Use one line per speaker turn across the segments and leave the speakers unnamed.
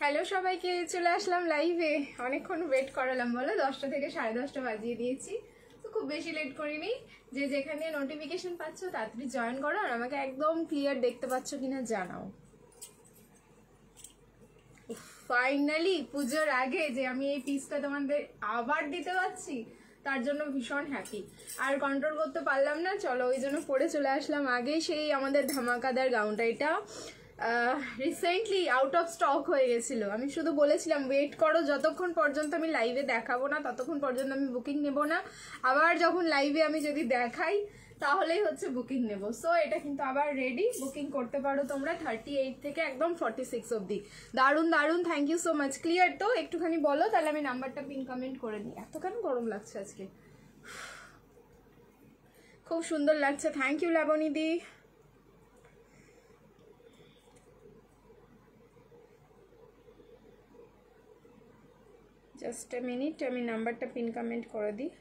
Hello সবাইকে, চলে আসলাম লাইভে। অনেকক্ষণ ওয়েট করালাম বলো, 10টা থেকে 10:30 বাজিয়ে দিয়েছি। তো খুব বেশি লেট করিনি। যে যেখানে নোটিফিকেশন পাচ্ছ তাড়াতাড়ি জয়েন করো, আর আমাকে একদম ক্লিয়ার দেখতে পাচ্ছ কিনা জানাও। ফাইনালি পুজোর আগে যে আমি এই পিসটা তোমাদের আবার দিতে পারছি, তার জন্য ভীষণ হ্যাপি। আর কন্ট্রোল করতে পারলাম না, চলো ওই জন্য পরে চলে আসলাম আগে সেই আমাদের ধামাকাদার গাউনটা। এটা রিসেন্টলি আউট অফ স্টক হয়ে গেছিলো। আমি শুধু বলেছিলাম ওয়েট করো, যতক্ষণ পর্যন্ত আমি লাইভে দেখাবো না ততক্ষণ পর্যন্ত আমি বুকিং নেব না। আবার যখন লাইভে আমি যদি দেখাই তাহলেই হচ্ছে বুকিং নেব। সো এটা কিন্তু আবার রেডি, বুকিং করতে পারো তোমরা 38 থেকে একদম 46 অবধি। দারুণ দারুণ, thank you so much. Clear তো? একটুখানি বলো, তাহলে আমি নাম্বারটা পিন কমেন্ট করে দিই। এত কেন গরম লাগছে আজকে? খুব সুন্দর লাগছে, থ্যাংক ইউ লাবণী দি। জাস্ট এ মিনিট, আমি নাম্বারটা পিন কমেন্ট করে দিই।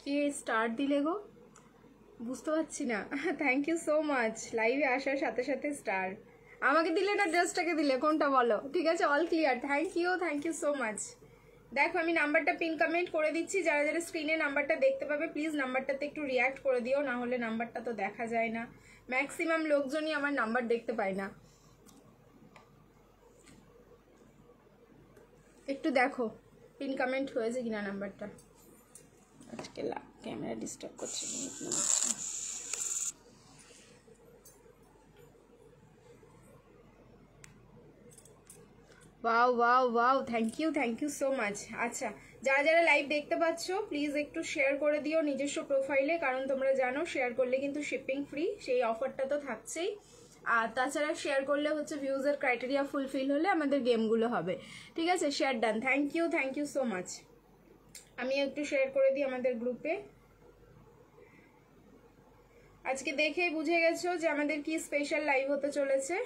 কি স্টার দিলে গো? বুঝতে পারছি না। Thank you so much. লাইভে আসার সাথে সাথে স্টার আমাকে দিলে না ড্রেসটাকে দিলে, কোনটা বলো? ঠিক আছে, all clear. Thank you so much. দেখো আমি নাম্বারটা পিন কমেন্ট করে দিচ্ছি। যারা যারা স্ক্রিনে নাম্বারটা দেখতে পাবে প্লিজ নাম্বারটাতে একটু রিয়াক্ট করে দিও, না হলে নাম্বারটা তো দেখা যায় না। ম্যাক্সিমাম লোকজনই আমার নাম্বার দেখতে পায় না। একটু দেখো পিন কমেন্ট হয়েছে কিনা নাম্বারটা। আজকে ক্যামেরা ডিস্টার্ব করছে। Wow wow wow, thank you so much. আচ্ছা, যারা যারা লাইভ দেখতে পাচ্ছ প্লিজ একটু শেয়ার করে দিও নিজস্ব প্রোফাইলে, কারণ তোমরা জানো শেয়ার করলে কিন্তু শিপিং ফ্রি, সেই অফারটা তো থাকছেই। আর তাছাড়া শেয়ার করলে হচ্ছে ভিউজের ক্রাইটেরিয়া ফুলফিল হলে আমাদের গেমগুলো হবে। ঠিক আছে, share done. Thank you so much. আমি একটু শেয়ার করে দিই আমাদের গ্রুপে। আজকে দেখেই বুঝে গেছো যে আমাদের কি স্পেশাল লাইভ হতে চলেছে।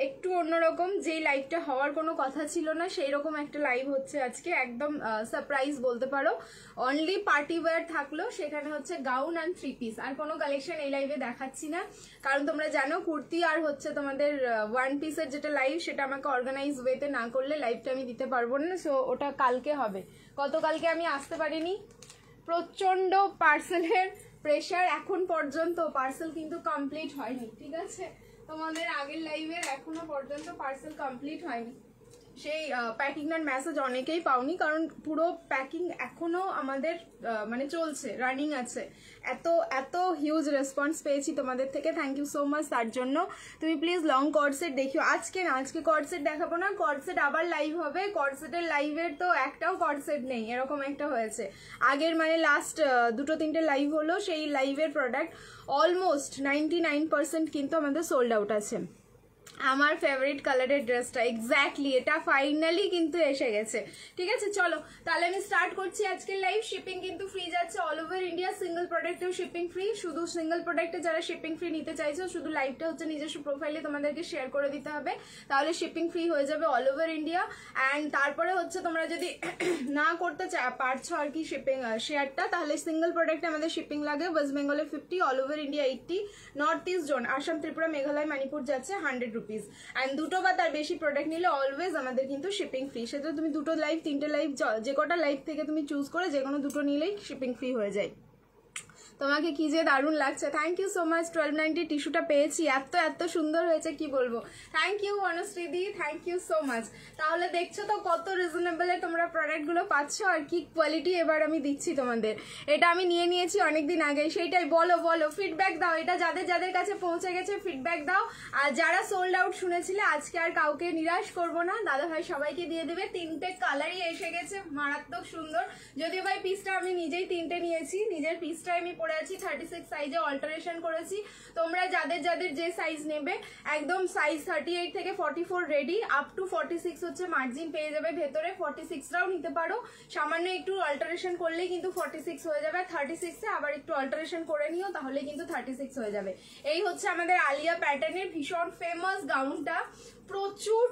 একটু অন্যরকম, যেই লাইভটা হওয়ার কোনো কথা ছিল না সেই রকম একটা লাইভ হচ্ছে আজকে। একদম সারপ্রাইজ বলতে পারো। অনলি পার্টি ওয়্যার থাকলো, সেখানে হচ্ছে গাউন অ্যান্ড 3 পিস। আর কোনো কালেকশন এই লাইভে দেখাচ্ছি না, কারণ তোমরা জানো কুর্তি আর হচ্ছে তোমাদের 1 পিসের যেটা লাইভ সেটা আমাকে অর্গানাইজ ওয়েতে না করলে লাইভটা আমি দিতে পারবো না। সো ওটা কালকে হবে। গতকালকে আমি আসতে পারিনি, প্রচণ্ড পার্সেলের প্রেশার। এখন পর্যন্ত পার্সেল কিন্তু কমপ্লিট হয়নি। ঠিক আছে, তোমাদের আগের লাইভের এখনো পর্যন্ত পার্সেল কমপ্লিট হয়নি। সেই প্যাকিংয়ের মেসেজ অনেকেই পাওনি, কারণ পুরো প্যাকিং এখনো আমাদের মানে চলছে, রানিং আছে। এত এত হিউজ রেসপন্স পেয়েছি তোমাদের থেকে, থ্যাংক ইউ সো মাচ তার জন্য। তুমি প্লিজ লং কর্ডসেট দেখিও। আজকে না, আজকে কর্ডসেট দেখাবো না, কর্ডসেট আবার লাইভ হবে। কর্ডসেটের লাইভের তো একটাও কর্ডসেট নেই, এরকম একটা হয়েছে। আগের মানে লাস্ট 2-3টে লাইভ হলো, সেই লাইভের প্রোডাক্ট অলমোস্ট 99% কিন্তু আমাদের সোল্ড আউট আছে। আমার ফেভারিট কালারের ড্রেসটা এক্স্যাক্টলি এটা ফাইনালি কিন্তু এসে গেছে। ঠিক আছে, চলো তাহলে আমি স্টার্ট করছি আজকের লাইভ। শিপিং কিন্তু ফ্রি যাচ্ছে অল ওভার ইন্ডিয়া। সিঙ্গেল প্রোডাক্টেও শিপিং ফ্রি। শুধু সিঙ্গেল প্রোডাক্টে যারা শিপিং ফ্রি নিতে চাইছো, শুধু লাইভটা হচ্ছে নিজস্ব প্রোফাইলে তোমাদেরকে শেয়ার করে দিতে হবে, তাহলে শিপিং ফ্রি হয়ে যাবে অল ওভার ইন্ডিয়া। অ্যান্ড তারপরে হচ্ছে তোমরা যদি না করতে পারছো আর কি শিপিং শেয়ারটা, তাহলে সিঙ্গেল প্রোডাক্টে আমাদের শিপিং লাগে ওয়েস্ট বেঙ্গলে 50, all over India 80, north east zone Assam, Tripura, Meghalaya, Manipur যাচ্ছে 100 রুপিস। অ্যান্ড দুটো বা তার বেশি প্রোডাক্ট নিলে অলওয়েজ আমাদের কিন্তু শিপিং ফ্রি। সেটা তুমি 2টো লাইভ 3টে লাইভ যে কটা লাইভ থেকে তুমি চুজ করে যে কোনো 2টো নিলেই শিপিং ফ্রি হয়ে যায়। তোমাকে কি যে দারুণ লাগছে, থ্যাংক ইউ সো মাচ। 1290 টিস্যুটা পেয়েছি, এত এত সুন্দর হয়েছে কি বলবো। থ্যাংক ইউ অনুশ্রীদি, থ্যাংক ইউ সো মাচ। তাহলে দেখছো তো কত রিজনেবলে তোমরা প্রোডাক্টগুলো পাচ্ছ, আর কি কোয়ালিটি এবার আমি দিচ্ছি তোমাদের। এটা আমি নিয়ে নিয়েছি অনেকদিন আগে, সেইটাই বলো বলো, ফিডব্যাক দাও। এটা যাদের যাদের কাছে পৌঁছে গেছে ফিডব্যাক দাও। আর যারা সোল্ড আউট শুনেছিলে, আজকে আর কাউকে নিরাশ করবো না, দাদা ভাই সবাইকে দিয়ে দেবে। 3টে কালারই এসে গেছে, মারাত্মক সুন্দর। যদিও ভাই পিসটা আমি নিজেই 3টে নিয়েছি, নিজের পিসটা আমি পরে আছি 36 সাইজে অল্টারেশন করেছি। তোমরা যাদের যাদের যে সাইজ নেবে একদম সাইজ 38 থেকে 44 রেডি, আপ টু 46 হচ্ছে মার্জিন পেয়ে যাবে ভেতরে। 46টাও নিতে পারো, সামান্য একটু অল্টারেশন করলেই কিন্তু 46 হয়ে যাবে। 36-এ আবার একটু অল্টারেশন করে নিও, তাহলে কিন্তু 36 হয়ে যাবে। এই হচ্ছে আমাদের আলিয়া প্যাটার্নের ভীষণ ফেমাস গাউনটা।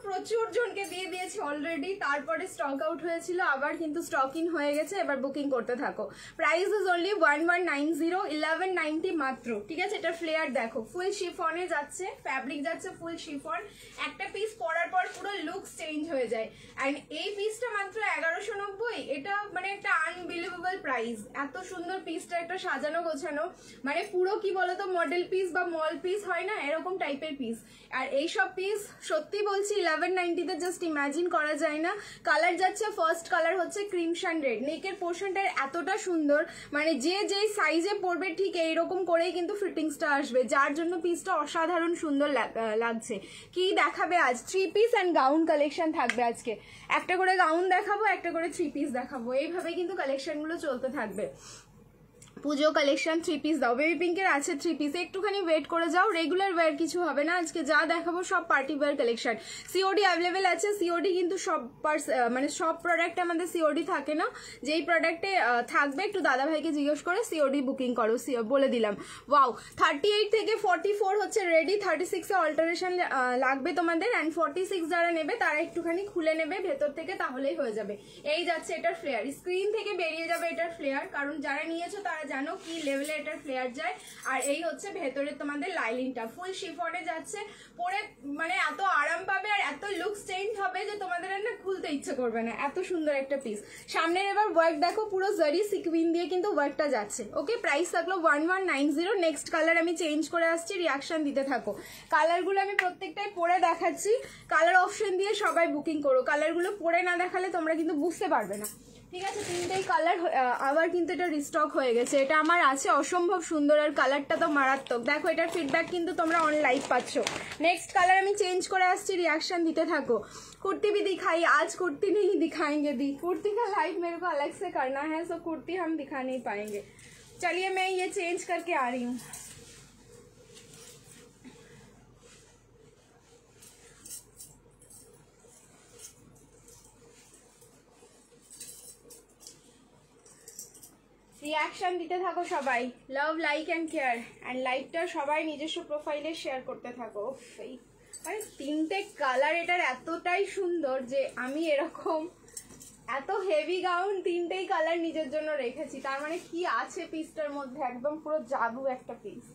প্রচুর জনকে দিয়ে দিয়েছি অলরেডি, তারপরে স্টক আউট হয়েছিল, আবার কিন্তু স্টক ইন হয়ে গেছে। এবার বুকিং করতে থাকো। প্রাইস ইজ অনলি 1190, 1190 মাত্র, ঠিক আছে। এটা ফ্লেয়ার দেখো, ফুল শিফনে যাচ্ছে, ফ্যাব্রিক যাচ্ছে ফুল শিফন। একটা পিস পরার পর পুরো লুক চেঞ্জ হয়ে যায়। অ্যান্ড এই পিসটা মাত্র 1190, এটা মানে একটা আনবিলিভেবল প্রাইস। এত সুন্দর পিসটা, একটা সাজানো গোছানো, মানে পুরো কি বলতো মডেল পিস বা মল পিস হয় না, এরকম টাইপের পিস। আর এইসব পিস সত্যি বলছি 1190-তে জাস্ট ইমাজিন করা যায় না। কালার যাচ্ছে, ফার্স্ট কালার হচ্ছে ক্রিমশন রেড। নেকের পোর্শনটা এতটা সুন্দর, মানে যে যেই সাইজে পরবে ঠিক এইরকম করেই কিন্তু ফিটিংসটা আসবে, যার জন্য পিসটা অসাধারণ সুন্দর লাগছে। কি দেখাবে আজ? 3 পিস অ্যান্ড গাউন কালেকশন থাকবে আজকে। একটা করে গাউন দেখাবো, একটা করে 3 পিস দেখাবো, এইভাবে কিন্তু কালেকশনগুলো চলতে থাকবে। পুজো কালেকশন 3 পিস দাও, বেবি পিঙ্কের আছে 3 পিস, একটুখানি ওয়েট করে যাও। রেগুলার ওয়্যার কিছু হবে না আজকে, যা দেখাবো সব party wear collection. COD available আছে, সিওডি কিন্তু সব মানে সব প্রোডাক্টে আমাদের সিওডি থাকে না। যেই প্রোডাক্টে থাকবে একটু দাদা ভাইকে জিজ্ঞেস করে সিওডি বুকিং করো, বলে দিলাম। ওয়াও, 38 থেকে 44 হচ্ছে রেডি, 36-এ অল্টারেশন লাগবে তোমাদের। অ্যান্ড 46 যারা নেবে তারা একটুখানি খুলে নেবে ভেতর থেকে, তাহলেই হয়ে যাবে। এই যাচ্ছে এটার ফ্লেয়ার, স্ক্রিন থেকে বেরিয়ে যাবে এটার ফ্লেয়ার, কারণ যারা নিয়েছো তারা জানো কি লেভেলে এটার ফ্লেয়ার যায়। আর এই হচ্ছে ভেতরে তোমাদের লাইলিনটা ফুল শিফনে যাচ্ছে, পরে মানে এত আরাম পাবে আর এত লুক চেঞ্জ হবে যে তোমাদের না খুলতে ইচ্ছে করবে না, এত সুন্দর একটা পিস। সামনের এবার ওয়ার্ক দেখো, পুরো জারি সিকুইন দিয়ে কিন্তু ওয়ার্কটা যাচ্ছে। ওকে, প্রাইস থাকলো 1190। নেক্সট কালার আমি চেঞ্জ করে আসছি, রিয়াকশন দিতে থাকো। কালারগুলো আমি প্রত্যেকটাই পরে দেখাচ্ছি, কালার অপশন দিয়ে সবাই বুকিং করো। কালারগুলো পরে না দেখালে তোমরা কিন্তু বুঝতে পারবে না, ঠিক আছে। 3টেই কালার আবার কিন্তু এটা রিস্টক হয়ে গেছে। এটা আমার আছে অসম্ভব সুন্দর, আর কালারটা তো মারাত্মক। দেখো এটার ফিডব্যাক কিন্তু তোমরা অন লাইভ পাচ্ছ। নেক্সট কালার আমি চেঞ্জ করে আসছি, রিয়াকশন দিতে থাকো। कुर्ती भी दिखाई, आज कुर्ती नहीं दिखाएंगे दी, कुर्ती का लाइव मेरे को अलग से करना है, सो कुर्ती हम दिखा नहीं पाएंगे। चलिए मैं ये चेंज करके आ रही हूँ। রিয়াকশন দিতে থাকো সবাই, লাভ লাইক অ্যান্ড কেয়ার। অ্যান্ড লাইভটা সবাই নিজস্ব প্রোফাইলে শেয়ার করতে থাকো। মানে 3টে কালার এটার এতটাই সুন্দর যে আমি এরকম এত হেভি গাউন 3টেই কালার নিজের জন্য রেখেছি। তার মানে কি আছে পিসটার মধ্যে, একদম পুরো জাদু একটা পিস।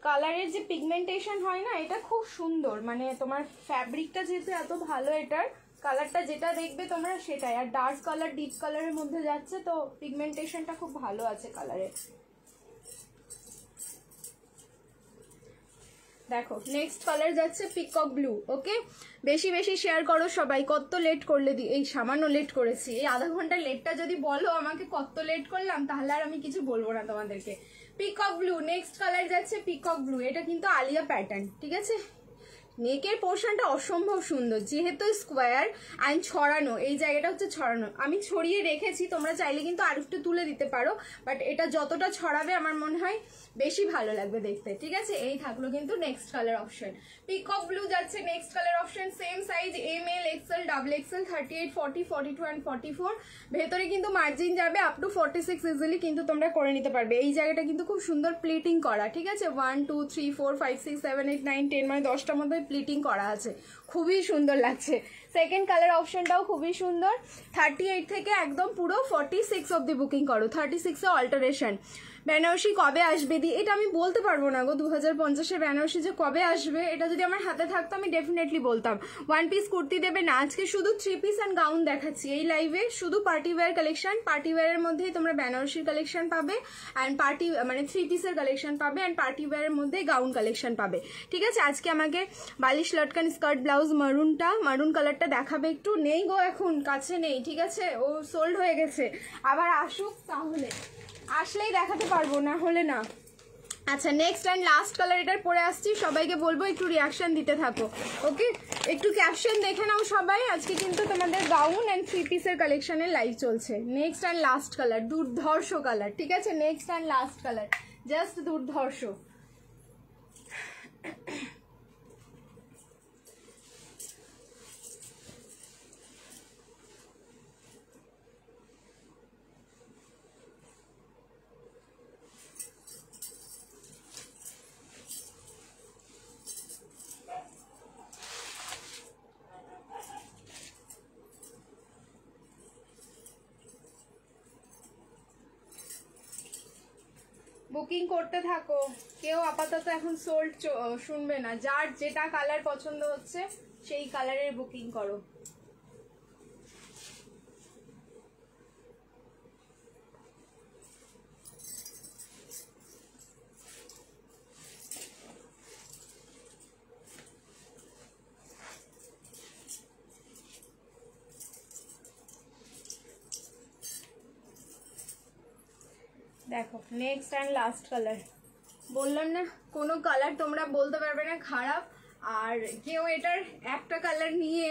কালারের যে পিগমেন্টেশন হয় না, এটা খুব সুন্দর। মানে তোমার ফ্যাব্রিকটা যেহেতু এত ভালো, এটার কালারটা যেটা দেখবে তোমরা সেটাই। আর ডার্ক কালার ডিপ কালারের মধ্যে যাচ্ছে, তো পিগমেন্টেশনটা খুব ভালো আছে কালারের। দেখো নেক্সট কালার যাচ্ছে পিকক ব্লু। ওকে, বেশি বেশি শেয়ার করো সবাই। কত লেট করলে এই সামান্য লেট করেছি, এই আধা ঘন্টার লেটটা যদি বলো আমাকে কত লেট করলাম, তাহলে আর আমি কিছু বলবো না তোমাদেরকে। পিকক ব্লু, নেক্সট কালার যাচ্ছে পিকক ব্লু। এটা কিন্তু আলিয়া প্যাটার্ন, ঠিক আছে। নেকের পোর্শনটা অসম্ভব সুন্দর, যেহেতু স্কোয়ার অ্যান্ড ছড়ানো, এই জায়গাটা হচ্ছে ছড়ানো। আমি ছড়িয়ে রেখেছি, তোমরা চাইলে কিন্তু আর একটু তুলে দিতে পারো, বাট এটা যতটা ছড়াবে আমার মনে হয় বেশি ভালো লাগবে দেখতে, ঠিক আছে। এই থাকলো কিন্তু next colour option. Peacock blue যাচ্ছে next colour option, same size ML XL XXL 38 40 42 and 44। ভেতরে কিন্তু মার্জিন যাবে আপ টু 46 ইজিলি কিন্তু তোমরা করে নিতে পারবে। এই জায়গাটা কিন্তু খুব সুন্দর প্লিটিং করা, ঠিক আছে। 1 2 3 4 5 6 7 8 9 10 মানে 10টার মধ্যে প্লিটিং করা আছে, খুবই সুন্দর লাগছে। সেকেন্ড কালার অপশনটাও খুবই সুন্দর। 38 থেকে একদম পুরো 46 অব্দি বুকিং করো। 36-এ অল্টারেশন। বেনারসি কবে আসবে দি, এটা আমি বলতে পারবো না গো। 2050-এর বেনারসি যে কবে আসবে, এটা যদি আমার হাতে থাকতো আমি ডেফিনেটলি বলতাম। 1 পিস কুর্তি দেবে না, আজকে শুধু 3 পিস অ্যান্ড গাউন দেখাচ্ছি এই লাইভে। শুধু পার্টি ওয়্যার কালেকশন, পার্টি ওয়্যারের মধ্যেই তোমরা বেনারসির কালেকশন পাবে, অ্যান্ড পার্টি মানে 3 পিসের কালেকশন পাবে, অ্যান্ড পার্টি ওয়্যারের মধ্যে গাউন কালেকশন পাবে, ঠিক আছে। আজকে আমাকে বালিশ লটকান স্কার্ট ব্লাউজ মারুন কালারটা দেখাবে একটু। নেই গো এখন, কাছে নেই, ঠিক আছে, ও সোল্ড হয়ে গেছে। আবার আসুক, তাহলে আসলেই দেখাতে পারবো, না হলে না। আচ্ছা নেক্সট অ্যান্ড লাস্ট কালার এটার পরে আসছি, সবাইকে বলবো একটু রিয়াকশন দিতে থাকো। ওকে, একটু ক্যাপশন দেখে নাও সবাই। আজকে কিন্তু তোমাদের গাউন অ্যান্ড 3 পিসের কালেকশনের লাইভ চলছে। নেক্সট অ্যান্ড লাস্ট কালার, দুর্ধর্ষ কালার, ঠিক আছে? Next and last colour, just দুর্ধর্ষ। বুকিং করতে থাকো, কেউ আপাতত এখন সোল্ড শুনবে না। যার যেটা কালার পছন্দ হচ্ছে সেই কালারের বুকিং করো। দেখো নেক্সট অ্যান্ড লাস্ট কালার, বললাম না কোনো কালার তোমরা বলতে পারবে না খারাপ। আর কেউ এটার একটা কালার নিয়ে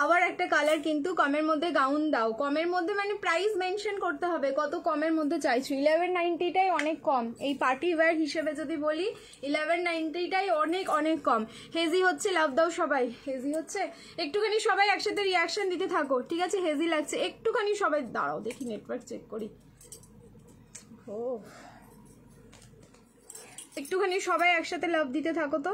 আবার একটা কালার কিন্তু কমের মধ্যে গাউন দাও, কমের মধ্যে মানে প্রাইস মেনশন করতে হবে কত কমের মধ্যে চাইছো। 1190টাই অনেক কম, এই পার্টি ওয়্যার হিসেবে যদি বলি 1190টাই অনেক অনেক কম। হেজি হচ্ছে, লাভ দাও সবাই। হেজি হচ্ছে, একটুখানি সবাই একসাথে রিয়াকশন দিতে থাকো, ঠিক আছে? হেজি লাগছে একটুখানি সবাই, দাঁড়াও দেখি নেটওয়ার্ক চেক করি। ও একটুখানি সবাই একসাথে লাভ দিতে থাকো তো।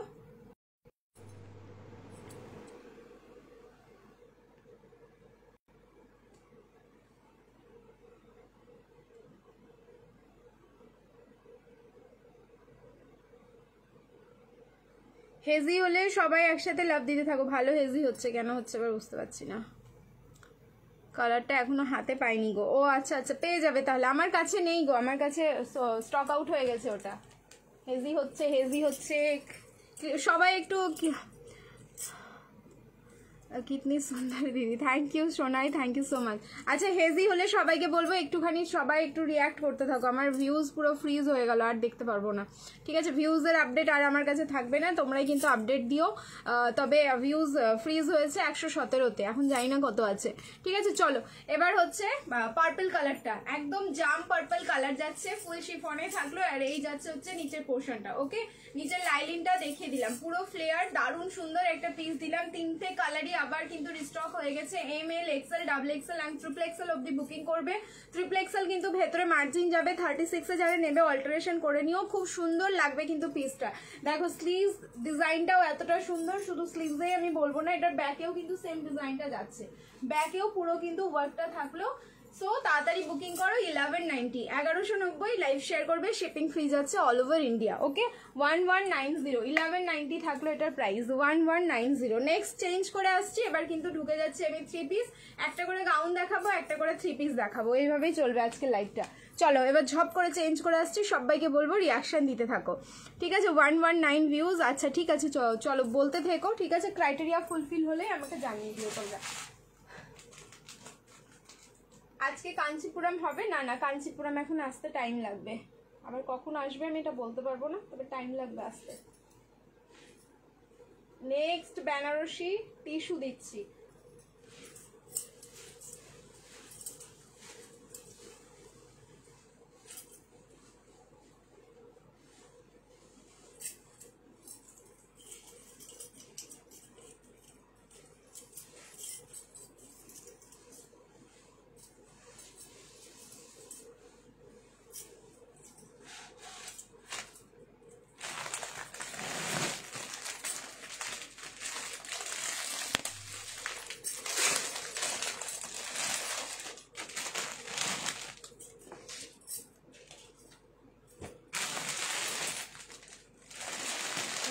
হেজি হলে সবাই একসাথে লাভ দিতে থাকো। ভালো হেজি হচ্ছে, কেন হচ্ছে এবার বুঝতে পারছি না। কালারটা এখনো হাতে পাইনি গো। ও আচ্ছা আচ্ছা, পেয়ে যাবে তাহলে। আমার কাছে নেই গো, আমার কাছে স্টক আউট হয়ে গেছে ওটা। হেজি হচ্ছে, হেজি হচ্ছে, সবাই একটু। কিতনি সুন্দর দিদি, thank you Sonai, thank you so much. আচ্ছা হেজি হলে সবাইকে বলবো একটুখানি সবাই একটু রিয়াক্ট করতে থাকো। আমার ভিউজ পুরো ফ্রিজ হয়ে গেল, আর দেখতে পারবো না, ঠিক আছে? ভিউজের আপডেট আর আমার কাছে থাকবে না, তোমরাই কিন্তু আপডেট দিও। তবে ভিউজ ফ্রিজ হয়েছে 117তে, এখন জানি না কত আছে, ঠিক আছে? চলো এবার হচ্ছে পার্পল কালারটা, একদম জাম পার্পল কালার যাচ্ছে, ফুল শিফনে থাকলো। আর এই যাচ্ছে হচ্ছে নিচের পোর্শনটা। ওকে, নিচের লাইনিংটা দেখিয়ে দিলাম, পুরো ফ্লেয়ার, দারুণ সুন্দর একটা পিস দিলাম। 3টে কালারই আবার কিন্তু রিস্টক হয়ে গেছে। M L, XL, double XL and triple XL অব্দি বুকিং করবে। ট্রিপল এক্সেল কিন্তু ভেতরে মার্জিন যাবে 36-এ, যারা নেবে অল্টারেশন করে নিও, খুব সুন্দর লাগবে কিন্তু পিসটা। দেখো স্লিভস ডিজাইনটাও এতটা সুন্দর, শুধু স্লিভসেই আমি বলবো না, এটার ব্যাকেও কিন্তু সেম ডিজাইনটা যাচ্ছে, ব্যাকেও পুরো কিন্তু ওয়ার্কটা থাকলো। সো তাড়াতাড়ি বুকিং করো। 1190, 1190 লাইভ শেয়ার করবে, শিপিং ফ্রি যাচ্ছে অল ওভার ইন্ডিয়া। ওকে, 1190, 1190 থাকলো এটার প্রাইস, 1190। নেক্সট চেঞ্জ করে আসছি, এবার কিন্তু ঢুকে যাচ্ছে আমি 3 পিস। একটা করে গাউন দেখাবো, একটা করে 3 পিস দেখাবো, এইভাবেই চলবে আজকে লাইভটা। চলো এবার ঝপ করে চেঞ্জ করে আসছি, সবাইকে বলবো রিয়াকশন দিতে থাকো, ঠিক আছে? 119 ভিউজ। আচ্ছা ঠিক আছে, চলো বলতে থেকো, ঠিক আছে? ক্রাইটেরিয়া ফুলফিল হলে আমাকে জানিয়ে দিও তোমরা। আজকে কাঞ্চিপুরম হবে না? না, কাঞ্চিপুরম এখন আসতে টাইম লাগবে, আবার কখন আসবে আমি এটা বলতে পারবো না, তবে টাইম লাগবে আসতে। নেক্সট বেনারসি টিস্যু দিচ্ছি।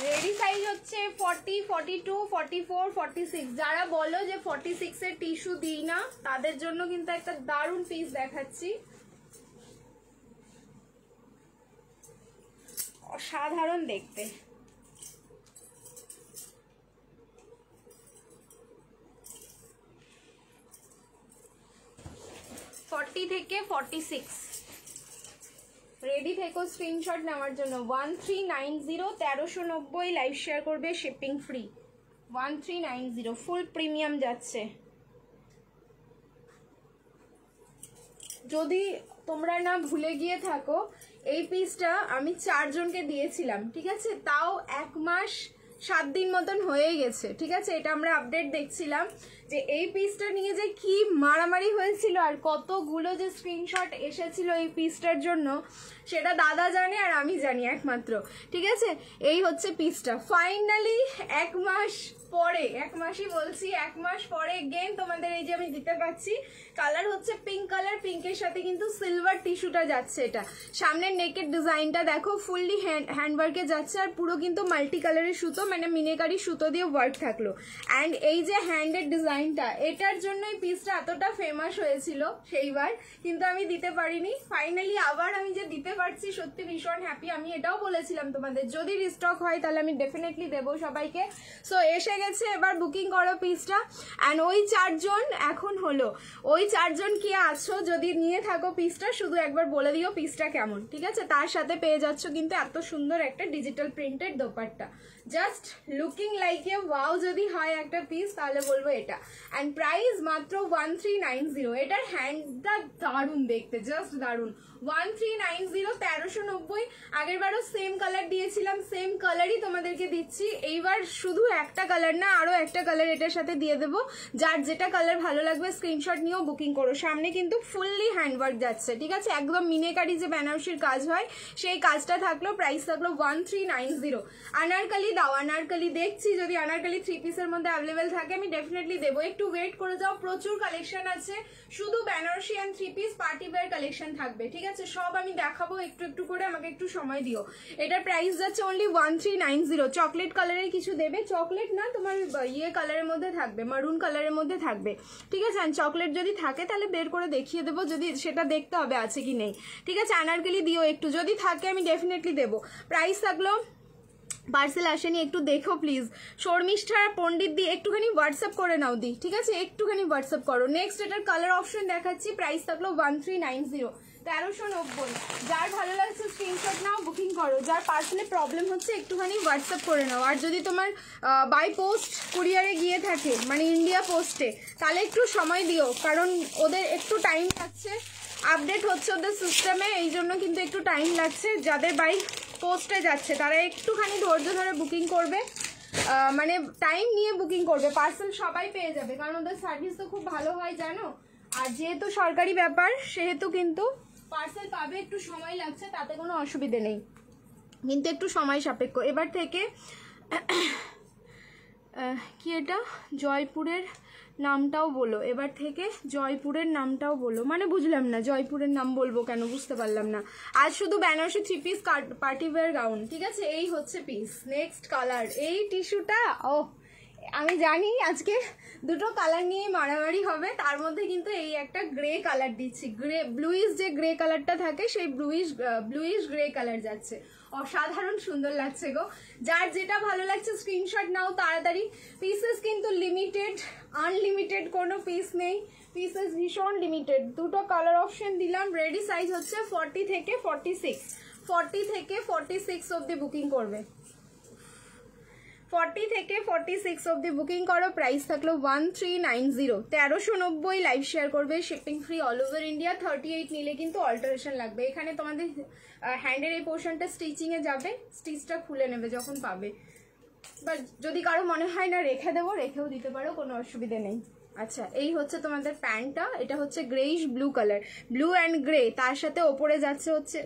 রেডি সাইজ হচ্ছে 40, 42, 44, 46। যারা বলো যে 46 এর টিস্যু দিই না, তাদের জন্য কিন্তু একটা দারুণ পিস দেখাচ্ছি, অসাধারণ দেখতে। 40 থেকে 46 রেডি থেকো স্ক্রিনশট নেওয়ার জন্য। 1390, 1390 লাইভ শেয়ার করবে, শিপিং ফ্রি। 1390 ফুল প্রিমিয়াম যাচ্ছে। যদি তোমরা না ভুলে গিয়ে থাকো, এই পিসটা আমি 4 জনকে দিয়েছিলাম, ঠিক আছে? তাও 1 মাস 7 দিন মতন হয়ে গেছে, ঠিক আছে? এটা আমরা আপডেট দেখছিলাম যে এই পিসটা নিয়ে যে কি মারামারি হয়েছিল আর কতগুলো যে স্ক্রিনশট এসেছিল এই পিসটার জন্য, সেটা দাদা জানে আর আমি জানি একমাত্র, ঠিক আছে? এই হচ্ছে পিসটা ফাইনালি 1 মাস পরে, 1 মাসই বলছি, 1 মাস পরে গেন তোমাদের এই যে আমি দিতে পারছি। কালার হচ্ছে পিঙ্ক কালার, পিঙ্কের সাথে কিন্তু সিলভার টিস্যুটা যাচ্ছে। এটা সামনের নেকের ডিজাইনটা দেখো, ফুললি হ্যান্ডওয়ার্কে যাচ্ছে আর পুরো কিন্তু মাল্টি কালারের সুতো, মানে মিনেকারি সুতো দিয়ে ওয়ার্ক থাকলো। অ্যান্ড এই যে হ্যান্ডের ডিজাইনটা, এটার জন্যই পিসটা এতটা ফেমাস হয়েছিল সেইবার, কিন্তু আমি দিতে পারিনি। ফাইনালি আবার আমি যে দিতে পারছি, সত্যি ভীষণ হ্যাপি। আমি এটাও বলেছিলাম তোমাদের, যদি রিস্টক হয় তাহলে আমি ডেফিনেটলি দেবো সবাইকে। সো এসে গেছে, এবার বুকিং করো পিসটা। অ্যান্ড ওই 4 জন এখন হলো, ওই 4 জন কি আছো, যদি নিয়ে থাকো পিসটা, শুধু একবার বলে দিও পিসটা কেমন, ঠিক আছে? তার সাথে পেয়ে যাচ্ছ কিন্তু এত সুন্দর একটা digital printed dupatta, just looking like a wow. যদি হয় একটা পিস তাহলে বলবো এটা। অ্যান্ড প্রাইস মাত্র 1390। এটার হ্যান্ডটা দারুণ দেখতে, জাস্ট দারুণ। 1390, 1390। আগের বারও সেম কালার দিয়েছিলাম, সেম কালারই তোমাদেরকে দিচ্ছি। এইবার শুধু একটা কালার না, আরো একটা কালার এটার সাথে দিয়ে দেবো। যার যেটা কালার ভালো লাগবে স্ক্রিনশট নিয়েও বুকিং করো। সামনে কিন্তু ফুললি হ্যান্ডওয়ার্ক যাচ্ছে, ঠিক আছে? একদম মিনেকারি যে বেনারসির কাজ হয় সেই কাজটা থাকলো। প্রাইস থাকলো 1390। আনারকালি দাও, আনারকালি দেখছি, যদি আনারকালি 3 পিসের মধ্যে অ্যাভেলেবেল থাকে আমি ডেফিনেটলি দেবো। একটু ওয়েট করে যাও, প্রচুর কালেকশন আছে। শুধু Benarasi and 3 piece party wear collection থাকবে, ঠিক আছে? সব আমি দেখাবো একটু একটু করে, আমাকে একটু সময় দিও। এটার প্রাইস যাচ্ছে অনলি 1390। চকলেট কালারের কিছু দেবে, চকলেট না তোমার ইয়ে কালারের মধ্যে থাকবে, মারুন কালারের মধ্যে থাকবে, ঠিক আছে? চকলেট যদি থাকে তাহলে বের করে দেখিয়ে দেবো, যদি সেটা দেখতে হবে আছে কি নেই, ঠিক আছে? আনারকলি দিও একটু, যদি থাকে আমি ডেফিনেটলি দেবো। প্রাইস থাকলো, পার্সেল আসেনি, একটু দেখো প্লিজ। শর্মিষ্ঠা পণ্ডিত দি একটুখানি হোয়াটসঅ্যাপ করে নাও দি, ঠিক আছে? একটুখানি হোয়াটসঅ্যাপ করো। নেক্সট এটার কালার অপশন দেখাচ্ছি। প্রাইস থাকলো 1390, 1390। যার ভালো লাগছে স্ক্রিনশট নাও, বুকিং করো। যার পার্সেলে প্রবলেম হচ্ছে একটুখানি হোয়াটসঅ্যাপ করে নাও। আর যদি তোমার বাই পোস্ট কুরিয়ারে গিয়ে থাকে, মানে ইন্ডিয়া পোস্টে, তাহলে একটু সময় দিও, কারণ ওদের একটু টাইম লাগছে, আপডেট হচ্ছে ওদের সিস্টেমে, এই জন্য কিন্তু একটু টাইম লাগছে। যাদের বাই পোস্টে যাচ্ছে তারা একটুখানি ধৈর্য ধরে বুকিং করবে, মানে টাইম নিয়ে বুকিং করবে। পার্সেল সবাই পেয়ে যাবে, কারণ ওদের সার্ভিস তো খুব ভালো হয় জানো। আর যেহেতু সরকারি ব্যাপার সেহেতু কিন্তু পার্সেল পাবে, একটু সময় লাগছে, তাতে কোনো অসুবিধে নেই, কিন্তু একটু সময় সাপেক্ষ। এবার থেকে কি এটা জয়পুরের নামটাও বলো, এবার থেকে জয়পুরের নামটাও বলো, মানে বুঝলাম না, জয়পুরের নাম বলবো কেন, বুঝতে পারলাম না। আজ শুধু Benarasi 3 piece party wear gown, ঠিক আছে? এই হচ্ছে পিস। নেক্সট কালার, এই টিস্যুটা, ও আমি জানি আজকে দুটো কালার নিয়ে মারামারি হবে, তার মধ্যে কিন্তু এই একটা গ্রে কালার দিচ্ছি। গ্রে ব্লুইশ যে গ্রে কালারটা থাকে, সেই ব্লুইশ গ্রে কালার যাচ্ছে। অসাধারণ সুন্দর লাগছে গো। যার যেটা ভালো লাগছে স্ক্রিনশট নাও তাড়াতাড়ি। পিসেস কিন্তু লিমিটেড, আনলিমিটেড কোনো পিস নেই, পিসেস ভীষণ লিমিটেড। দুটো কালার অপশন দিলাম। রেডি সাইজ হচ্ছে 40 থেকে 46, 40 থেকে 46 অবধি বুকিং করবে। 40 থেকে 46 অবধি বুকিং করো। প্রাইস থাকলো 1390, 1390 লাইভ শেয়ার করবে, shipping free all over India. 38 নিলে কিন্তু অল্টারেশন লাগবে। এখানে তোমাদের হ্যান্ডের এই পোর্শনটা স্টিচিংয়ে যাবে, স্টিচটা খুলে নেবে যখন পাবে। বাট যদি কারো মনে হয় না রেখে দেবো, রেখেও দিতে পারো, কোনো অসুবিধে নেই। আচ্ছা, এই হচ্ছে তোমাদের প্যান্টটা। এটা হচ্ছে greyish blue colour, blue and grey, তার সাথে ওপরে যাচ্ছে হচ্ছে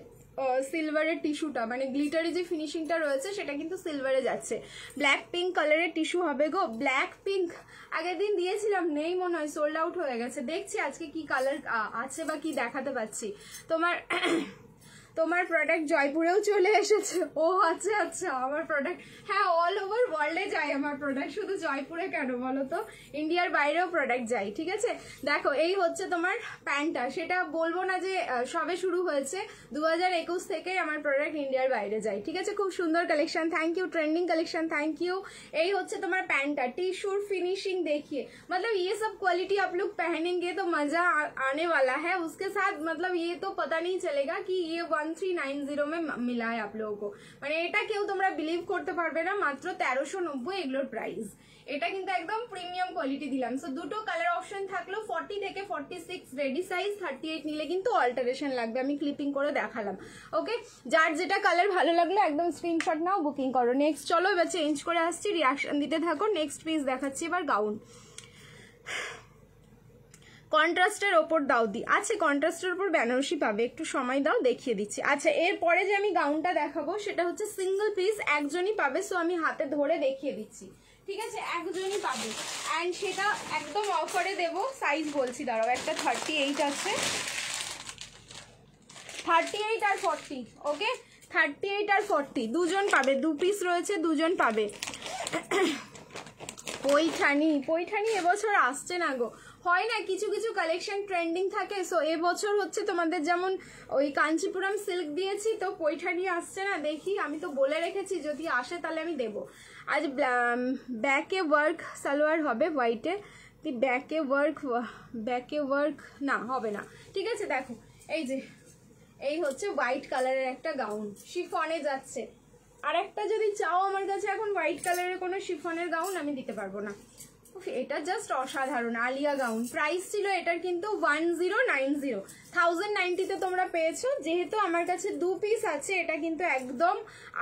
সিলভারের টিস্যুটা, মানে গ্লিটারি যে ফিনিশিংটা রয়েছে সেটা কিন্তু সিলভারে যাচ্ছে। ব্ল্যাক পিঙ্ক কালারের টিস্যু হবে গো, ব্ল্যাক পিঙ্ক। আগের দিন দিয়েছিলাম, নেই মনে হয়, সোল্ড আউট হয়ে গেছে। দেখছি আজকে কি কালার আছে বা কি দেখাতে পাচ্ছি। তোমার প্রোডাক্ট জয়পুরেও চলে এসেছে। ও আচ্ছা আচ্ছা, আমার প্রোডাক্ট, হ্যাঁ অল ওভার ওয়ার্ল্ডে যায় আমার প্রোডাক্ট, শুধু জয়পুরে কেন বলো তো, ইন্ডিয়ার বাইরেও প্রোডাক্ট যায়, ঠিক আছে? দেখো এই হচ্ছে তোমার প্যান্টটা, সেটা বলবো না যে সবে শুরু হয়েছে, 2021 থেকে আমার প্রোডাক্ট ইন্ডিয়ার বাইরে যায়, ঠিক আছে? খুব সুন্দর collection, thank you. Trending collection, thank you. এই হচ্ছে তোমার প্যান্টটা, টিস্যুর ফিनिशिंग देखिए, मतलब ये सब क्वालिटी आप लोग पहनेंगे तो मजा आने वाला है उसके साथ। मतलब ये तो पता नहीं चलेगा कि ये 1390 में मिला है आप लोगों को, মানে এটা কেউ তোমরা বিলিভ করতে পারবে না, মাত্র 1390 এগুলোর প্রাইস। এটা কিন্তু একদম প্রিমিয়াম কোয়ালিটি দিলাম। সো দুটো কালার অপশন থাকলো, 40 থেকে 46 রেডি সাইজ, 38 নিলে কিন্তু অল্টারেশন লাগবে, আমি ক্লিপিং করে দেখালাম। ওকে, যার যেটা কালার ভালো লাগলো একদম স্ক্রিনশট নাও, বুকিং করো। নেক্সট চলো এবার চেঞ্জ করে আসছি, রিয়াকশন দিতে থাকো। নেক্সট পিস দেখাচ্ছি এবার গাউন। কন্ট্রাস্টের ওপর দাও দি, আচ্ছা কন্ট্রাস্টের ওপর বেনারসি পাবে, একটু সময় দাও দেখিয়ে দিচ্ছি। আচ্ছা এরপরে যে আমি গাউনটা দেখাবো সেটা হচ্ছে সিঙ্গেল পিস, একজনই পাবে। সো আমি হাতে ধরে দেখিয়ে দিচ্ছি, ঠিক আছে, একজনই পাবে অ্যান্ড সেটা একদম অফারে দেবো। সাইজ বলছি দাঁড়াও, একটা 38 আছে, 38 আর 40। ওকে, 38 আর 40 দুজন পাবে, 2 পিস রয়েছে, দুজন পাবে। পৈঠানি এবছর আসছে না গো, হয় না কিছু কিছু কালেকশন ট্রেন্ডিং থাকে। সো এবছর হচ্ছে তোমাদের যেমন ওই কাঞ্চিপুরম সিল্ক দিয়েছি, তো পৈঠানি আসছে না, দেখি আমি তো বলে রেখেছি যদি আসে তাহলে আমি দেবো। আজ ব্যাকে ওয়ার্ক সালোয়ার হবে হোয়াইটে, ব্যাকে ওয়ার্ক না হবে না, ঠিক আছে। দেখো এই যে এই হচ্ছে হোয়াইট কালারের একটা গাউন, শিফনে যাচ্ছে। আর একটা যদি চাও আমার কাছে এখন হোয়াইট কালারের কোনো শিফনের গাউন আমি দিতে পারবো না। এটা জাস্ট অসাধারণ আলিয়া গাউন। প্রাইস ছিল এটার কিন্তু 1090, 1090 তোমরা পেয়েছো। যেহেতু আমার কাছে 2 পিস আছে, এটা কিন্তু একদম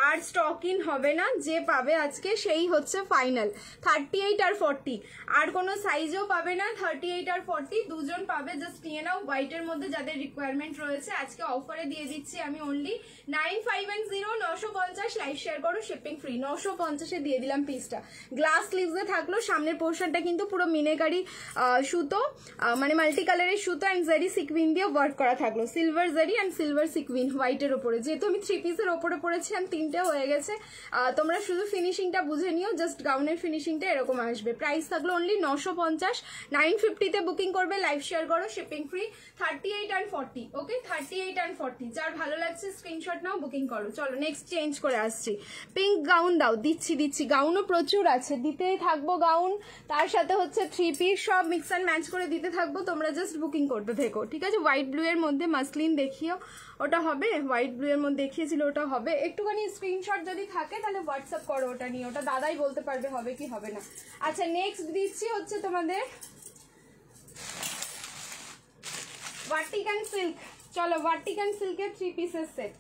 আর স্টক ইন হবে না, যে পাবে আজকে সেই হচ্ছে ফাইনাল। 38 আর 40 আর কোনো সাইজও পাবে না, 38 আর 40 দুজন পাবে। জাস্ট নিয়ে নাও হোয়াইটের মধ্যে যাদের রিকোয়ারমেন্ট রয়েছে। আজকে অফারে দিয়ে দিচ্ছি আমি অনলি 9510, 950। লাইভ শেয়ার করো, শিপিং ফ্রি। 950-এ দিয়ে দিলাম পিসটা। গ্লাস স্লিভসে থাকলো, সামনের পোর্শনটা কিন্তু পুরো মিনেকারি সুতো, মানে মাল্টি কালারের সুতো অ্যান্ড জারি সিকুইন দিয়ে ওয়ার্ক করা থাকলো, সিলভার জারি অ্যান্ড সিলভার সিকুইন হোয়াইটের ওপরে। যেহেতু আমি 3 পিসের ওপরে পড়েছি, আমি 3টে হয়ে গেছে। তোমরা শুধু ফিনিশিংটা বুঝে নিও, জাস্ট গাউনের ফিনিশিংটা এরকম আসবে। প্রাইস থাকলো অনলি 950, 950-তে বুকিং করবে, লাইভ শেয়ার করো, shipping free. 38 and 40, okay, 38 and 40 যার ভালো লাগছে স্ক্রিনশট নাও, বুকিং করো। চলো নেক্সট চেঞ্জ করে আসছি। পিঙ্ক গাউন দাও, দিচ্ছি গাউনও প্রচুর আছে, দিতেই থাকবো গাউন, তার সাথে হচ্ছে 3 পিস, সব মিক্স অ্যান্ড ম্যাচ করে দিতে থাকবো। তোমরা জাস্ট বুকিং করতে থেকো, ঠিক আছে। হোয়াইট ব্লু এর মধ্যে মাসলিন দেখিও, ওটা হবে। হোয়াইট ব্লু এর মধ্যে দেখিয়েছিল, ওটা হবে। একটুখানি স্ক্রিনশট যদি থাকে তাহলে হোয়াটসঅ্যাপ করো ওটা নিয়ে, ওটা দাদাই বলতে পারবে হবে কি হবে না। আচ্ছা নেক্সট দিচ্ছি হচ্ছে তোমাদের ভার্টিকান সিল্ক। চলো ভার্টিকান সিল্কের 3 পিসের সেট।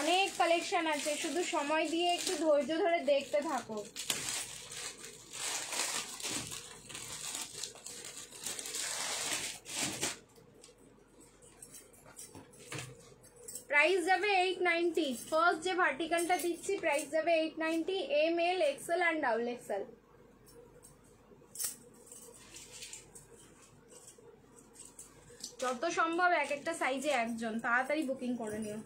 অনেক কালেকশন আছে, শুধু সময় দিয়ে একটু ধৈর্য ধরে দেখতে থাকো। প্রাইস যাবে 890। ফার্স্ট যে ভার্টিকানটা দিচ্ছি প্রাইস যাবে 890, M L XL and double XL. যত সম্ভব এক একটা সাইজে একজন, তাড়াতাড়ি বুকিং করে নিও।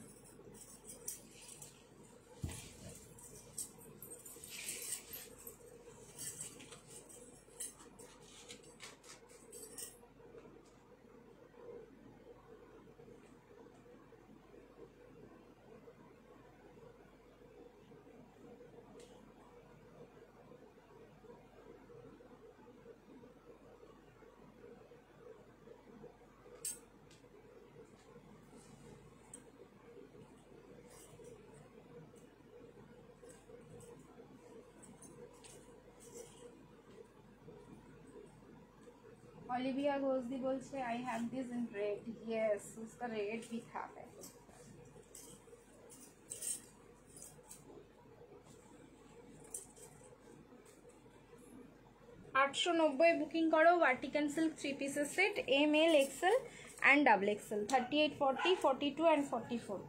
ओलिविया घोषदी बोलছে I have this in red, yes उसका रेड भी था। 890 বুকিং করো। ভার্টিকান সিল্ক 3 পিসের সেট, M L XL and double XL, 38, 40, 42 and 44।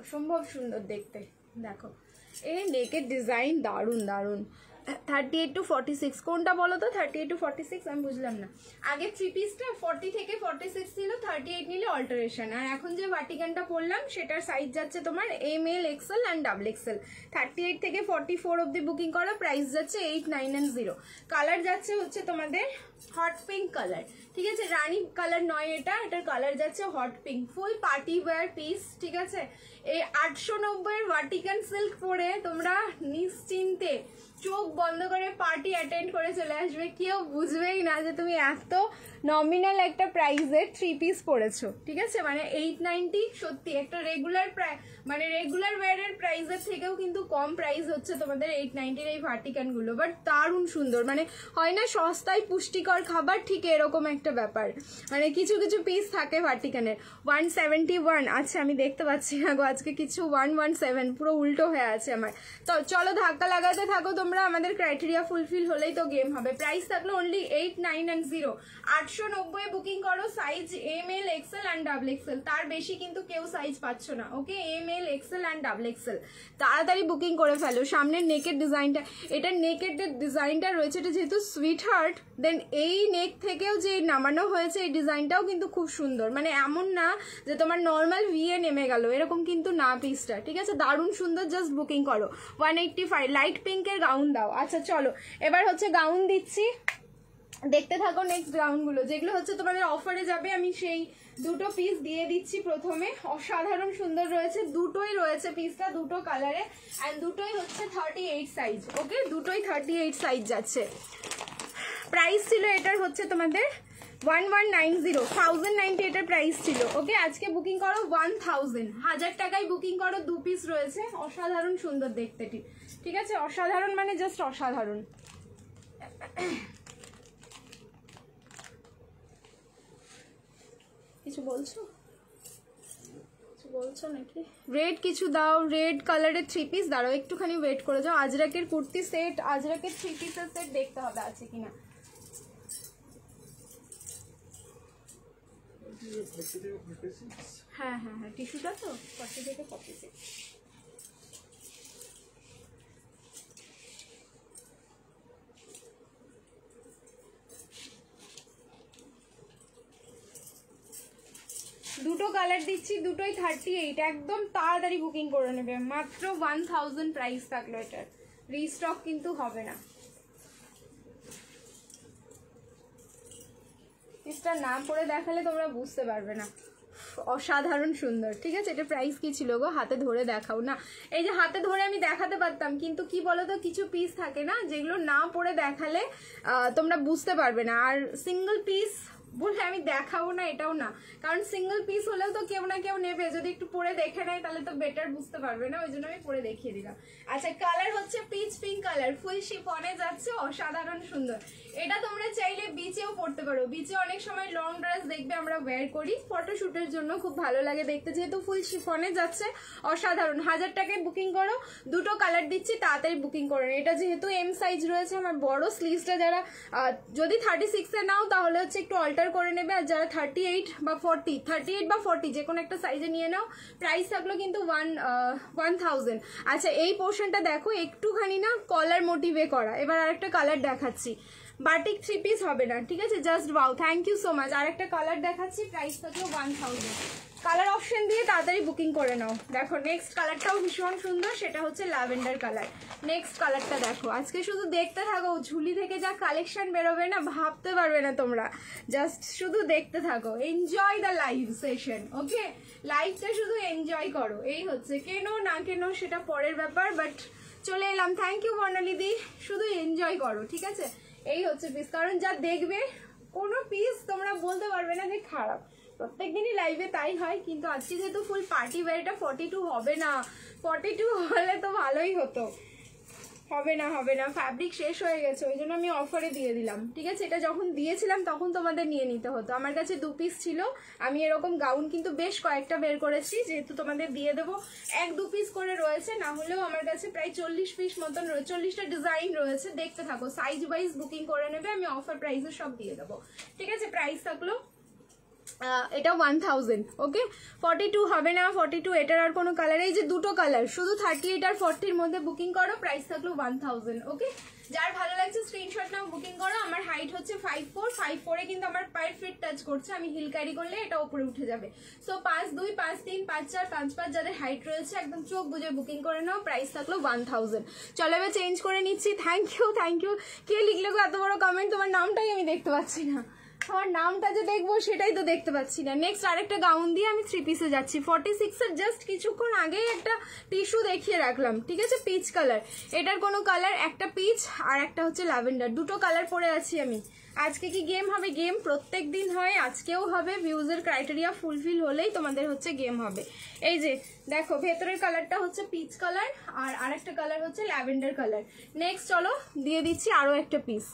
অসম্ভব সুন্দর দেখতে, দেখো এই নেকের ডিজাইন দারুণ দারুণ। 38 to 46 কোনটা বলো তো? 38 to 46 আমি বুঝলাম না। আগে 3 পিসটা 40 থেকে 46 ছিল, 38 নিলে অল্টারেশন। আর এখন যে ভার্টিকানটা পরলাম সেটার সাইজ যাচ্ছে তোমার M L XL and double XL. 38 থেকে 44 অবধি বুকিং করো, প্রাইস যাচ্ছে 8,990। কালার যাচ্ছে হচ্ছে তোমাদের হট পিঙ্ক কালার, ঠিক আছে? রানী কালার নয় এটা, এটার কালার যাচ্ছে হট পিঙ্ক, ফুল পার্টি ওয়্যার পিস, ঠিক আছে? এই 890 এর ভার্টিকান সিল্ক পরে তোমরা নিশ্চিন্তে চোখ বন্ধ করে পার্টি অ্যাটেন্ড করে চলে আসবে, কেউ বুঝবেই না যে তুমি এত নমিনাল একটা প্রাইসের 3 পিস পরেছো, ঠিক আছে? মানে 890 সত্যি একটা রেগুলার মানে রেগুলার ওয়্যারের প্রাইসের থেকেও কিন্তু কম প্রাইস হচ্ছে তোমাদের 890 এই ভার্টিকানগুলো, বাট দারুণ সুন্দর। মানে হয় না সস্তায় পুষ্টিকর খাবার, ঠিক এরকম একটা ব্যাপার। মানে কিছু কিছু পিস থাকে ভার্টিকানের 171, আচ্ছা আমি দেখতে পাচ্ছি না গো আজকে কিছু 117, পুরো উল্টো হয়ে আছে আমার। তো চলো ধাক্কা লাগাতে থাকো তোমরা, আমাদের ক্রাইটেরিয়া ফুলফিল হলেই তো গেম হবে। প্রাইস থাকলো অনলি 8,990। 890 বুকিং করো, size M L XL and double XL, তার বেশি কিন্তু কেউ সাইজ পাচ্ছ না, okay? M L XL and double XL, তাড়াতাড়ি বুকিং করে ফেলো। সামনের নেকের ডিজাইনটা, এটা নেকের ডিজাইনটা রয়েছে, এটা যেহেতু সুইট হার্ট, দেন এই নেক থেকেও যে নামানো হয়েছে এই ডিজাইনটাও কিন্তু খুব সুন্দর। মানে এমন না যে তোমার নর্মাল ভিএ নেমে গেল, এরকম কিন্তু না পিসটা, ঠিক আছে? দারুণ সুন্দর, জাস্ট বুকিং করো। 185 লাইট পিঙ্কের গাউন দাও। আচ্ছা চলো এবার হচ্ছে গাউন দিচ্ছি, দেখতে থাকো নেক্সট গাউনগুলো যেগুলো হচ্ছে তোমাদের অফারে যাবে। আমি সেই দুটো পিস দিয়ে দিচ্ছি প্রথমে, অসাধারণ সুন্দর রয়েছে, দুটোই রয়েছে পিসটা, দুটো কালারে, অ্যান্ড দুটোই হচ্ছে 38 সাইজ, ওকে? দুটোই 38 সাইজ যাচ্ছে। প্রাইস ছিল এটার হচ্ছে তোমাদের 1190, 1090 এটার প্রাইস ছিল, ওকে? আজকে বুকিং করো 1000, 1000 টাকায় বুকিং করো, 2 পিস রয়েছে, অসাধারণ সুন্দর দেখতে, ঠিক আছে? অসাধারণ মানে জাস্ট অসাধারণ। কিছু বলছো? কিছু বলছো নাকি? রেড কিছু দাও, রেড কালারের 3 পিস দাঁড়াও, একটুখানি ওয়েট করে যাও। আজরাকের কুর্তি সেট, আজরাকের 3 পিসের সেট দেখতে হবে আছে কিনা। হ্যাঁ হ্যাঁ হ্যাঁ, টিস্যুটা তো 40 থেকে 46। দুটো কালার দিচ্ছি, দুটোই 38, একদম তাড়াতাড়ি বুকিং করে নেবে, মাত্র 1000 প্রাইস থাকলো এটার, রিস্টক কিন্তু হবে না। পিসটার নাম পড়ে দেখালে তোমরা বুঝতে পারবে না, অসাধারণ সুন্দর, ঠিক আছে? এটা প্রাইস কি ছিল গো? হাতে ধরে দেখাও না, এই যে হাতে ধরে আমি দেখাতে পারতাম, কিন্তু কি বলতো কিছু পিস থাকে না যেগুলো না পড়ে দেখালে তোমরা বুঝতে পারবে না। আর সিঙ্গেল পিস বলে আমি দেখাবো না এটাও না, কারণ সিঙ্গেল পিস হলেও তো কেউ না কেউ নেবে, যদি একটু পরে দেখে নেয় তাহলে তো বেটার বুঝতে পারবে না, ওই জন্য আমি পরে দেখিয়ে দিলাম। আচ্ছা কালার হচ্ছে পিচ পিঙ্ক কালার, ফুল শিফনে যাচ্ছে, অসাধারণ সুন্দর। এটা তোমরা চাইলে বিচেও পড়তে পারো, বিচে অনেক সময় লং ড্রেস দেখবে আমরা ওয়্যার করি ফটোশুটের জন্য, খুব ভালো লাগে দেখতে, যেহেতু ফুল শিফনে যাচ্ছে, অসাধারণ। 1000 টাকায় বুকিং করো, দুটো কালার দিচ্ছি, তাড়াতাড়ি বুকিং করো। এটা যেহেতু এম সাইজ রয়েছে, আমার বড় স্লিভসটা যারা যদি 36 এ নাও তাহলে হচ্ছে একটু অল্টার করে নেবে, আর যারা 38 বা 40 যে কোনো একটা সাইজে নিয়ে নাও। প্রাইস থাকলো কিন্তু 1000। আচ্ছা এই পোর্শনটা দেখো একটুখানি না কলার মোটিভে করা। এবার আরেকটা কালার দেখাচ্ছি, বাটিক 3 পিস হবে না, ঠিক আছে? Just wow, thank you so much. আরেকটা কালার দেখাচ্ছি, প্রাইস থাকলো 1000। কালার অপশন দিয়ে তাড়াতাড়ি বুকিং করে নাও। দেখো নেক্সট কালারটাও ভীষণ সুন্দর, সেটা হচ্ছে ল্যাভেন্ডার কালার। নেক্সট কালারটা দেখো, আজকে শুধু দেখতে থাকো, ঝুলি থেকে যা কালেকশন বেরোবে না ভাবতে পারবে না তোমরা, জাস্ট শুধু দেখতে থাকো, এনজয় দ্য লাইভ সেশন, ওকে? লাইভটা শুধু এনজয় করো, এই হচ্ছে, কেন না কেন সেটা পরের ব্যাপার, বাট চলে এলাম। থ্যাংক ইউ বর্ণালী দি, শুধু এনজয় করো, ঠিক আছে? এই হচ্ছে পিস, কারণ যা দেখবে কোনো পিস তোমরা বলতে পারবে না যে খারাপ, প্রত্যেক দিনই লাইভে তাই হয়, কিন্তু আজকে যেহেতু ফুল পার্টি ওয়্যার, এটা 42 হবে না, 42 হলে তো ভালোই হতো, হবে না, ফ্যাব্রিক শেষ হয়ে গেছে, ওই জন্য আমি অফারে দিয়ে দিলাম, ঠিক আছে? এটা যখন দিয়েছিলাম তখন তোমাদের নিয়ে নিতে হতো। আমার কাছে 2 পিস ছিল, আমি এরকম গাউন কিন্তু বেশ কয়েকটা বের করেছি, যেহেতু তোমাদের দিয়ে দেবো 1-2 পিস করে রয়েছে, না হলেও আমার কাছে প্রায় 40 পিস মতন রয়েছে, 40টা ডিজাইন রয়েছে, দেখতে থাকো, সাইজ ওয়াইজ বুকিং করে নেবে, আমি অফার প্রাইসে সব দিয়ে দেবো, ঠিক আছে? প্রাইস থাকলো এটা 1000, ওকে? 42 হবে না, 42 এটার আর কোনো কালার, এই যে দুটো কালার, শুধু 38 আর 40 মধ্যে বুকিং করো, প্রাইস থাকলো 1000, ওকে? যার ভালো লাগছে স্ক্রিনশট নাও, বুকিং করো। আমার হাইট হচ্ছে 5'4", 5'4" কিন্তু আমার পায়ের ফিট টাচ করছে, আমি হিল ক্যারি করলে এটা উপরে উঠে যাবে। সো 5'2", 5'3", 5'4", 5'5" যাদের হাইট রয়েছে একদম চোখ বুঝে বুকিং করে নাও। প্রাইস থাকলো 1000। চলো এবার চেঞ্জ করে নিচ্ছি। Thank you. কে লিখলে গো এত বড় কমেন্ট? তোমার নামটাই আমি দেখতে পাচ্ছি না, আমার নামটা যে দেখবো সেটাই তো দেখতে পাচ্ছি না। নেক্সট আরেকটা গাউন দিয়ে আমি 3 পিসে যাচ্ছি। 46 এর জাস্ট কিছুক্ষণ আগেই একটা টিস্যু দেখিয়ে রাখলাম, ঠিক আছে, পিচ কালার। এটার কোনো কালার, একটা পিচ আর একটা হচ্ছে ল্যাভেন্ডার, দুটো কালার পরে আছি আমি। আজকে কি গেম হবে? গেম প্রত্যেক দিন হয়, আজকেও হবে। ভিউজের ক্রাইটেরিয়া ফুলফিল হলেই তোমাদের হচ্ছে গেম হবে। এই যে দেখো ভেতরের কালারটা হচ্ছে পিচ কালার আর আরেকটা কালার হচ্ছে ল্যাভেন্ডার কালার। নেক্সট চলো দিয়ে দিচ্ছি আরো একটা পিস।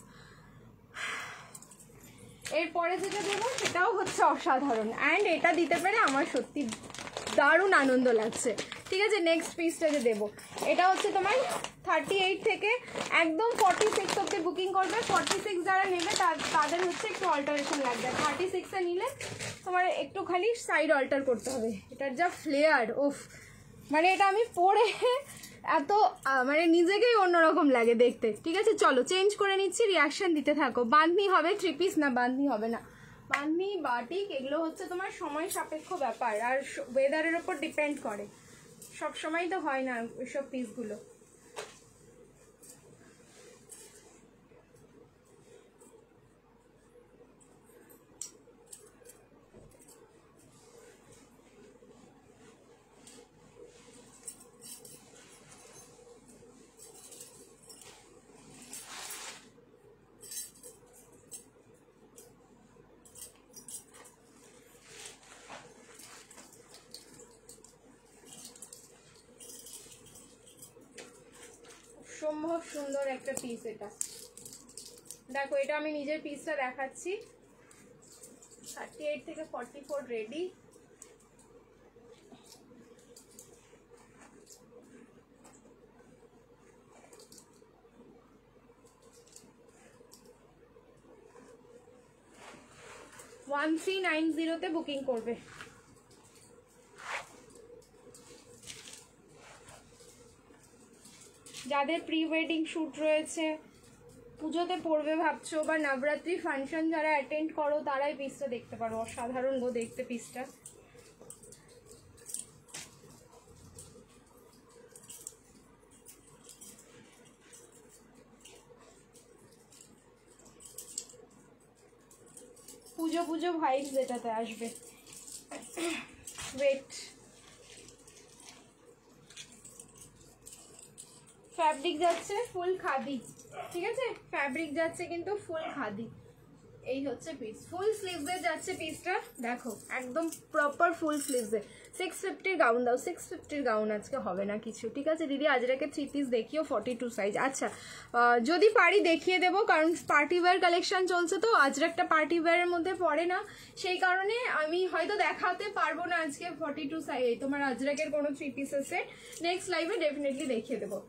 এরপরে যেটা দেবো সেটাও হচ্ছে অসাধারণ, অ্যান্ড এটা দিতে পেরে আমার সত্যি দারুণ আনন্দ লাগছে। ঠিক আছে, নেক্সট পিসটা যে দেবো এটা হচ্ছে তোমার 38 থেকে একদম 46 অব্দি বুকিং করবে। 46 যারা নেবে তাদের হচ্ছে একটু অল্টারেশন লাগবে। 36-এ নিলে তোমার একটু খালি সাইড অল্টার করতে হবে। এটার যা ফ্লেয়ার, ওফ, মানে এটা আমি পরে এত মানে নিজেকেই অন্যরকম লাগে দেখতে। ঠিক আছে, চলো চেঞ্জ করে নিচ্ছি, রিয়াকশন দিতে থাকো। বাঁধনি হবে 3 পিস না? বাঁধনি হবে না, বাঁধনি বাটিক এগুলো হচ্ছে তোমার সময় সাপেক্ষ ব্যাপার আর ওয়েদারের ওপর ডিপেন্ড করে, সব সময় তো হয় না ওইসব পিসগুলো। অসম্ভব সুন্দর একটা পিস এটা, দেখো এটা আমি নিজের পিসটা দেখাচ্ছি। 38 থেকে 44 রেডি। $1390 বুকিং করবে। যাদের প্রি ওয়েডিং শ্যুট রয়েছে, পুজোতে পড়বে ভাবছো, বা নবরাত্রি ফাংশন যারা অ্যাটেন্ড করো তারাই পিসটা দেখতে পারো। অসাধারণ গো দেখতে পিসটা। পুজো পুজো ভাইবস যেটাতে আসবে। ওয়েট, ফ্যাব্রিক যাচ্ছে ফুল খাদি, ঠিক আছে, ফ্যাব্রিক যাচ্ছে কিন্তু ফুল খাদি। এই হচ্ছে পিস, ফুল স্লিভসে যাচ্ছে পিসটা, দেখো একদম প্রপার ফুল স্লিভসে। 650 গাউন দাও, 650 গাউন আজকে হবে না কিছু। ঠিক আছে দিদি, আজরাকে 3 পিস দেখিও, 42 সাইজ। আচ্ছা যদি পারি দেখিয়ে দেবো, কারণ পার্টি ওয়্যার কালেকশন চলছে তো, আজরাকটা পার্টি ওয়্যারের মধ্যে পড়ে না, সেই কারণে আমি হয়তো দেখাতে পারবো না আজকে 42 সাইজ তোমার আজরাকের কোনো 3 পিসের সেট। নেক্সট লাইভে ডেফিনেটলি দেখিয়ে দেবো।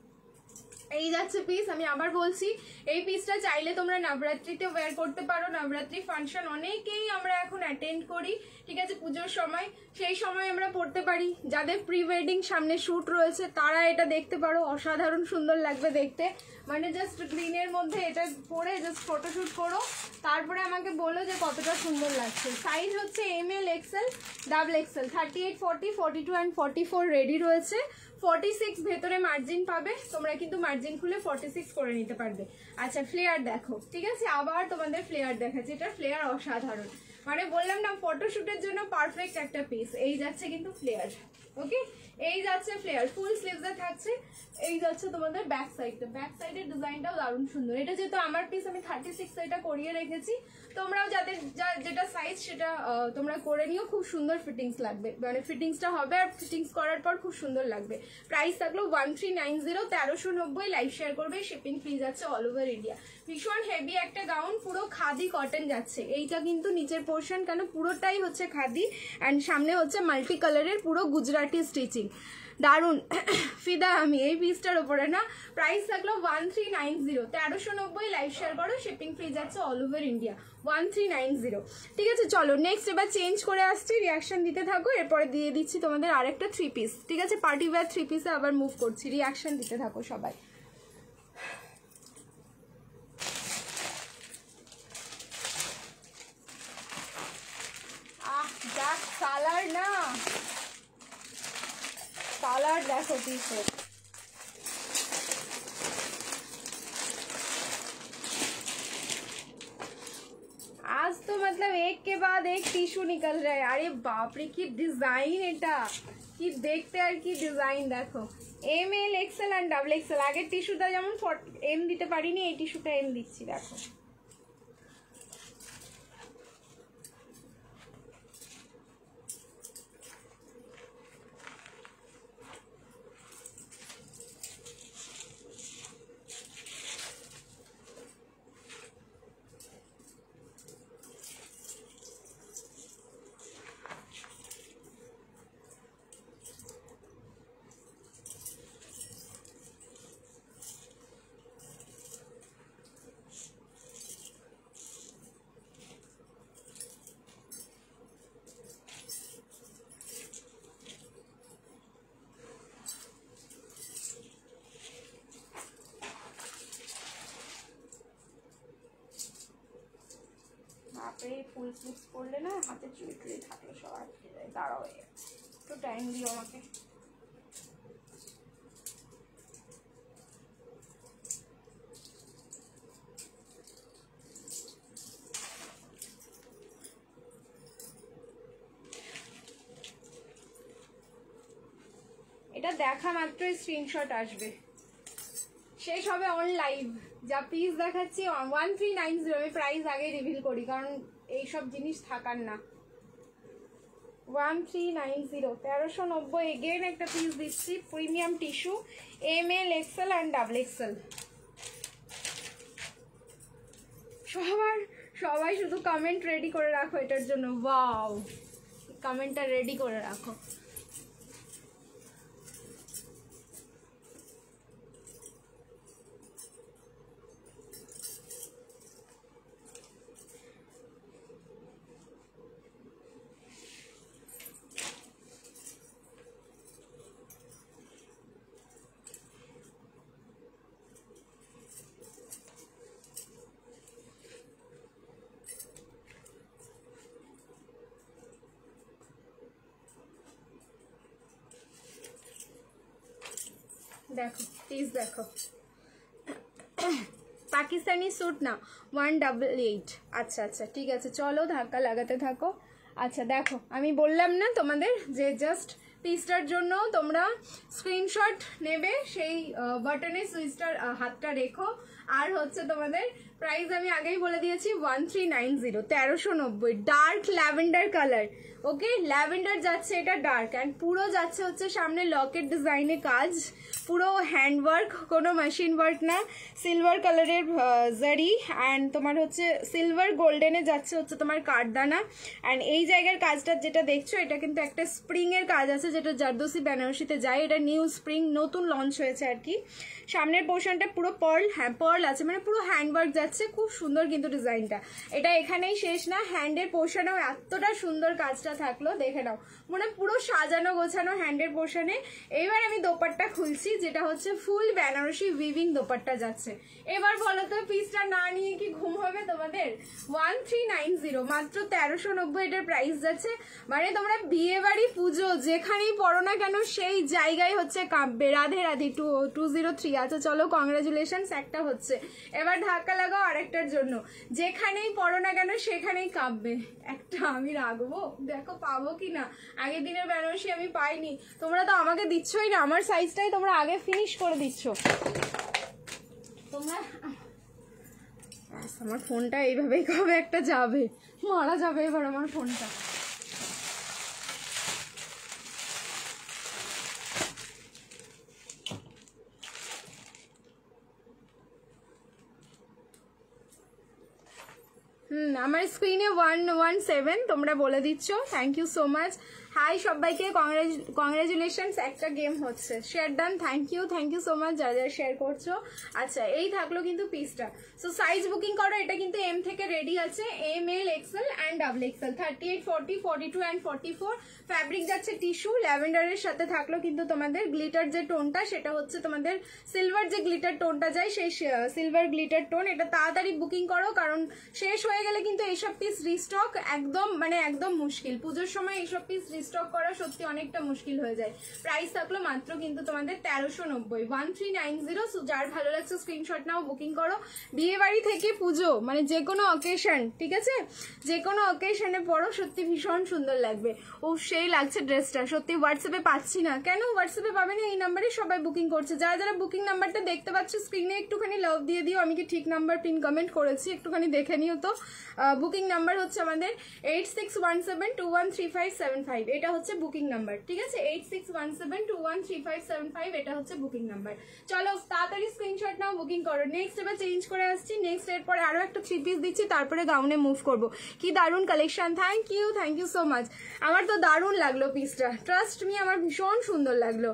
এই যাচ্ছে পিস, আমি আবার বলছি এই পিসটা চাইলে তোমরা নবরাত্রিতে ওয়্যার করতে পারো। নবরাত্রি ফাংশন অনেকেই আমরা এখন অ্যাটেন্ড করি, ঠিক আছে, পুজোর সময়, সেই সময় আমরা পড়তে পারি। যাদের প্রি ওয়েডিং সামনে শ্যুট রয়েছে তারা এটা দেখতে পারো, অসাধারণ সুন্দর লাগবে দেখতে। মানে জাস্ট গ্রিনের মধ্যে এটা পরে জাস্ট ফটোশ্যুট করো, তারপরে আমাকে বলো যে কতটা সুন্দর লাগছে। সাইজ হচ্ছে ML, XL, XXL, 38, 40, 42 and 44 ready রয়েছে। 46 ভেতরে মার্জিন পাবে, তোমরা কিন্তু মার্জিন খুলে 46 করে নিতে পারবে। আচ্ছা ফ্লেয়ার দেখো, ঠিক আছে, আবার তোমাদের ফ্লেয়ার দেখাচ্ছি। এটা ফ্লেয়ার অসাধারণ, মানে বললাম না ফটোশুটের জন্য পারফেক্ট একটা পিস। এই যাচ্ছে কিন্তু ফ্লেয়ার, ওকে, এই যাচ্ছে ফ্লেয়ার, ফুল স্লিভসে থাকছে। এই যাচ্ছে তোমাদের ব্যাক সাইডটা, ব্যাক সাইডের ডিজাইনটাও দারুণ সুন্দর। এটা যেহেতু আমার পিস, আমি 36 এটা করিয়ে রেখেছি, তোমরাও যাদের যেটা সাইজ সেটা তোমরা করে নিও, খুব সুন্দর ফিটিংস লাগবে, মানে ফিটিংসটা হবে আর ফিটিংস করার পর খুব সুন্দর লাগবে। প্রাইস থাকলো 1390, 1390, লাইভ শেয়ার করবে, শিপিং ফ্রি যাচ্ছে অল ওভার ইন্ডিয়া। ভীষণ হেভি একটা গাউন, পুরো খাদি কটন যাচ্ছে। এইটা কিন্তু নিচের পোর্শন কেন পুরোটাই হচ্ছে খাদি, অ্যান্ড সামনে হচ্ছে মাল্টি কালারের পুরো গুজরাটি স্টিচিং, দারুণ ফিদা আমি এই পিসটার ওপরে না। প্রাইস থাকলো 1390, 1390, লাইভ শেয়ার করো, শিপিং ফ্রি যাচ্ছে অল ওভার ইন্ডিয়া, 1390। ঠিক আছে চলো নেক্সট এবার চেঞ্জ করে আসছি, রিয়াকশন দিতে থাকো, এরপরে দিয়ে দিচ্ছি তোমাদের আরেকটা 3 পিস। ঠিক আছে, পার্টি ওয়্যার 3 পিসে আবার মুভ করছি, রিয়াকশন দিতে থাকো সবাই। কালার না, কালার দেখো পিসের। आज तो मतलब एक के बाद एक टिश्यू निकल रहा है। अरे बाप रे की डिजाइन, এটা কি দেখতে আর কি ডিজাইন দেখো। M L XL and double XL. আগের টিস্যুটা যেমন এম দিতে পারিনি, এই টিস্যুটা এম দিচ্ছি দেখো। ফুল স্লিভস পরলে না হাতে চুড়ি টুড়ি থাকলে সব আটকে যায়। দাঁড়াও একটু টাইম দিও আমাকে। এটা দেখা মাত্রই স্ক্রিনশট আসবে, শেষ হবে অন লাইভ। যা পিস দেখাচ্ছি 1390। আমি প্রাইস আগে রিভিল করি কারণ এইসব জিনিস থাকার না। 1390, 1390। এগেন একটা পিস দিচ্ছি, premium tissue, M L XL and double XL. সবাই শুধু কমেন্ট রেডি করে রাখো এটার জন্য। ওয়াও, কমেন্টটা রেডি করে রাখো। দেখো প্লিজ দেখো, পাকিস্তানি স্যুট না 188। আচ্ছা আচ্ছা ঠিক আছে, চলো ধাক্কা লাগাতে থাকো। আচ্ছা দেখো, আমি বললাম না তোমাদের যে জাস্ট পিসটার জন্য তোমরা স্ক্রিনশট নেবে, সেই বাটনে সুইচটার হাতটা রেখো। আর হচ্ছে তোমাদের প্রাইস আমি আগেই বলে দিয়েছি 1390, 1390। ডার্ক ল্যাভেন্ডার কালার, ওকে ল্যাভেন্ডার যাচ্ছে এটা ডার্ক, অ্যান্ড পুরো যাচ্ছে হচ্ছে সামনে লকেট ডিজাইনে কাজ, পুরো হ্যান্ডওয়ার্ক, কোনো মেশিন ওয়ার্ক না। সিলভার কালারের জারি, অ্যান্ড তোমার হচ্ছে সিলভার গোল্ডেনে যাচ্ছে হচ্ছে তোমার কাঠদানা। অ্যান্ড এই জায়গার কাজটা যেটা দেখছো এটা কিন্তু একটা স্প্রিংয়ের কাজ আছে, যেটা জারদোসি বেনারসিতে যায়। এটা নিউ স্প্রিং, নতুন লঞ্চ হয়েছে আর কি। সামনের পোর্শনটা পুরো পার্ল, হ্যাঁ পার্ল আছে, মানে পুরো হ্যান্ডওয়ার্ক যাচ্ছে, খুব সুন্দর কিন্তু ডিজাইনটা। এটা এখানেই শেষ না, হ্যান্ডের পোর্শনেও এতটা সুন্দর কাজটা থাকলো, দেখে নাও, মানে পুরো সাজানো গোছানো হ্যান্ডের পোর্শনে। এইবার আমি দোপাট্টা খুলছি, যেটা হচ্ছে ফুল বেনারসি উইভিং দোপাট্টা যাচ্ছে। এবার বলো তো পিসটা না নিয়ে কি ঘুম হবে তোমাদের? 1390, মাত্র 1390 এটার প্রাইস যাচ্ছে। মানে তোমরা বিয়ে বাড়ি পুজো যেখানেই পড়ো না কেন সেই জায়গায় হচ্ছে কাঁপবে। রাধে রাধে 203। আচ্ছা চলো, কংগ্রাচুলেশনস, একটা হচ্ছে। এবার ধাক্কা লাগাও আরেকটার জন্য, যেখানেই পড়ো না কেন সেখানেই কাঁপবে। একটা আমি রাখবো, দেখো পাবো কি না। আগের দিনের বেনারসি আমি পাইনি, তোমরা তো আমাকে দিচ্ছই না, আমার সাইজটাই তোমরা আগে ফিনিশ করে দিচ্ছ তোমরা। আমার ফোনটা এইভাবেই কবে একটা যাবে, মারা যাবে এবার আমার ফোনটা। আমার স্ক্রিনে 117 তোমরা বলে দিচ্ছ, thank you so much. Hi সবাইকে, কংগ্রাচুলেশনস, একটা গেম হচ্ছে, share done, thank you so much যারা যারা শেয়ার করছো। আচ্ছা এই থাকলো কিন্তু পিসটা। সো সাইজ বুকিং করো, এটা কিন্তু এম থেকে রেডি আছে, M L XL and double XL, 38, 40, 42 and 44। Fabric যাচ্ছে টিস্যু, ল্যাভেন্ডারের সাথে থাকলো কিন্তু তোমাদের গ্লিটার যে টোনটা সেটা হচ্ছে তোমাদের সিলভার যে গ্লিটার টোনটা যায় সেই সিলভার গ্লিটার টোন। এটা তাড়াতাড়ি বুকিং করো কারণ শেষ হয়ে গেলে কিন্তু এইসব পিস রিস্টক একদম মানে একদম মুশকিল, পুজোর সময় এইসব পিস রিস্টক করা সত্যি অনেকটা মুশকিল হয়ে যায়। প্রাইস থাকলো মাত্র কিন্তু তোমাদের 1390, 1390। যার ভালো লাগছে স্ক্রিনশট নাও, বুকিং করো। বিয়ে বাড়ি থেকে পুজো মানে যে কোনো অকেশন, ঠিক আছে, যে কোনো অকেশনে পড়ো, সত্যি ভীষণ সুন্দর লাগবে। ও সেই লাগছে ড্রেসটা, সত্যি হোয়াটসঅ্যাপে পাচ্ছি না কেন, হোয়াটসঅ্যাপে পাবে না, এই নাম্বারে সবাই বুকিং করছে। যারা যারা বুকিং নাম্বারটা দেখতে পাচ্ছ স্ক্রিনে একটুখানি লাভ দিয়ে দিও, আমি কি ঠিক নাম্বার পিন কমেন্ট করেছি একটুখানি দেখে নিও তো। বুকিং নাম্বার হচ্ছে আমাদের 8617213575, এটা হচ্ছে বুকিং নাম্বার, ঠিক আছে, 8617213575, এটা হচ্ছে বুকিং নাম্বার। চলো তাড়াতাড়ি স্ক্রিনশট নাও, বুকিং করো। নেক্সট এবার চেঞ্জ করে আসছি, নেক্সট এরপরে আরো একটা 3 পিস দিচ্ছি, তারপরে গাউনে মুভ করব। কি দারুণ collection, thank you so much. আমার তো দারুণ লাগলো পিসটা, ট্রাস্ট মি আমার ভীষণ সুন্দর লাগলো।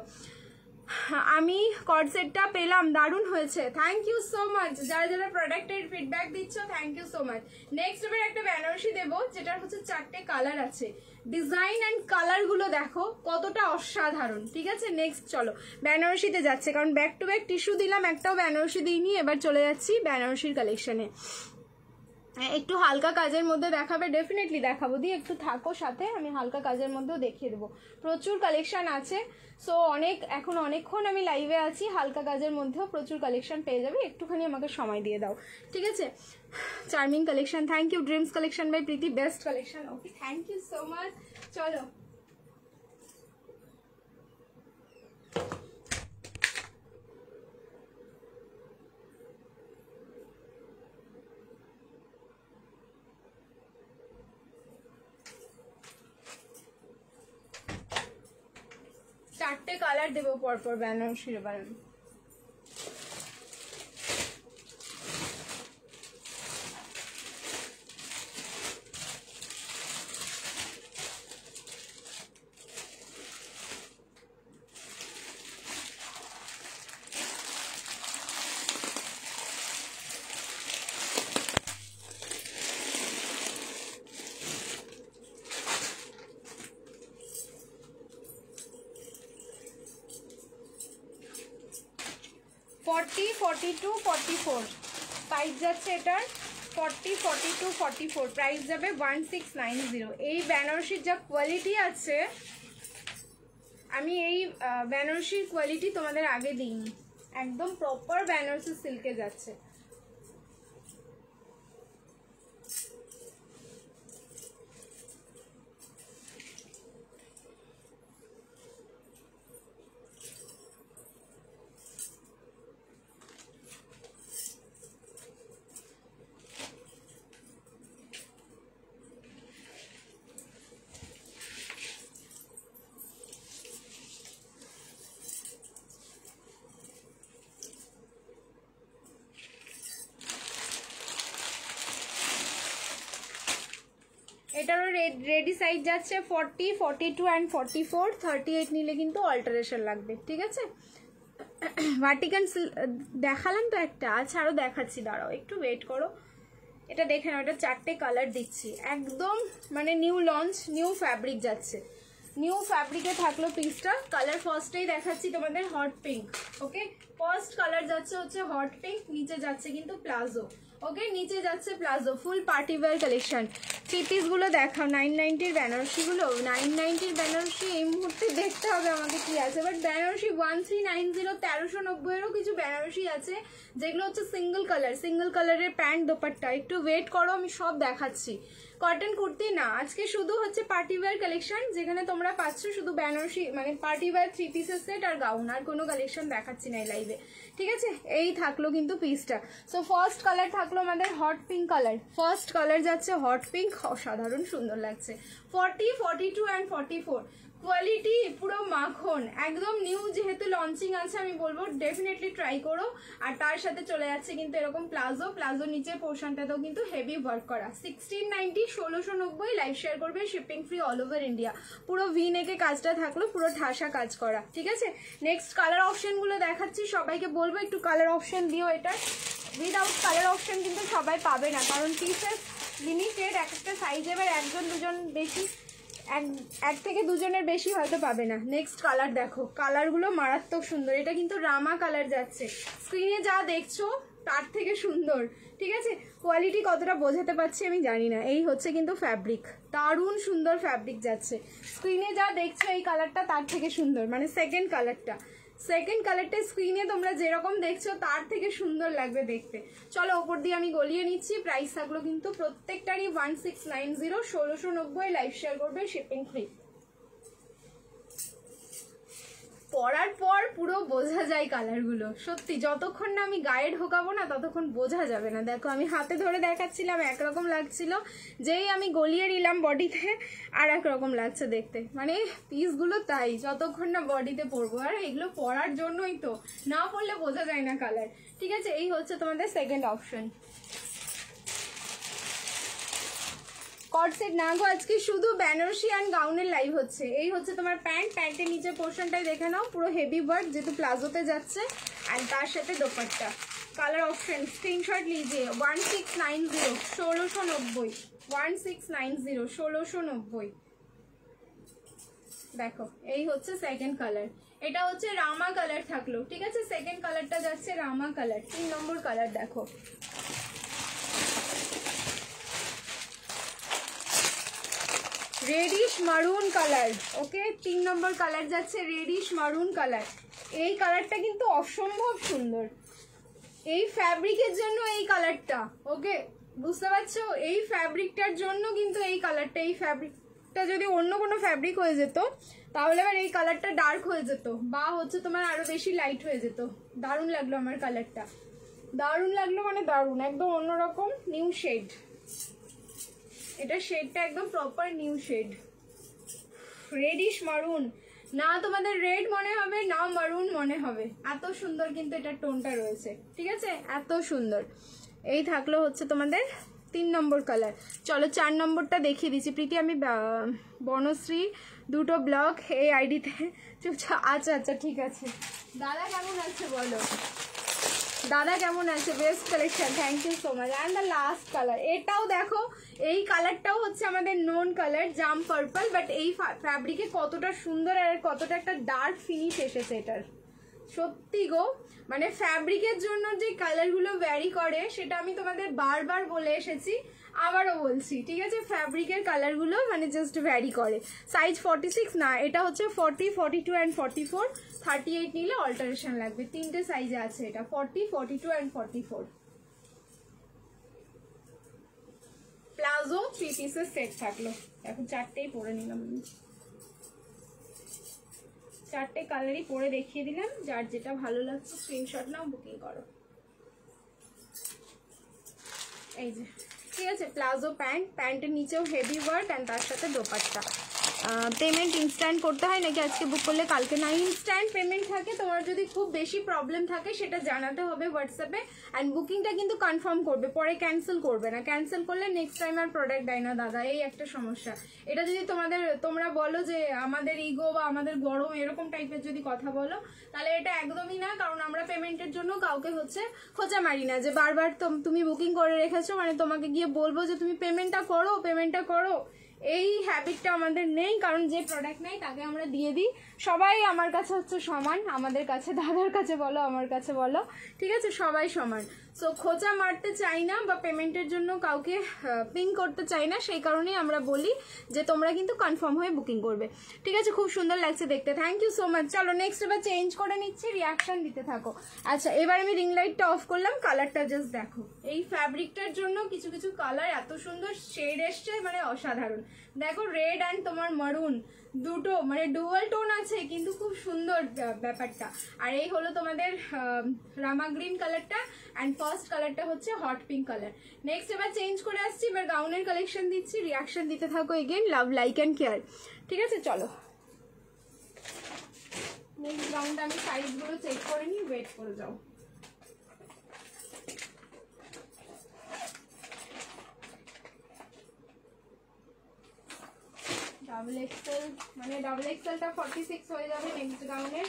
আমি কর্ডসেটটা পেলাম, দারুণ হয়েছে, থ্যাংক ইউ সো মাচ। যারা যারা প্রোডাক্টের ফিডব্যাক দিচ্ছ thank you so much. Next এবার একটা বেনারসি দেবো যেটার হচ্ছে 4টে কালার আছে, ডিজাইন অ্যান্ড কালার গুলো দেখো কতটা অসাধারণ, ঠিক আছে। নেক্সট চলো বেনারসিতে যাচ্ছে, কারণ ব্যাক টু ব্যাক টিস্যু দিলাম, একটাও বেনারসি দিইনি। এবার চলে যাচ্ছি বেনারসির কালেকশনে। একটু হালকা কাজের মধ্যে দেখাবে, ডেফিনেটলি দেখাবো, দিয়ে একটু থাকো সাথে, আমি হালকা কাজের মধ্যেও দেখিয়ে দেবো। প্রচুর কালেকশন আছে, সো এখন অনেকক্ষণ আমি লাইভে আছি, হালকা কাজের মধ্যেও প্রচুর কালেকশন পেয়ে যাবে, একটুখানি আমাকে সময় দিয়ে দাও, ঠিক আছে। Charming collection, thank you. Dreams collection by Preeti, best collection, okay, thank you so much. চলো চারটে কালার দেবো পরপর বেনারসির। এবার ফর্টি, 42, 44 প্রাইস যাচ্ছে এটার, 40, 42, 44 প্রাইস যাবে 1690। এই বেনারসির যা কোয়ালিটি আছে, আমি এই বেনারসির কোয়ালিটি তোমাদের আগে দিইনি, একদম প্রপার বেনারসি সিল্কে যাচ্ছে। এটারও রেডি সাইজ যাচ্ছে 40, 42 অ্যান্ড 44, 38 নিলে কিন্তু অল্টারেশন লাগবে, ঠিক আছে। ভার্টিকান দেখালাম তো একটা, আচ্ছা আরও দেখাচ্ছি, দাঁড়াও একটু ওয়েট করো। এটা দেখে নাও, এটা 4টে কালার দিচ্ছি, একদম মানে নিউ লঞ্চ, নিউ ফ্যাব্রিক যাচ্ছে, নিউ ফ্যাব্রিকে থাকলো পিসটা। কালার ফার্স্টেই দেখাচ্ছি তোমাদের হট পিঙ্ক, ওকে, ফার্স্ট কালার যাচ্ছে হচ্ছে হট পিঙ্ক, নিচে যাচ্ছে কিন্তু প্লাজো, ওকে, নিচে যাচ্ছে প্লাজো, ফুল পার্টি ওয়্যার কালেকশন। থ্রি পিসগুলো দেখাও, 990-র বেনারসিগুলো, 990-র বেনারসি এই মুহূর্তে দেখতে হবে আমাকে কি আছে, বাট বেনারসি 1390, 1390-এরও কিছু বেনারসি আছে যেগুলো হচ্ছে সিঙ্গেল কালারের প্যান্ট দোপাট্টা। একটু ওয়েট করো, আমি সব দেখাচ্ছি। কটন কুর্তি না, আজকে শুধু হচ্ছে পার্টি ওয়্যার কালেকশন, যেখানে তোমরা পাচ্ছ শুধু বেনারসি মানে পার্টি ওয়্যার 3 পিসের সেট আর গাউন, আর কোনো কালেকশন দেখাচ্ছি না এই লাইভে, ঠিক আছে। এই থাকলো কিন্তু পিসটা। সো ফার্স্ট কালার থাকলো আমাদের hot pink colour, first colour যাচ্ছে হট পিঙ্ক, অসাধারণ সুন্দর লাগছে। 40, 42 অ্যান্ড 44 কোয়ালিটি পুরো মাখন, একদম নিউ, যেহেতু লঞ্চিং আছে আমি বলবো ডেফিনেটলি ট্রাই করো। আর তার সাথে চলে যাচ্ছে কিন্তু এরকম প্লাজো নিচের পোর্শনটাতেও কিন্তু হেভি ওয়ার্ক করা। 1690, 1690, লাইভ শেয়ার করবে, shipping free all over India. পুরো ভি নেকে কাজটা থাকলো, পুরো ঠাসা কাজ করা, ঠিক আছে। নেক্সট কালার অপশনগুলো দেখাচ্ছি, সবাইকে বলবো একটু কালার অপশন দিও। এটা উইদাউট কালার অপশন কিন্তু সবাই পাবে না, কারণ পিসেস লিমিটেড, এক একটা সাইজে এবার একজন দুজন বেশি, এক থেকে দুজনের বেশি হয়তো পাবে না। নেক্সট কালার দেখো, কালারগুলো মারাত্মক সুন্দর। এটা কিন্তু রামা কালার যাচ্ছে, স্ক্রিনে যা দেখছো তার থেকে সুন্দর, ঠিক আছে। কোয়ালিটি কতটা বোঝাতে পারছি আমি জানি না। এই হচ্ছে কিন্তু ফ্যাব্রিক, দারুণ সুন্দর ফ্যাব্রিক যাচ্ছে। স্ক্রিনে যা দেখছো এই কালারটা তার থেকে সুন্দর, মানে সেকেন্ড কালারটা স্ক্রিনে তোমরা যেরকম দেখছো তার থেকে সুন্দর লাগবে দেখতে। চলো ওপর দিয়ে আমি গলিয়ে নিচ্ছি। প্রাইস থাকলো কিন্তু প্রত্যেকটারই 1690, 1690, লাইভ শেয়ার করবে, শিপিং ফ্রি। পরার পর পুরো বোঝা যায় কালারগুলো, সত্যি যতক্ষণ না আমি গায়ে ঢোকাবো না ততক্ষণ বোঝা যাবে না। দেখো আমি হাতে ধরে দেখাচ্ছিলাম একরকম লাগছিল, যেই আমি গলিয়ে নিলাম বডিতে আর একরকম লাগছে দেখতে। মানে পিসগুলো তাই, যতক্ষণ না বডিতে পরবো। আর এগুলো পরার জন্যই তো, না পরলে বোঝা যায় না কালার, ঠিক আছে। এই হচ্ছে তোমাদের সেকেন্ড অপশন। কটসেট না গো, আজকে শুধু বেনারসি অ্যান্ড গাউনের লাইভ হচ্ছে। এই হচ্ছে তোমার প্যান্টের নিচে পোর্শনটাই দেখে নাও, পুরো হেভি ওয়ার্ক যেহেতু প্লাজোতে যাচ্ছে, অ্যান্ড তার সাথে দোপাট্টা। কালার অপশন স্ক্রিনশট লিজিয়ে 1690, 1690, 1690, 1690। দেখো এই হচ্ছে সেকেন্ড কালার, এটা হচ্ছে রামা কালার থাকলো, ঠিক আছে। সেকেন্ড কালারটা যাচ্ছে রামা কালার। 3 নম্বর কালার দেখো, রেডিশ মারুন কালার, ওকে। 3 নম্বর কালার যাচ্ছে রেডিশ মারুন কালার। এই কালারটা কিন্তু অসম্ভব সুন্দর, এই ফ্যাব্রিকের জন্য এই কালারটা, ওকে, বুঝতে পারছো? এই ফ্যাব্রিকটার জন্য কিন্তু এই কালারটা, এই ফ্যাব্রিকটা যদি অন্য কোনো ফ্যাব্রিক হয়ে যেত তাহলে আবার এই কালারটা ডার্ক হয়ে যেত, বা হচ্ছে তোমার আরো বেশি লাইট হয়ে যেত। দারুণ লাগলো আমার কালারটা, দারুণ লাগলো, মানে দারুণ, একদম অন্যরকম নিউ শেড। এটা শেডটা একদম প্রপার নিউ শেড, রেডিশ মারুন। না তোমাদের রেড মনে হবে না মারুন মনে হবে, এত সুন্দর কিন্তু এটা টোনটা রয়েছে, ঠিক আছে, এত সুন্দর। এই থাকলো হচ্ছে তোমাদের 3 নম্বর কালার। চলো 4 নম্বরটা দেখিয়ে দিচ্ছি। প্রীতি আমি বনশ্রী দুটো ব্লগ এই আইডিতে চুপচাপ, আচ্ছা আচ্ছা ঠিক আছে। দাদা কেমন আছে বলো, দাদা কেমন আছে? Best collection, thank you so much. And the last colour, এটাও দেখো, এই কালারটাও হচ্ছে আমাদের নোন কালার জাম পার্পল, বাট এই ফ্যাব্রিকে কতটা সুন্দর আর কতটা একটা ডার্ক ফিনিশ এসেছে এটার, সত্যি গো। মানে ফ্যাব্রিকের জন্য যে কালারগুলো ভ্যারি করে সেটা আমি তোমাদের বারবার বলে এসেছি, আবারও বলছি, ঠিক আছে। ফ্যাব্রিকের কালারগুলো মানে জাস্ট ভ্যারি করে। সাইজ 46 না, এটা হচ্ছে 40, 42 অ্যান্ড 44, 38 নিলে অল্টারেশন লাগবে। 3টে সাইজে আছে এটা, 40, 42 অ্যান্ড 44। প্লাজো 3 পিসের সেট থাকলো। এখন 4টেই পরে নিলাম আমি, 4টে কালারই পরে দেখিয়ে দিলাম। যার যেটা ভালো লাগছে স্ক্রিনশট নাও, বুকিং করো। এই যে, ঠিক আছে, প্লাজো প্যান্টের নিচেও হেভি ওয়ার্ক অ্যান্ড তার সাথে দোপাট্টা। পেমেন্ট ইনস্ট্যান্ট করতে হয় নাকি আজকে বুক করলে কালকে? না, ইনস্ট্যান্ট পেমেন্ট থাকে। তোমার যদি খুব বেশি প্রবলেম থাকে সেটা জানাতে হবে হোয়াটসঅ্যাপে, অ্যান্ড বুকিংটা কিন্তু কনফার্ম করবে, পরে ক্যান্সেল করবে না। ক্যান্সেল করলে নেক্সট টাইম আর প্রোডাক্ট দেয় না দাদা, এই একটা সমস্যা। এটা যদি তোমরা বলো যে আমাদের ইগো বা আমাদের গরম এরকম টাইপের যদি কথা বলো, তাহলে এটা একদমই না। কারণ আমরা পেমেন্টের জন্য কাউকে হচ্ছে খোঁচা মারি না, যে বারবার তুমি বুকিং করে রেখেছো মানে তোমাকে গিয়ে বলবো যে তুমি পেমেন্টটা করো। এই হ্যাবিটটা আমাদের নেই, কারণ যে প্রোডাক্ট নেই তাকে আমরা দিয়ে দিই। সবাই আমার কাছে হচ্ছে সমান, আমাদের কাছে, দাদার কাছে বলো, আমার কাছে বলো, ঠিক আছে, সবাই সমান। সো খোঁচা মারতে চাই না বা পেমেন্টের জন্য কাউকে পিং করতে চাই না, সেই কারণেই আমরা বলি যে তোমরা কিন্তু কনফার্ম হয়ে বুকিং করবে, ঠিক আছে। খুব সুন্দর লাগছে দেখতে, থ্যাংক ইউ সো মাচ। চলো নেক্সট এবার চেঞ্জ করে নিচ্ছি, রিয়াকশন দিতে থাকো। আচ্ছা, এবার আমি রিং লাইটটা অফ করলাম, কালারটা জাস্ট দেখো। এই ফ্যাব্রিকটার জন্য কিছু কিছু কালার এত সুন্দর শেড এসছে, মানে অসাধারণ। দেখো রেড অ্যান্ড তোমার মারুন দুটো, মানে ডুয়াল টোন আছে কিন্তু খুব সুন্দর ব্যাপারটা। আর এই হলো তোমাদের রামা গ্রিন কালারটা, অ্যান্ড ফার্স্ট কালারটা হচ্ছে হট পিঙ্ক কালার। নেক্সট এবার চেঞ্জ করে আসছি, এবার গাউনের কালেকশন দিচ্ছি, রিয়াকশন দিতে থাকো again, love like and care, ঠিক আছে। চলো নেক্সট গাউনটা আমি সাইজগুলো চেক করে নিই, ওয়েট করে যাও। ডাবল এক্সেল মানে ডাবল এক্সেলটা 46 হয়ে যাবে নেক্সট গাউনের।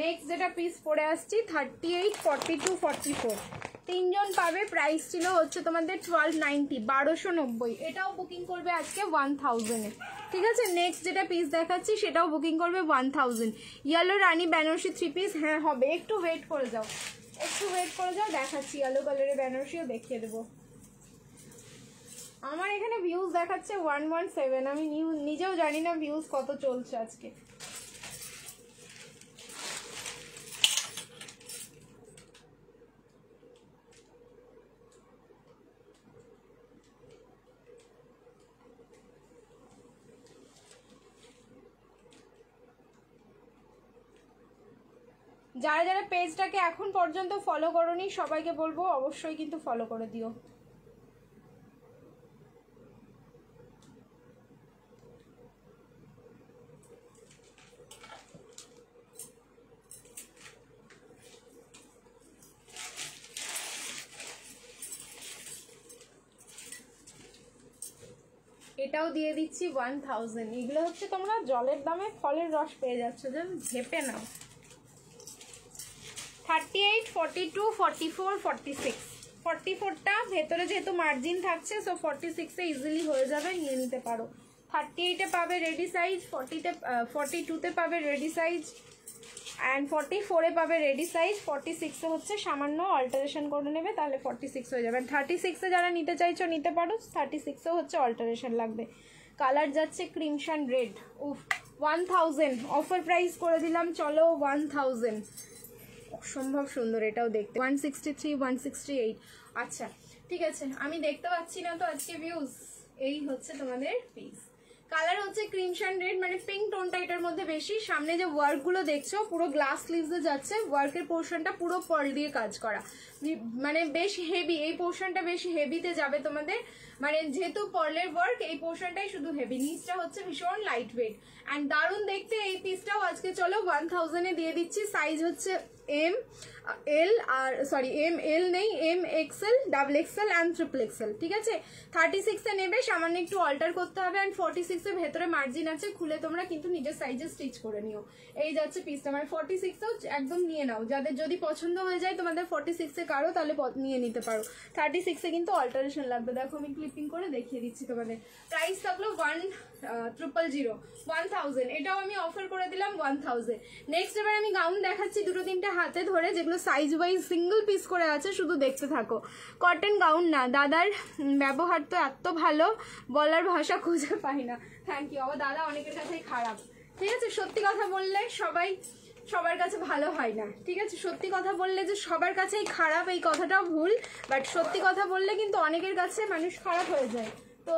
নেক্সট যেটা পিস পরে আসছি 38, 42, 44 তিনজন পাবে। প্রাইস ছিল হচ্ছে তোমাদের 1290, 1290। এটাও বুকিং করবে আজকে 1000-এ, ঠিক আছে। নেক্সট যেটা পিস দেখাচ্ছি সেটাও বুকিং করবে 1000। ইয়েলো রানী বেনারসি 3 পিস, হ্যাঁ হবে, একটু ওয়েট করে যাও, একটু ওয়েট করে যাও, দেখাচ্ছি। ইয়েলো কালারের বেনারসিও দেখিয়ে দেবো। আমার এখানে ভিউজ দেখাচ্ছে 117, আমি নিজেও জানি না ভিউজ কত চলছে আজকে। যারা যারা পেজটাকে এখন পর্যন্ত ফলো করোনি সবাইকে বলবো অবশ্যই কিন্তু ফলো করে দিও। এটাও দিয়ে দিচ্ছি 1000। এগুলো হচ্ছে তোমরা জলের দামে ফলের রস পেয়ে যাচ্ছ, যেন ঝেপে নাও। 38, 42, 44, 46। 44টা ভেতরে যেহেতু মার্জিন থাকছে, সো 46-এ ইজিলি হয়ে যাবে, নিয়ে নিতে পারো। 38-এ পাবে রেডি সাইজ, 42-তে পাবে রেডি সাইজ, অ্যান্ড 44-এ পাবে রেডি সাইজ। 46-এ হচ্ছে সামান্য অল্টারেশন করে নেবে, তাহলে 46 হয়ে যাবে। 36-এ যারা নিতে চাইছো নিতে পারো, 36-এও হচ্ছে অল্টারেশন লাগবে। কালার যাচ্ছে ক্রিমশন রেড। উফ, 1000 অফার প্রাইস করে দিলাম, চলো 1000। অসম্ভব সুন্দর এটাও দেখতে। 163, 168। আচ্ছা ঠিক আছে, আমি দেখতে পাচ্ছি না তো আজকে ভিউজ। এই হচ্ছে তোমাদের পিস। কালার হচ্ছে ক্রিমশন রেড, মানে পিঙ্ক টোনটা এটার মধ্যে বেশি। সামনে যে ওয়ার্কগুলো দেখছো পুরো গ্লাস স্লিভসে যাচ্ছে, ওয়ার্কের পোর্শনটা পুরো পার্ল দিয়ে কাজ করা, মানে বেশ হেভি। এই পোর্শনটা বেশ হেভিতে যাবে তোমাদের, মানে যেহেতু পার্লের ওয়ার্ক এই পোর্শনটাই শুধু হেভি, নিচটা হচ্ছে ভীষণ লাইট ওয়েট অ্যান্ড দারুণ দেখতে। এই পিসটাও আজকে চলো 1000-এ দিয়ে দিচ্ছি। সাইজ হচ্ছে এম এল, আর সরি এম এল নেই, M XL, double XL and triple XL, ঠিক আছে। 36-এ নেবে, সামান্য একটু অল্টার করতে হবে, অ্যান্ড 46-এর ভেতরে মার্জিন আছে, খুলে তোমরা কিন্তু নিজের সাইজে স্টিচ করে নিও। এই যাচ্ছে পিসটা, মানে 46-এও একদম নিয়ে নাও, যাদের যদি পছন্দ হয়ে যায় তোমাদের 46-এ কারো, তাহলে নিয়ে নিতে পারো। 36-এ কিন্তু অল্টারেশন লাগবে, দেখো আমি ক্লিপিং করে দেখিয়ে দিচ্ছি তোমাদের। প্রাইস থাকলো 1000, 1000। এটাও আমি অফার করে দিলাম 1000। নেক্সট এবার আমি গাউন দেখাচ্ছি দুটো তিনটে হাতে ধরে, যেগুলো সাইজ ওয়াইজ সিঙ্গেল পিস করে আছে, শুধু দেখতে থাকো। কটন গাউন না, দাদার ব্যবহার তো এত ভালো, বলার ভাষা খুঁজে পাই না। Thank you. আবার দাদা অনেকের কাছেই খারাপ, ঠিক আছে। সত্যি কথা বললে সবার কাছে ভালো হয় না, ঠিক আছে। সত্যি কথা বললে যে সবার কাছেই খারাপ, এই কথাটাও ভুল, বাট সত্যি কথা বললে কিন্তু অনেকের কাছে মানুষ খারাপ হয়ে যায়। তো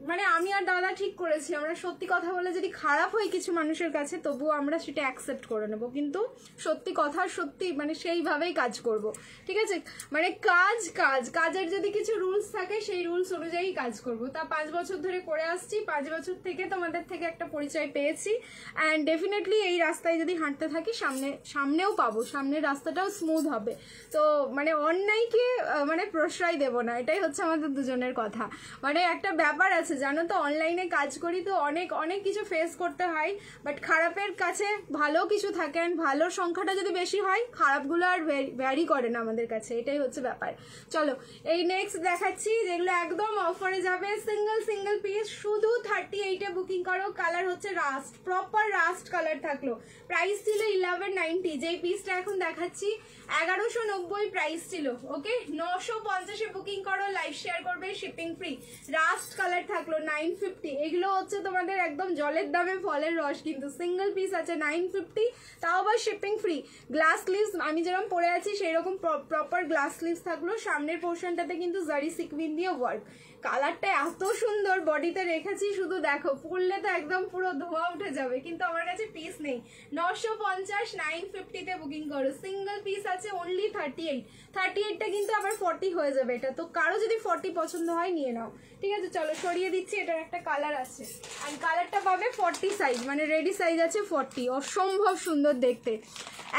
মানে আমি আর দাদা ঠিক করেছি, আমরা সত্যি কথা বলে যদি খারাপ হয় কিছু মানুষের কাছে, তবুও আমরা সেটা অ্যাকসেপ্ট করে নেব, কিন্তু সত্যি কথা সত্যি মানে সেইভাবেই কাজ করব, ঠিক আছে। মানে কাজের যদি কিছু রুলস থাকে সেই রুলস অনুযায়ী কাজ করব। তা 5 বছর ধরে করে আসছি, 5 বছর থেকে তোমাদের থেকে একটা পরিচয় পেয়েছি, অ্যান্ড ডেফিনেটলি এই রাস্তায় যদি হাঁটতে থাকি সামনেও পাবো, সামনের রাস্তাটাও স্মুথ হবে। তো মানে অন্যায়কে মানে প্রশ্রয় দেব না, এটাই হচ্ছে আমাদের দুজনের কথা। মানে একটা ব্যাপার আছে জানো তো, অনলাইনে কাজ করি তো অনেক কিছু ফেস করতে হয়, বাট খারাপের কাছে ভালো কিছু থাকে, ভালোর সংখ্যাটা যদি বেশি হয় খারাপগুলো আর ভ্যারি করে না আমাদের কাছে, এটাই হচ্ছে ব্যাপার। চলো এই নেক্সট দেখাচ্ছি, যেগুলো একদম অফারে যাবে, সিঙ্গেল পিস, শুধু 38-এ বুকিং করো। কালার হচ্ছে রাস্ট, প্রপার রাস্ট কালার থাকলো। প্রাইস ছিল 1190, যেই পিসটা এখন দেখাচ্ছি 1190 প্রাইস ছিল, ওকে। 950-এ বুকিং করো, লাইভ শেয়ার করবে, শিপিং ফ্রি। রাস্ট কালার থাকলো 950, এগুলো হচ্ছে তোমাদের একদম জলের দামে ফলের রস, কিন্তু সিঙ্গেল পিস আছে 950, তাও আবার শিপিং ফ্রি। গ্লাস স্লিভস আমি যেরকম পরে আছি সেই রকম প্রপার গ্লাস স্লিভস থাকলো, সামনের পোর্শনটাতে কিন্তু জারি সিকউইন দিয়ে ওয়ার্ক। কালারটা এত সুন্দর, বডিতে রেখেছি শুধু দেখো, পরলে তো একদম পুরো ধোয়া উঠে যাবে, কিন্তু আমার কাছে পিস নেই। 950 950-তে বুকিং করো, সিঙ্গেল পিস আছে অনলি 38টা কিন্তু আবার 40 হয়ে যাবে এটা, তো কারো যদি 40 পছন্দ হয় নিয়ে নাও, ঠিক আছে। চলো সরিয়ে দিচ্ছি, এটার একটা কালার আছে, আর কালারটা পাবে 40 সাইজ, মানে রেডি সাইজ আছে 40, অসম্ভব সুন্দর দেখতে।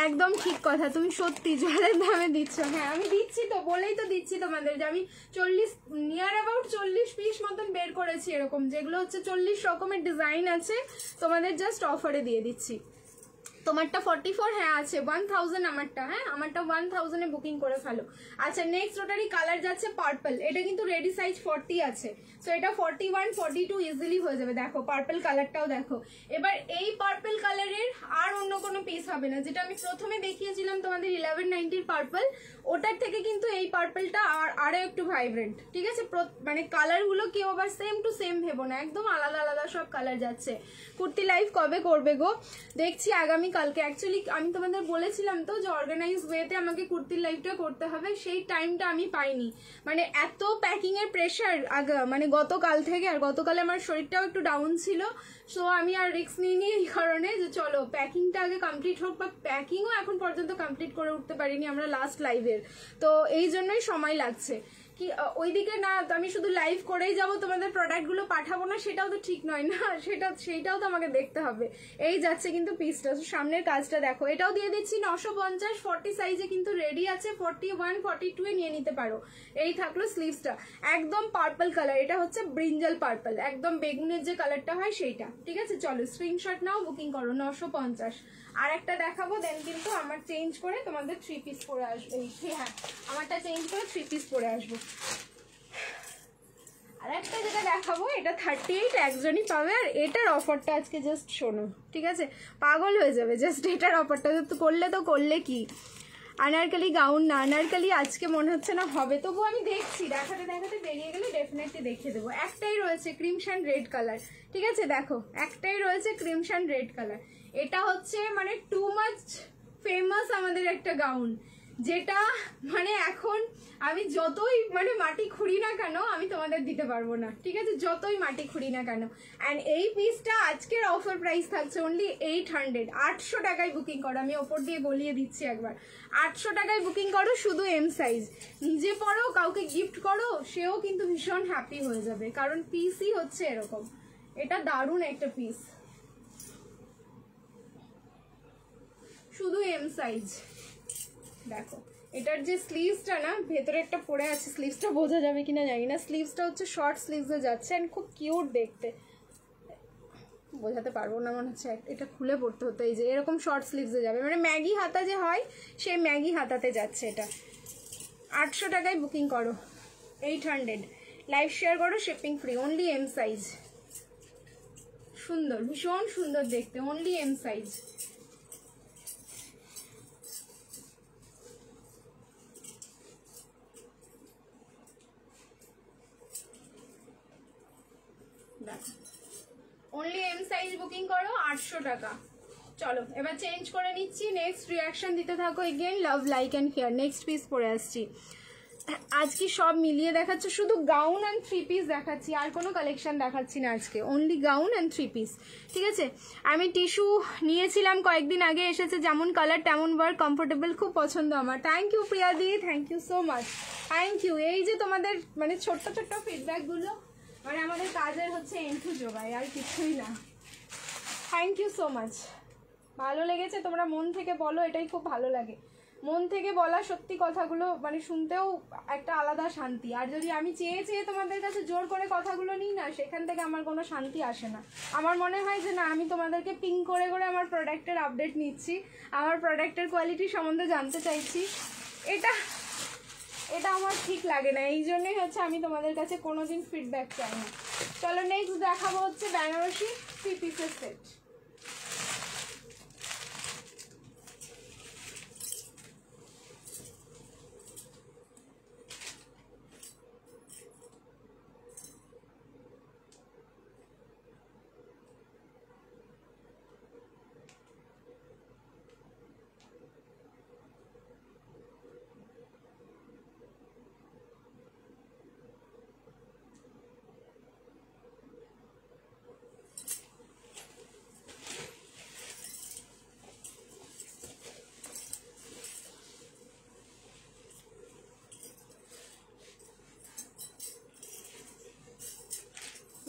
একদম ঠিক কথা, তুমি সত্যি জলের দামে দিচ্ছ। হ্যাঁ আমি দিচ্ছি তো, বলেই তো দিচ্ছি তোমাদের যে আমি 40 নিয়ার অ্যাবাউট 40 পিস মতন বের করেছি এরকম, যেগুলো হচ্ছে 40 রকমের ডিজাইন আছে, তোমাদের জাস্ট অফারে দিয়ে দিচ্ছি। তোমারটা 44, হ্যাঁ আছে 1000 আমারটা, হ্যাঁ আমারটা 1000-এ বুকিং করে ফেলো। আচ্ছা নেক্সট ওটারই কালার যাচ্ছে পার্পল, এটা কিন্তু রেডি সাইজ 40 আছে, সো এটা 41 42 ইজিলি হয়ে যাবে। দেখো পার্পল কালারটাও দেখো। এবার এই পার্পল কালারের আর অন্য কোনো পিস হবে না, যেটা আমি প্রথমে দেখিয়েছিলাম তোমাদের 1190-র পার্পল, ওটার থেকে কিন্তু এই পার্পলটা আরো একটু ভাইব্রেন্ট, ঠিক আছে। মানে কালারগুলো কেউ আবার সেম টু সেম ভেবো না, একদম আলাদা আলাদা সব কালার যাচ্ছে। কুর্তি লাইভ কবে করবে গো? দেখছি আগামী কালকে। অ্যাকচুয়ালি আমি তোমাদের বলেছিলাম তো যে অর্গানাইজ ওয়েতে আমাকে কুর্তির লাইভটা করতে হবে, সেই টাইমটা আমি পাইনি, মানে এত প্যাকিং এর প্রেশার মানে গতকাল থেকে, আর গতকালে আমার শরীরটাও একটু ডাউন ছিল, সো আমি আর রিস্ক নিইনি এই কারণে যে চলো প্যাকিংটা আগে কমপ্লিট হোক, বা প্যাকিংও এখন পর্যন্ত কমপ্লিট করে উঠতে পারিনি আমরা লাস্ট লাইভের, তো এই জন্যই সময় লাগছে। কি ওইদিকে না আমি শুধু লাইভ করেই যাব, তোমাদের প্রোডাক্টগুলো পাঠাবো না, সেটাও তো ঠিক নয় না, সেইটাও তো আমাকে দেখতে হবে। এই যাচ্ছে কিন্তু পিসটা, সামনের কাজটা দেখো, এটাও দিয়ে দিচ্ছি 950, 40 সাইজে কিন্তু রেডি আছে, 41 42-এ নিয়ে নিতে পারো। এই থাকলো স্লিভসটা, একদম পার্পল কালার, এটা হচ্ছে ব্রিঞ্জাল পার্পল, একদম বেগুনের যে কালারটা হয় সেইটা, ঠিক আছে। চলো স্ক্রিনশট নাও, বুকিং করো 950। আর একটা দেখাবো, দেন কিন্তু আমার চেঞ্জ করে তোমাদের 3 পিস পরে আসবো। হ্যাঁ আমারটা চেঞ্জ করে 3 পিস পরে আসবো। আর একটা যেটা দেখাবো, এটা 38 একজনই পাবে, আর এটার অফারটা আজকে জাস্ট শোনো, ঠিক আছে, পাগল হয়ে যাবে জাস্ট এটার অফারটা তো করলে কি। আনারকালি গাউন না, আনারকালি আজকে মনে হচ্ছে না হবে, তবু আমি দেখছি, দেখাতে দেখাতে বেরিয়ে গেলে ডেফিনেটলি দেখিয়ে দেবো। একটাই রয়েছে ক্রিমশন রেড কালার, ঠিক আছে, দেখো একটাই রয়েছে ক্রিমশন রেড কালার। এটা হচ্ছে মানে টু মাচ ফেমাস আমাদের একটা গাউন, যেটা মানে এখন আমি যতই মানে মাটি খুঁড়ি না কেন আমি তোমাদের দিতে পারবো না, ঠিক আছে, যতই মাটি খুঁড়ি না কেন। অ্যান্ড এই পিসটা আজকের অফার প্রাইস থাকছে অনলি 800, 800 টাকায় বুকিং করো, আমি ওপর দিয়ে গলিয়ে দিচ্ছি একবার, 800 টাকায় বুকিং করো, শুধু এম সাইজ, নিজে পরো কাউকে গিফট করো, সেও কিন্তু ভীষণ হ্যাপি হয়ে যাবে, কারণ পিসই হচ্ছে এরকম। এটা দারুণ একটা পিস, শুধু এম সাইজ। দেখো এটার যে স্লিভসটা না ভেতরে একটা পড়ে আছে, স্লিভসটা বোঝা যাবে কিনা জানি না, স্লিভসটা হচ্ছে শর্ট স্লিভসে যাচ্ছে, অ্যান্ড খুব কিউট দেখতে, বোঝাতে পারবো না মনে হচ্ছে, এটা খুলে পড়তে হতো। এই যে এরকম শর্ট স্লিভসে যাবে, মানে ম্যাগি হাতা যে হয় সেই ম্যাগি হাতাতে যাচ্ছে এটা। 800 টাকায় বুকিং করো, 800, লাইভ শেয়ার করো, shipping free, only M size. সুন্দর, ভীষণ সুন্দর দেখতে, only M size. Only M size booking করো, 800 টাকা। চলো এবার চেঞ্জ করে নিচ্ছি, নেক্সট রিয়াকশন দিতে থাকো। Again love like and care, next piece পরে আসছি। আজকে সব মিলিয়ে দেখাচ্ছে, শুধু গাউন অ্যান্ড 3 পিস দেখাচ্ছি, আর কোনো কালেকশন দেখাচ্ছি না আজকে, অনলি গাউন অ্যান্ড 3 পিস, ঠিক আছে। আমি টিস্যু নিয়েছিলাম কয়েকদিন আগে, এসেছে যেমন কালার তেমন ওয়ার্ক, কমফোর্টেবল, খুব পছন্দ আমার। থ্যাংক ইউ প্রিয়াদি, thank you so much, thank you. এই যে তোমাদের মানে ছোট্ট ছোট্ট ফিডব্যাকগুলো মানে আমাদের কাজের হচ্ছে এন্টু যোগায়, আর কিছুই না। থ্যাংক ইউ সো মাচ, ভালো লেগেছে, তোমরা মন থেকে বলো, এটাই খুব ভালো লাগে, মন থেকে বলা সত্যি কথাগুলো মানে শুনতেও একটা আলাদা শান্তি। আর যদি আমি চেয়ে চেয়ে তোমাদের কাছে জোর করে কথাগুলো নিই না, সেখান থেকে আমার কোনো শান্তি আসে না। আমার মনে হয় যে না, আমি তোমাদেরকে পিং করে করে আমার প্রোডাক্টের আপডেট নিচ্ছি, আমার প্রোডাক্টের কোয়ালিটি সম্বন্ধে জানতে চাইছি, এটা আমার ঠিক লাগে না, এই জন্যই হচ্ছে আমি তোমাদের কাছে কোনোদিন ফিডব্যাক চাই না। চলো নেক্সট দেখাবো হচ্ছে বেনারসি 3 পিসের সেট।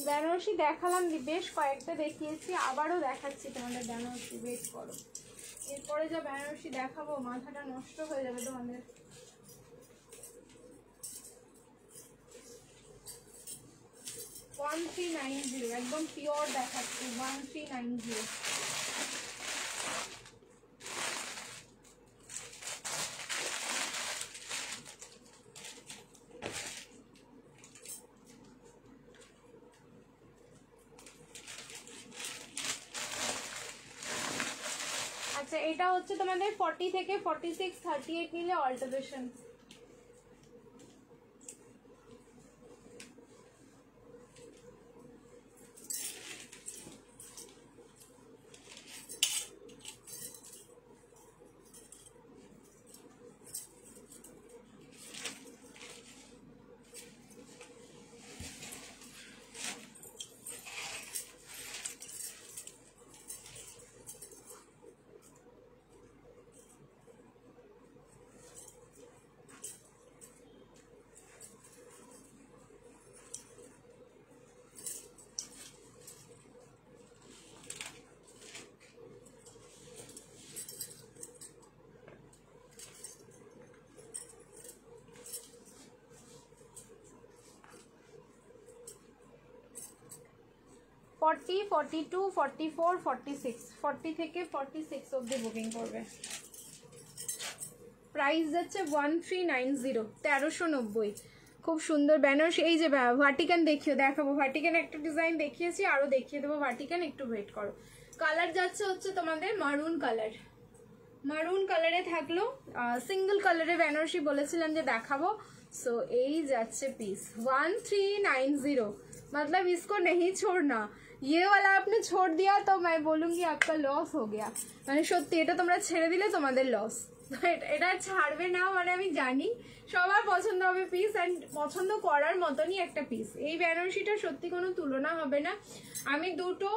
বেনারসি দেখালাম, বেশ কয়েকটা দেখিয়েছি, আবারও দেখাচ্ছি তোমাদের বেনারসি। ওয়েট করো, এরপরে যা বেনারসি দেখাবো মাথাটা নষ্ট হয়ে যাবে তোমাদের। $1390 একদম পিওর দেখাচ্ছি, 1390। আচ্ছা, এটা হচ্ছে তোমাদের 40 থেকে 46, 38 নিলে অল্টারেশন। $40, $42, $44, $46, 40 থেকে 46 অবধি বুকিং করবে। প্রাইস যাচ্ছে 1390, 1390। খুব সুন্দর বেনারসি। এই যে ভার্টিকান দেখাবো, ভার্টিকান একটা ডিজাইন দেখিয়েছি, আরও দেখিয়ে দেবো ভার্টিকান, একটু ওয়েট করো। কালার যাচ্ছে হচ্ছে তোমাদের মারুন কালার, মারুন কালারে থাকলো। সিঙ্গেল কালারে বেনারসি বলেছিলাম যে দেখাবো, सो यही जाच्छे पीस 1390। मतलब इसको नहीं छोड़ना, ये वाला आपने छोड़ दिया तो मैं बोलूँगी आपका लॉस हो गया। মানে সত্যি এটা তোমরা ছেড়ে দিলে তোমাদের লস, এটা ছাড়বে না মানে আমি জানি সবার পছন্দ হবে পিস, অ্যান্ড পছন্দ করার মতনই একটা পিস। এই বেনারসিটা সত্যি কোনো তুলনা হবে না। আমি দুটো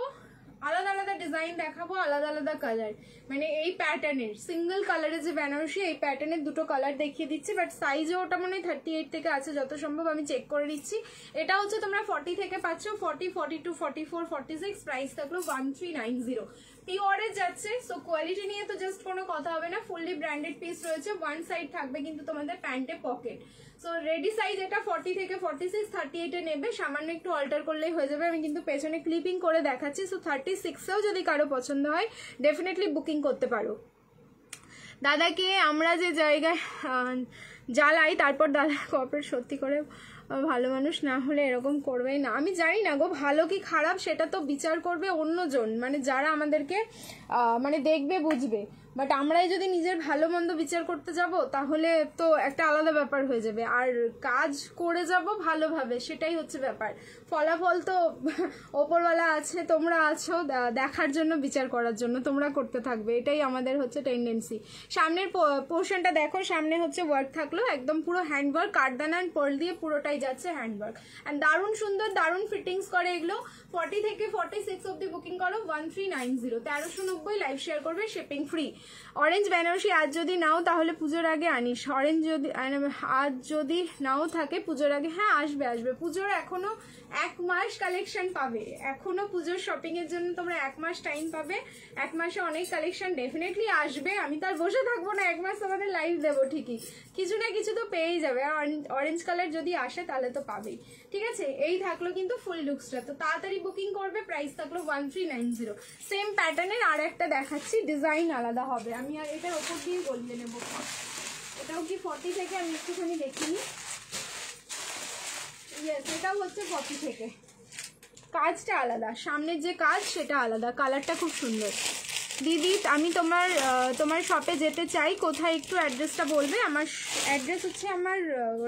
আলাদা আলাদা ডিজাইন দেখাবো, আলাদা আলাদা কালার, মানে এই প্যাটার্নের সিঙ্গেল কালারের যে বেনারসি এই প্যাটার্নের দুটো কালার দেখিয়ে দিচ্ছি, বাট সাইজে ওটা মনে হয় 38 থেকে আছে যত সম্ভব, আমি চেক করে দিচ্ছি। এটা হচ্ছে তোমরা 40 থেকে পাচ্ছ, 40, 42, 44, 46, প্রাইস থাকলো 1390। পিওরে যাচ্ছে, সো কোয়ালিটি নিয়ে তো জাস্ট কোনো কথা হবে না, ফুললি ব্র্যান্ডেড পিস রয়েছে। ওয়ান সাইড থাকবে কিন্তু তোমাদের প্যান্টে পকেট। সো রেডি সাইজ এটা 40 থেকে 46, 38 এ নেবে, সামান্য একটু অল্টার করলেই হয়ে যাবে। আমি কিন্তু পেছনে ক্লিপিং করে দেখাচ্ছি। সো 36এও যদি কারো পছন্দ হয় ডেফিনেটলি বুকিং করতে পারো। দাদাকে আমরা যে জায়গায় জ্বালাই, তারপর দাদা কপার সত্যি করে ভালো মানুষ না হলে এরকম করবেই না। আমি জানি না গো ভালো কি খারাপ, সেটা তো বিচার করবে অন্যজন, মানে যারা আমাদেরকে মানে দেখবে বুঝবে। বাট আমরাই যদি নিজের ভালো মন্দ বিচার করতে যাব তাহলে তো একটা আলাদা ব্যাপার হয়ে যাবে, আর কাজ করে যাব ভালোভাবে, সেটাই হচ্ছে ব্যাপার। ফলাফল তো ওপরওয়ালা আছে, তোমরা আছো দেখার জন্য, বিচার করার জন্য, তোমরা করতে থাকবে, এটাই আমাদের হচ্ছে টেন্ডেন্সি। সামনের পোর্শনটা দেখো, সামনে হচ্ছে ওয়ার্ক থাকলো একদম পুরো হ্যান্ডওয়ার্ক, কারদানা অ্যান্ড পার্ল দিয়ে পুরোটাই যাচ্ছে হ্যান্ডওয়ার্ক, অ্যান্ড দারুণ সুন্দর, দারুণ ফিটিংস করে এগুলো। 40 থেকে 46 অব্দি বুকিং করো 1390, 1390 লাইভ শেয়ার করবে, শিপিং ফ্রি। অরেঞ্জ বেনারসি আজ যদি নাও তাহলে পুজোর আগে আনিস, অরেঞ্জ যদি আজ যদি নাও থাকে পুজোর আগে, হ্যাঁ আসবে আসবে, পুজোর এখনো 1 মাস কালেকশন পাবে, এখনো পুজোর শপিং এর জন্য তোমরা 1 মাস টাইম পাবে। 1 মাসে অনেক কালেকশন ডেফিনেটলি আসবে, আমি তার বসে থাকবো না, 1 মাস তোমাদের লাইভ দেবো ঠিকই, কিছু না কিছু তো পেয়েই যাবে। অরেঞ্জ কালার যদি আসে তাহলে তো পাবেই। ঠিক আছে, এই থাকলো কিন্তু ফুল লুকসটা, তো তাড়াতাড়ি বুকিং করবে। প্রাইস থাকলো 1390। সেম প্যাটার্নের আর একটা দেখাচ্ছি, ডিজাইন আলাদা হবে, আমি আর এটার ওপর দিয়ে গলিয়ে নেবো। এটাও কি 40 থেকে, আমি একটুখানি দেখিনি। ইয়েস, এটাও হচ্ছে 40 থেকে, কাজটা আলাদা, সামনের যে কাজ সেটা আলাদা, কালারটা খুব সুন্দর। দিদি আমি তোমার শপে যেতে চাই, কোথায় একটু অ্যাড্রেসটা বলবে? আমার অ্যাড্রেস হচ্ছে আমার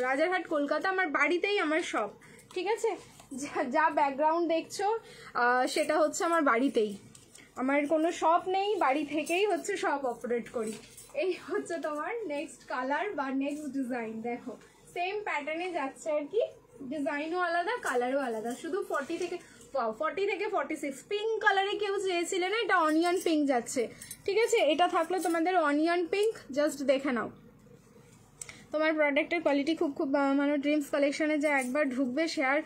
রাজারহাট কলকাতা, আমার বাড়িতেই আমার শপ। ঠিক আছে, যা ব্যাকগ্রাউন্ড দেখছো সেটা হচ্ছে আমার বাড়িতেই, আমার কোনো শপ নেই, বাড়ি থেকেই হচ্ছে শপ অপারেট করি। এই হচ্ছে তোমার নেক্সট কালার বা নেক্সট ডিজাইন, দেখো সেম প্যাটার্নে যাচ্ছে আর কি, ডিজাইনও আলাদা, কালারও আলাদা, শুধু 40 থেকে 46। পিঙ্ক কালারে কেউ চেয়েছিলে না, এটা অনিয়ন পিঙ্ক যাচ্ছে। ঠিক আছে, এটা থাকলো তোমাদের অনিয়ন পিঙ্ক, জাস্ট দেখে নাও, তোমার প্রোডাক্টের কোয়ালিটি খুব খুব মানে ড্রিমস কালেকশনে যে একবার ঢুকবে সে আর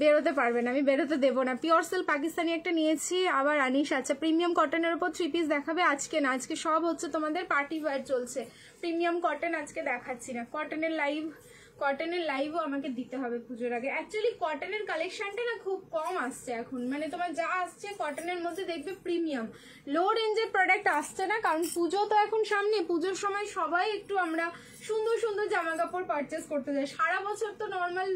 বেরোতে পারবে না, আমি বেরোতে দেবো না। পিওর সিল্ক পাকিস্তানি একটা নিয়েছি, আবার আনিস। আচ্ছা, প্রিমিয়াম কটনের উপর 3 পিস দেখাবে আজকে না, আজকে সব হচ্ছে তোমাদের পার্টি ওয়্যার চলছে, প্রিমিয়াম কটন আজকে দেখাচ্ছি না। কটনের লাইভও আমাকে দিতে হবে পুজোর আগে। অ্যাকচুয়ালি কটনের কালেকশনটা না খুব কম আসছে এখন, মানে তোমার যা আসছে কটনের মধ্যে দেখবে প্রিমিয়াম, লো রেঞ্জের প্রোডাক্ট আসছে না, কারণ পুজো তো এখন সামনে, পুজোর সময় সবাই একটু আমরা সুন্দর সুন্দর জামা কাপড় পারচেস করতে যাই। সারা বছর তো নর্মাল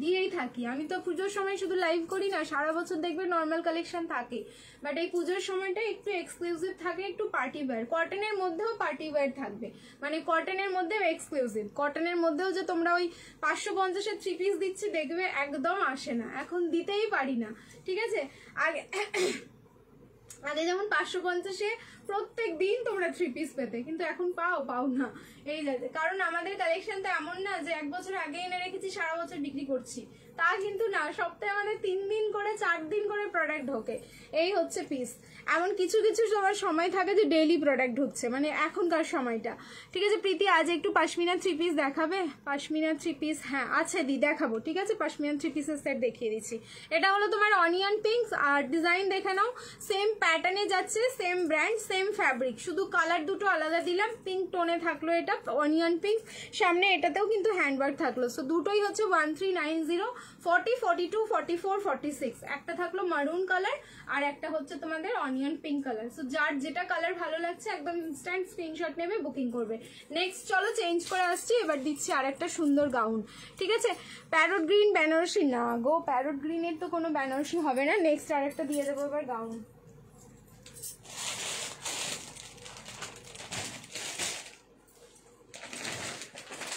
দিয়েই থাকি, আমি তো পুজোর সময় শুধু লাইভ করি না, সারা বছর দেখবে নর্মাল কালেকশন থাকে, বাট এই পুজোর সময়টা একটু এক্সক্লুসিভ থাকে, একটু পার্টি ওয়্যার। কটনের মধ্যেও পার্টি ওয়্যার থাকবে, মানে কটনের মধ্যেও এক্সক্লুসিভ, কটনের মধ্যেও যে তোমরা ওই 550-এর 3 পিস দিচ্ছি দেখবে একদম আসে না, এখন দিতেই পারি না, ঠিক আছে। আগে যেমন 550-এ প্রত্যেক দিন তোমরা 3 পিস পেতে, কিন্তু এখন পাও না, এই যাতে, কারণ আমাদের কালেকশন তো এমন না যে 1 বছর আগে এনে রেখেছি সারা বছর বিক্রি করছি, তা কিন্তু না, সপ্তাহে আমাদের 3 দিন করে 4 দিন করে প্রোডাক্ট ঢোকে, এই হচ্ছে পিস। এমন কিছু কিছু তোমার সময় থাকে যে ডেইলি প্রোডাক্ট ঢুকছে, মানে এখনকার সময়টা, ঠিক আছে। প্রীতি আজ একটু পাশমিনা 3 পিস দেখাবে, পাশমিনা 3 পিস, হ্যাঁ আছে দেখাবো, ঠিক আছে। পাশমিনা 3 পিসের সেট দেখিয়ে দিচ্ছি। এটা হলো তোমার অনিয়ন পিঙ্ক, আর ডিজাইন দেখে নাও, সেম প্যাটার্নে যাচ্ছে, সেম ব্র্যান্ড, সেম ফ্যাব্রিক, শুধু কালার দুটো আলাদা দিলাম, পিঙ্ক টোনে থাকলো এটা অনিয়ন পিঙ্ক, সামনে এটাতেও কিন্তু হ্যান্ডওয়ার্ক থাকলো। সো দুটোই হচ্ছে 1390, 40, 42, 44, 46, একটা থাকলো মারুন কালার আর একটা হচ্ছে তোমাদের অনিয়ন পিঙ্ক কালার। সো যার যেটা কালার ভালো লাগছে একদম ইনস্ট্যান্ট স্ক্রিনশট নেবে, বুকিং করবে। নেক্সট চলো চেঞ্জ করে আসছি, এবার দিচ্ছি আর একটা সুন্দর গাউন, ঠিক আছে। প্যারট গ্রিন বেনারসি না গো, প্যারট গ্রিনের তো কোনো বেনারসি হবে না, নেক্সট আর একটা দিয়ে দেবো এবার gown.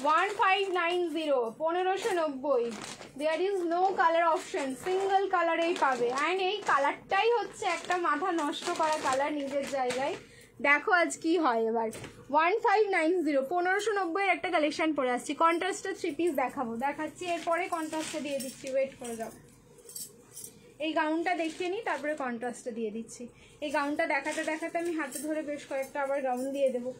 $1590, there is no color option, single color এই পাবে, অ্যান্ড এই কালারটাই হচ্ছে একটা মাথা নষ্ট করা কালার নিজের জায়গায়। দেখো আজ কি হয় এবার। 1590, 1590 একটা কালেকশন পরে আসছি। কন্ট্রাস্টটা 3 পিস দেখাচ্ছি, এরপরে কন্ট্রাস্টটা দিয়ে দিচ্ছি, ওয়েট করে যাও। এই গাউনটা দেখিয়ে নিই, তারপরে কন্ট্রাস্টটা দিয়ে দিচ্ছি। এই গাউনটা দেখাতে দেখাতে আমি হাতে ধরে বেশ কয়েকটা আবার গাউন দিয়ে দেবো।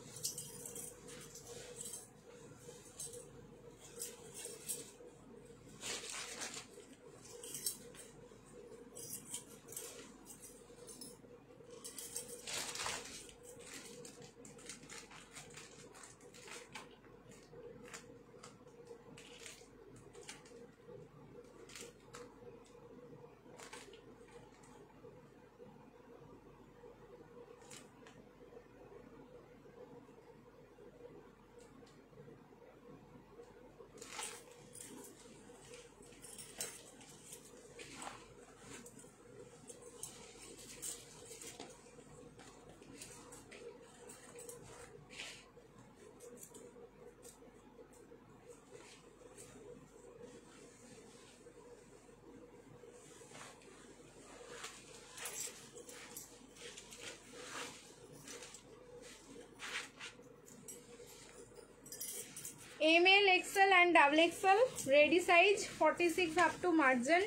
ML, XL and XXL, ready size 46 up to margin,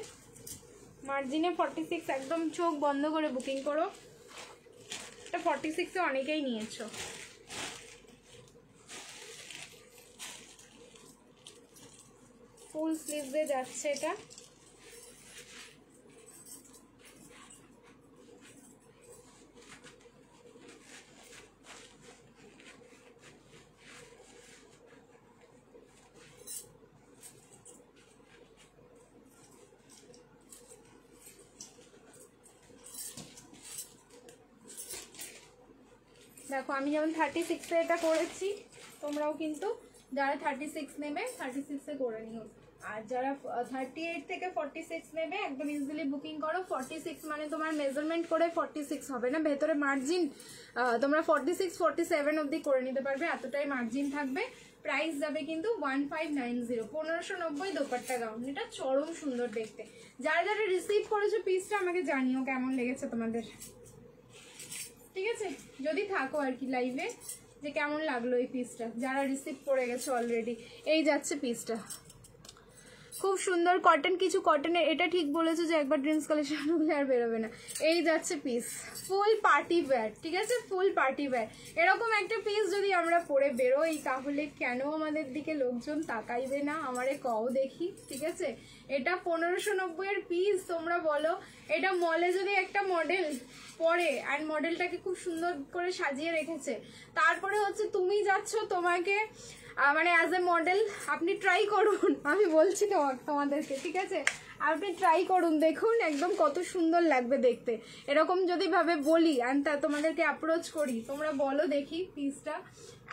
মার্জিনে 46, একদম চোখ বন্ধ করে বুকিং করো। এটা 46-এ অনেকেই নিয়েছো। ফুল স্লিভসে যাচ্ছে এটা। দেখো আমি যেমন 36-এ এটা করেছি, তোমরাও কিন্তু যারা 36 নেবে 36-এ করে নিও, আর যারা 38 থেকে 46 নেবে একদম ইজিলি বুকিং করো। 46 মানে তোমার মেজারমেন্ট করে 46 হবে না, ভেতরে মার্জিন তোমরা 46, 47 অবধি করে নিতে পারবে, এতটাই মার্জিন থাকবে। প্রাইস যাবে কিন্তু 1590, 1590 দোপাট্টা গাউন। এটা চরম সুন্দর দেখতে। যারা যারা রিসিভ করেছো পিসটা আমাকে জানিও কেমন লেগেছে তোমাদের, ঠিক আছে, যদি থাকো আর কি লাইভে, যে কেমন লাগলো এই পিসটা, যারা রিসিভ করে গেছো অলরেডি। এই যাচ্ছে পিসটা, খুব সুন্দর কটন, কিছু কটনের, এটা ঠিক বলেছো যে একবার ড্রিমস কালেকশন হলে আর বেরোবে না। এই যাচ্ছে পিস, ফুল পার্টি ওয়্যার, ঠিক আছে, ফুল পার্টি ওয়্যার। এরকম একটা পিস যদি আমরা পরে বেরোই তাহলে কেন আমাদের দিকে লোকজন তাকাইবে না, আমারে কও দেখি, ঠিক আছে। এটা 1590 এর পিস, তোমরা বলো এটা মলে যদি একটা মডেল পরে অ্যান্ড মডেলটাকে খুব সুন্দর করে সাজিয়ে রেখেছে, তারপরে হচ্ছে তুমি যাচ্ছ, তোমাকে মানে অ্যাজ এ মডেল আপনি ট্রাই করুন, আমি বলছি তোমাদেরকে, ঠিক আছে, আপনি ট্রাই করুন, দেখুন একদম কত সুন্দর লাগবে দেখতে। এরকম যদি ভাবে বলি অ্যান্ড তা তোমাদেরকে অ্যাপ্রোচ করি, তোমরা বলো দেখি, পিসটা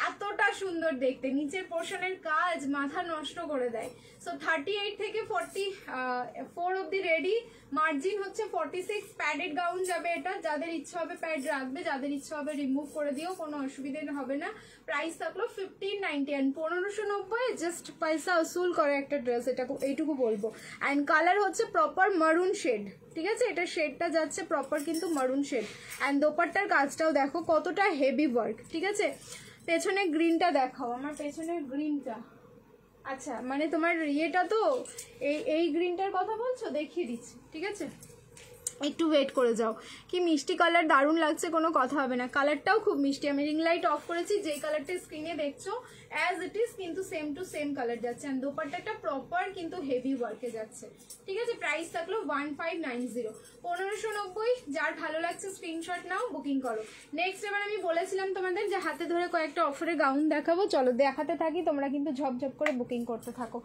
এতটা সুন্দর দেখতে, নিচের পোর্শনের কাজ মাথা নষ্ট করে দেয়। সো 38 থেকে 44 অব্দি রেডি, মার্জিন হচ্ছে 46, প্যাডেড গাউন যাবে এটা, যাদের ইচ্ছা হবে প্যাড রাখবে, যাদের ইচ্ছা হবে রিমুভ করে দিও, কোনো অসুবিধা হবে না। প্রাইস থাকলো 1590 অ্যান্ড 1590 জাস্ট পয়সা উসুল করে একটা ড্রেস, এটা এইটুকু বলবো। অ্যান্ড কালার হচ্ছে প্রপার মারুন শেড, ঠিক আছে, এটা শেডটা যাচ্ছে প্রপার কিন্তু মারুন শেড। অ্যান্ড দোপাট্টার কাজটাও দেখো কতটা হেভি ওয়ার্ক, ঠিক আছে। পেছনে গ্রিনটা দেখাও, আমার পেছনের গ্রিনটা, আচ্ছা মানে তোমার ইয়েটা তো এই গ্রিনটার কথা বলছো, দেখিয়ে দিচ্ছি, ঠিক আছে, একটু ওয়েট করে যাও। কি মিষ্টি কালার, দারুণ লাগছে, কোনো কথা হবে না, কালারটাও খুব মিষ্টি। আমি রিং লাইট অফ করেছি, যেই কালারটা স্ক্রিনে দেখছো অ্যাজ ইট ইজ কিন্তু সেম টু সেম কালার যাচ্ছে, অ্যান্ড দোপাট্টাটা প্রপার কিন্তু হেভি ওয়ার্কে যাচ্ছে, ঠিক আছে। প্রাইস থাকলো 1590, 1590। যার ভালো লাগছে স্ক্রিনশট নাও, বুকিং করো। নেক্সট এবার আমি বলেছিলাম তোমাদের যে হাতে ধরে কয়েকটা অফারে গাউন দেখাবো, চলো দেখাতে থাকি, তোমরা কিন্তু ঝপঝপ করে বুকিং করতে থাকো।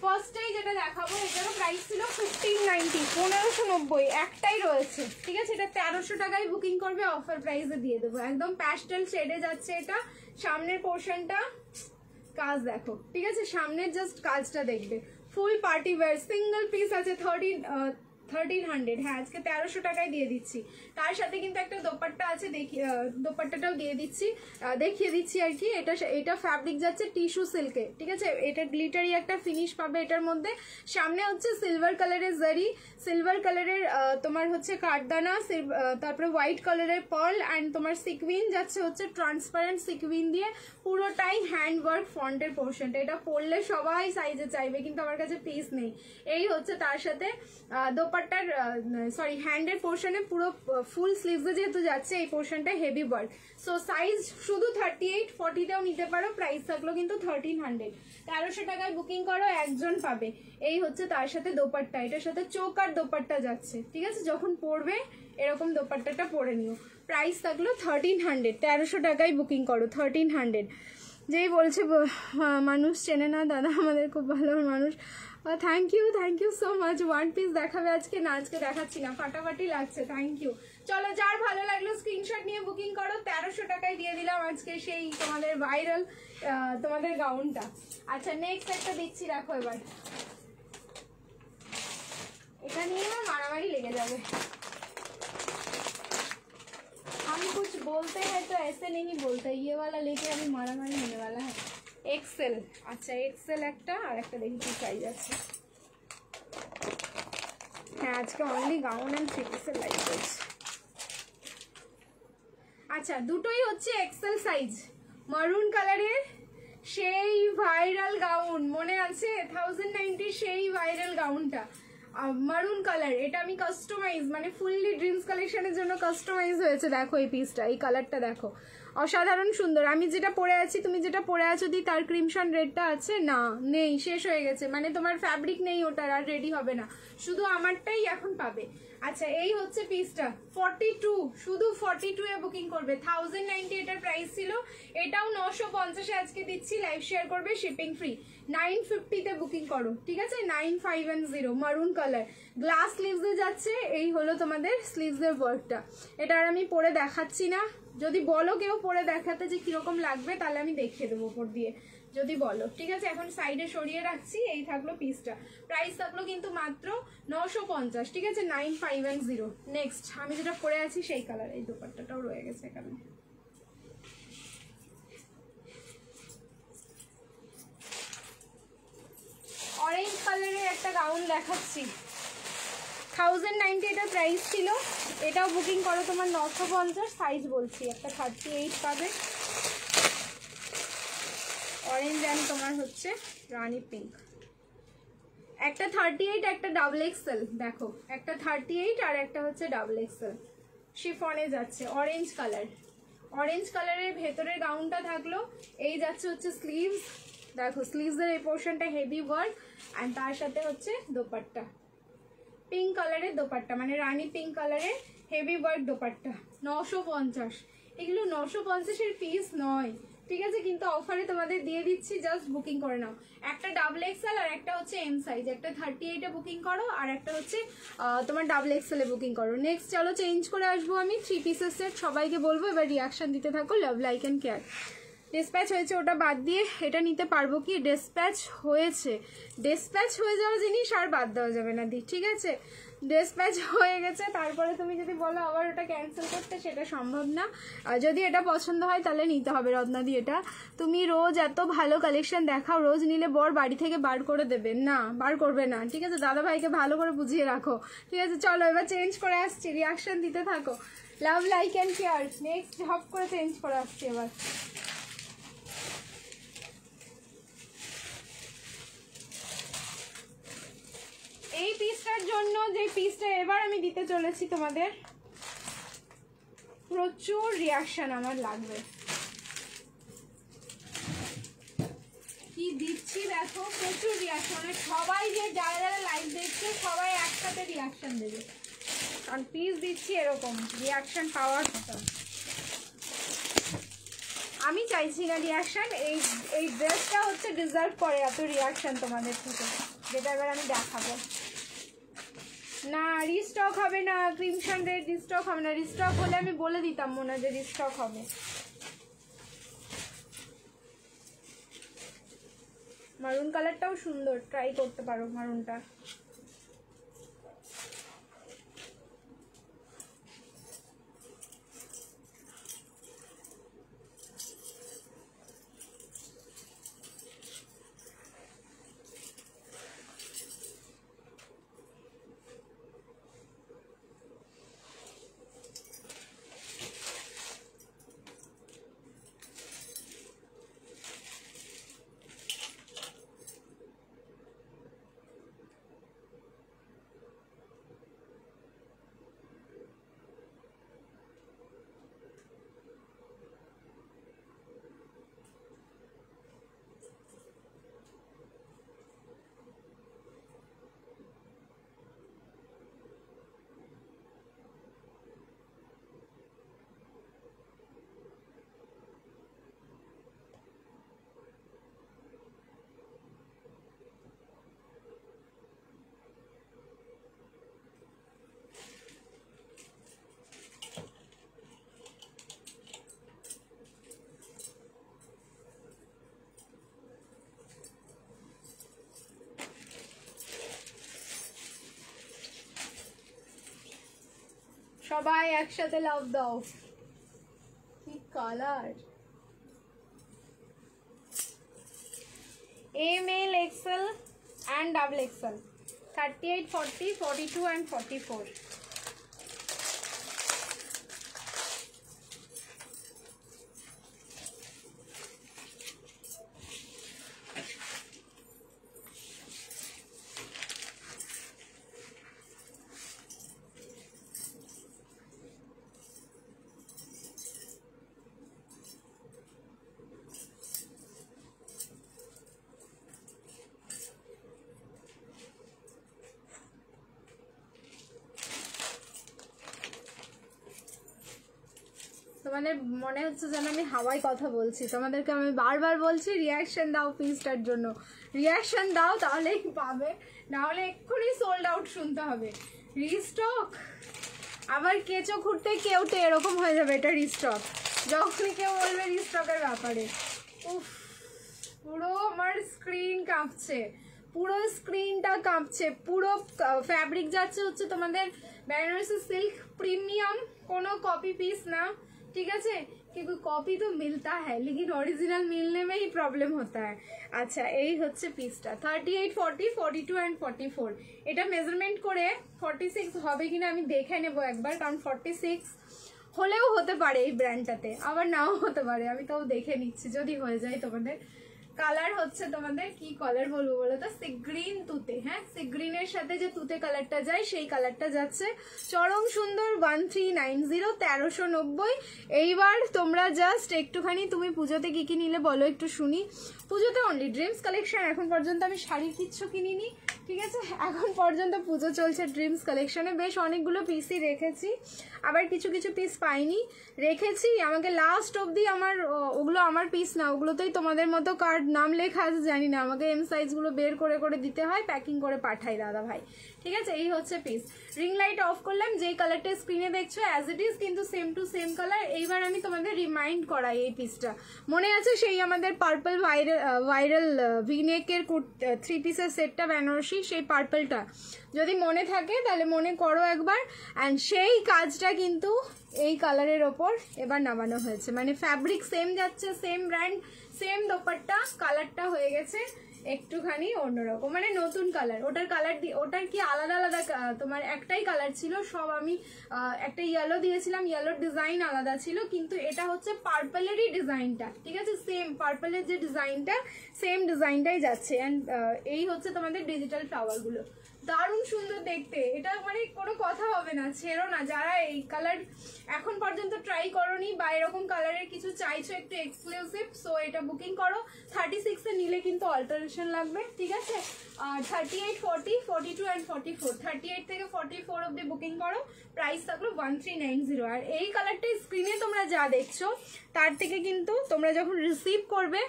ফার্স্টেই যেটা দেখাবো এটারও প্রাইস ছিল 1590, 1590, একটাই রয়েছে, ঠিক আছে, এটা 1300 টাকায় বুকিং করবে, অফার প্রাইসে দিয়ে দেবো, একদম প্যাস্টেল শেডে যাচ্ছে এটা। সামনের পোর্শনটা কাজ দেখো, ঠিক আছে, সামনের জাস্ট কাজটা দেখবে, ফুল পার্টি ওয়্যার, সিঙ্গেল পিস আছে 1300, হ্যাঁ আজকে 1300 টাকায় দিয়ে দিচ্ছি। তার সাথে কিন্তু একটা দোপাট্টা আছে, দোপাট্টাটাও দিয়ে দিচ্ছি, দেখিয়ে দিচ্ছি আর কি। এটা ফ্যাব্রিক যাচ্ছে টিস্যু সিল্কে, ঠিক আছে, এটা গ্লিটারি একটা ফিনিশ পাবে এটার মধ্যে। সামনে হচ্ছে সিলভার কালারের জারি, সিলভার কালারের তোমার হচ্ছে কাঠদানা, তারপরে হোয়াইট কালারের পার্ল অ্যান্ড তোমার সিকুইন যাচ্ছে হচ্ছে ট্রান্সপারেন্ট সিকুইন দিয়ে, পুরোটাই হ্যান্ড ওয়ার্ক ফ্রন্টের পোর্শনটা। এটা পরলে সবাই সাইজে চাইবে, কিন্তু আমার কাছে পিস নেই। এই হচ্ছে তার সাথে দোপাট্টার হ্যান্ডের পোর্শনে পুরো ফুল স্লিভসে যেহেতু যাচ্ছে এই পোর্শনটা হেভি ওয়ার্ক। সো সাইজ শুধু 38, 40তেও নিতে পারো, প্রাইস থাকলো কিন্তু 1300, 1300 টাকায় বুকিং করো, একজন পাবে। এই হচ্ছে তার সাথে দোপাট্টা, এটার সাথে চোক আর দোপাট্টা যাচ্ছে, ঠিক আছে, যখন পরবে এরকম দোপাট্টাটা পরে নিও। প্রাইস থাকলো 1300, 1300 টাকায় বুকিং করো, 1300। যেই বলছে মানুষ চেনে না দাদা, আমাদের খুব ভালো মানুষ, thank you so much. One piece দেখাবে আজকে, না আজকে দেখাচ্ছি না, ফাটাফাটি লাগছে, থ্যাংক ইউ। চলো যার ভালো লাগলো স্ক্রিনশট নিয়ে বুকিং করো, 1300 টাকায় দিয়ে দিলাম আজকে সেই তোমাদের ভাইরাল তোমাদের গাউনটা। আচ্ছা নেক্সট একটা দিচ্ছি, দেখো এবার এটা নিয়ে না মারামারি লেগে যাবে। हम कुछ बोलते हैं तो ऐसे नहीं बोलते, ये वाला लेके अभी मारामारी होने वाला है। एक्सेल, अच्छा एक्सेल একটা আর একটা দেখি কি সাইজ আছে। হ্যাঁ আজকে অনলি গাউন এন্ড থ্রি পিসের লাইভ করছি। আচ্ছা দুটোই হচ্ছে এক্সেল সাইজ, মারুন কালারের সেই ভাইরাল গাউন, মনে আছে 1090 সেই ভাইরাল গাউনটা মারুন কালার। এটা আমি কাস্টমাইজ মানে ফুললি ড্রিমস কালেকশনের জন্য কাস্টমাইজ হয়েছে। দেখো এই পিসটা, এই কালারটা দেখো, অসাধারণ সুন্দর। আমি যেটা পরে আছি, তুমি যেটা পরে আছো দি তার ক্রিমশন রেডটা আছে না, নেই, শেষ হয়ে গেছে, মানে তোমার ফ্যাব্রিক নেই ওটার, আর রেডি হবে না, শুধু আমারটাই এখন পাবে। আচ্ছা এই হচ্ছে পিসটা 42, শুধু 42 এ বুকিং করবে, 1090 এটার প্রাইস ছিল, এটাও 950 আজকে দিচ্ছি, লাইভ শেয়ার করবে, শিপিং ফ্রি। 950 তে বুকিং করো, ঠিক আছে, 9510 মারুন কালার, গ্লাস স্লিভসে যাচ্ছে। এই হলো তোমাদের স্লিভসের ওয়ার্কটা, এটা আর আমি পরে দেখাচ্ছি না, যদি বলো কেউ পরে দেখাতে যে কিরকম লাগবে তাহলে আমি দেখিয়ে দেবো উপর দিয়ে, যদি বলো, ঠিক আছে। এখন সাইডে সরিয়ে রাখছি, এই থাকলো পিসটা, প্রাইস থাকলো কিন্তু মাত্র 950, ঠিক আছে, 9510। নেক্সট আমি যেটা পরে আছি সেই কালার, এই দোপাট্টাটাও রয়ে গেছে এখানে, অরেঞ্জ কালারের একটা গাউন দেখাচ্ছি, 1090 এটা প্রাইস ছিল, এটাও বুকিং করো তোমার 950, সাইজ বলছি একটা 38 পাবে, অরেঞ্জ অ্যান্ড তোমার হচ্ছে রানী পিঙ্ক, একটা 38, একটা ডাবল এক্সেল। দেখো একটা 38 আর একটা হচ্ছে ডাবল এক্সেল, শিফনে যাচ্ছে অরেঞ্জ কালার। অরেঞ্জ কালারের ভেতরের গাউনটা থাকলো, এই যাচ্ছে হচ্ছে স্লিভস। দেখো স্লিভসের এই পোর্শনটা হেভি ওয়ার্ক, অ্যান্ড তার সাথে হচ্ছে দোপাট্টা, পিঙ্ক কালারের দোপাট্টা, মানে রানী পিঙ্ক কালারের হেভি ওয়ার্ক দোপাট্টা। 950, এগুলো 950-এর পিস নয়, ঠিক আছে, কিন্তু অফারে তোমাদের দিয়ে দিচ্ছি, জাস্ট বুকিং করে নাও। একটা ডাবল এক্সেল আর একটা হচ্ছে এম সাইজ, একটা 38-এ বুকিং করো আর একটা হচ্ছে তোমার ডাবল এক্সেলে বুকিং করো। নেক্সট চলো চেঞ্জ করে আসবো আমি 3 পিসের সেট, সবাইকে বলবো এবার রিয়াকশন দিতে থাকো। Love like and care dispatch হয়েছে, ওটা বাদ দিয়ে এটা নিতে পারবো কি? ডিসপ্যাচ হয়েছে, ডিসপ্যাচ হয়ে যাওয়া জিনিস আর বাদ দেওয়া যাবে না দি, ঠিক আছে? ডিসপ্যাচ হয়ে গেছে, তারপরে তুমি যদি বলো আবার ওটা ক্যান্সেল করতে, সেটা সম্ভব না। যদি এটা পছন্দ হয় তাহলে নিতে হবে রত্নাদি। এটা তুমি রোজ এত ভালো কালেকশন দেখাও, রোজ নিলে বর বাড়ি থেকে বার করে দেবে না, বার করবে না, ঠিক আছে? দাদা ভাইকে ভালো করে বুঝিয়ে রাখো, ঠিক আছে? চলো এবার চেঞ্জ করে আসছি, রিয়াকশন দিতে থাকো। Love like and care next hop করে চেঞ্জ করে আসছি এবার। এই পিসটার জন্য যে পিসটা এবার আমি দিতে চলেছি তোমাদের, প্রচুর রিয়াকশন আমার লাগবে। কি দিচ্ছি দেখো, প্রচুর রিয়াকশন, মানে সবাই যে যারা যারা লাইভ দেখছে সবাই একসাথে রিয়াকশন দেবে, কারণ পিস দিচ্ছি এরকম রিয়াকশন পাওয়ার কথা। আমি চাইছি না রিয়াকশন, এই ড্রেসটা হচ্ছে ডিজার্ভ করে এত রিয়াকশন তোমাদের থেকে, যেটা এবার আমি দেখাবো। না রিস্টক হবে না, ক্রিমশন রেড রিস্টক হবে না, রিস্টক হলে আমি বলে দিতাম মনে হয় যে রিস্টক হবে। মারুন কালারটাও সুন্দর, ট্রাই করতে পারো মারুনটা। সবাই একসাথে লাভ দাও। কি colour, M L XL and double XL, 38, 40, 42 and 44। তোমাদের মনে হচ্ছে যেন আমি হাওয়ায় কথা বলছি, তোমাদেরকে আমি বারবার বলছি রিয়াকশন দাও পিসটার জন্য, রিয়াকশন দাও তাহলেই পাবে, না হলে এক্ষুনি সোল্ড আউট শুনতে হবে। রিস্টক আবার কেঁচো খুঁড়তে কেউটে এরকম হয়ে যাবে, এটা রিস্টক যখনই কেউ বলবে রিস্টকের ব্যাপারে। উফ, পুরো আমার স্ক্রিন কাঁপছে, পুরো স্ক্রিনটা কাঁপছে, পুরো ফ্যাব্রিক যাচ্ছে হচ্ছে তোমাদের বেনারসি সিল্ক प्रीमियम, কোনো कॉपी पीस ना, ठीक है, क्योंकि कॉपी तो मिलता है लेकिन ओरिजिनल मिलने में ही प्रॉब्लम होता है। अच्छा এই হচ্ছে পিসটা 38, 40, 42 and 44। এটা মেজারমেন্ট করে 46 হবে কিনা আমি দেখে নেব একবার, কারণ 46 হলেও হতে পারে এই ব্র্যান্ডটাতে, আবার নাও হতে পারে, আমি তাও দেখে নিচ্ছি যদি হয়ে যায় তোমাদের কালার হচ্ছে তোমাদের কি কালার বলবো বলো তো, সি গ্রিন তুতে। হ্যাঁ, সি গ্রিনের সাথে যে তুতে কালারটা যায় সেই কালারটা যাচ্ছে। চরম সুন্দর 1390, 1390। এইবার তোমরা জাস্ট একটুখানি তুমি পুজোতে কি কি নিলে বলো একটু শুনি। পুজোতে অনলি ড্রিমস কালেকশন, এখন পর্যন্ত আমি শাড়ির কিচ্ছু কিনিনি, ঠিক আছে। এখন পর্যন্ত পুজো চলছে ড্রিমস কালেকশনে, বেশ অনেকগুলো পিসই রেখেছি, আবার কিছু কিছু পিস পাইনি, রেখেছি। আমাকে লাস্ট অবধি আমার ওগুলো আমার পিস না, ওগুলোতেই তোমাদের মতো কার্ড নাম লেখা আছে জানি না, আমাকে এম সাইজগুলো বের করে করে দিতে হয়, প্যাকিং করে পাঠাই দাদা ভাই, ঠিক আছে। এই হচ্ছে পিস। রিং লাইট অফ করলাম, যেই কালারটা স্ক্রিনে দেখছো অ্যাজ ইট ইজ কিন্তু সেম টু সেম কালার। এইবার আমি তোমাদের রিমাইন্ড করাই এই পিসটা, মনে আছে সেই আমাদের পার্পল ভাইরাল ভিনেকের 3 পিসের সেটটা বেনারসি, সেই পার্পলটা যদি মনে থাকে তাহলে মনে করো একবার। অ্যান্ড সেই কাজটা কিন্তু এই কালারের ওপর এবার নামানো হয়েছে, মানে ফ্যাব্রিক সেম যাচ্ছে, সেম ব্র্যান্ড, সেম দোপাট্টা, কালারটা হয়ে গেছে একটুখানি অন্যরকম, মানে নতুন কালার। ওটার কালার ওটার কি আলাদা আলাদা তোমার একটাই কালার ছিল, সব আমি একটা ইয়েলো দিয়েছিলাম, ইয়েলোর ডিজাইন আলাদা ছিল, কিন্তু এটা হচ্ছে পার্পলেরই ডিজাইনটা, ঠিক আছে। সেম পার্পলের যে ডিজাইনটা, সেম ডিজাইনটাই যাচ্ছে। অ্যান্ড এই হচ্ছে তোমাদের ডিজিটাল ফ্লাওয়ারগুলো, দারুণ সুন্দর দেখতে। এটা মানে কোনো কথা হবে না, ছেড়ো না। যারা এই কালার এখন পর্যন্ত ট্রাই করোনি বা এরকম কালারের কিছু চাইছো একটু এক্সক্লুসিভ, সো এটা বুকিং করো। 36 এ নিলে কিন্তু অল্টারেশন লাগবে, ঠিক আছে। আর 38, 40, 42 অ্যান্ড 44, 38 থেকে 44 অব্দি বুকিং করো। প্রাইস থাকলো 1390। আর এই কালারটা স্ক্রিনে তোমরা যা দেখছো তার থেকে কিন্তু তোমরা যখন রিসিভ করবে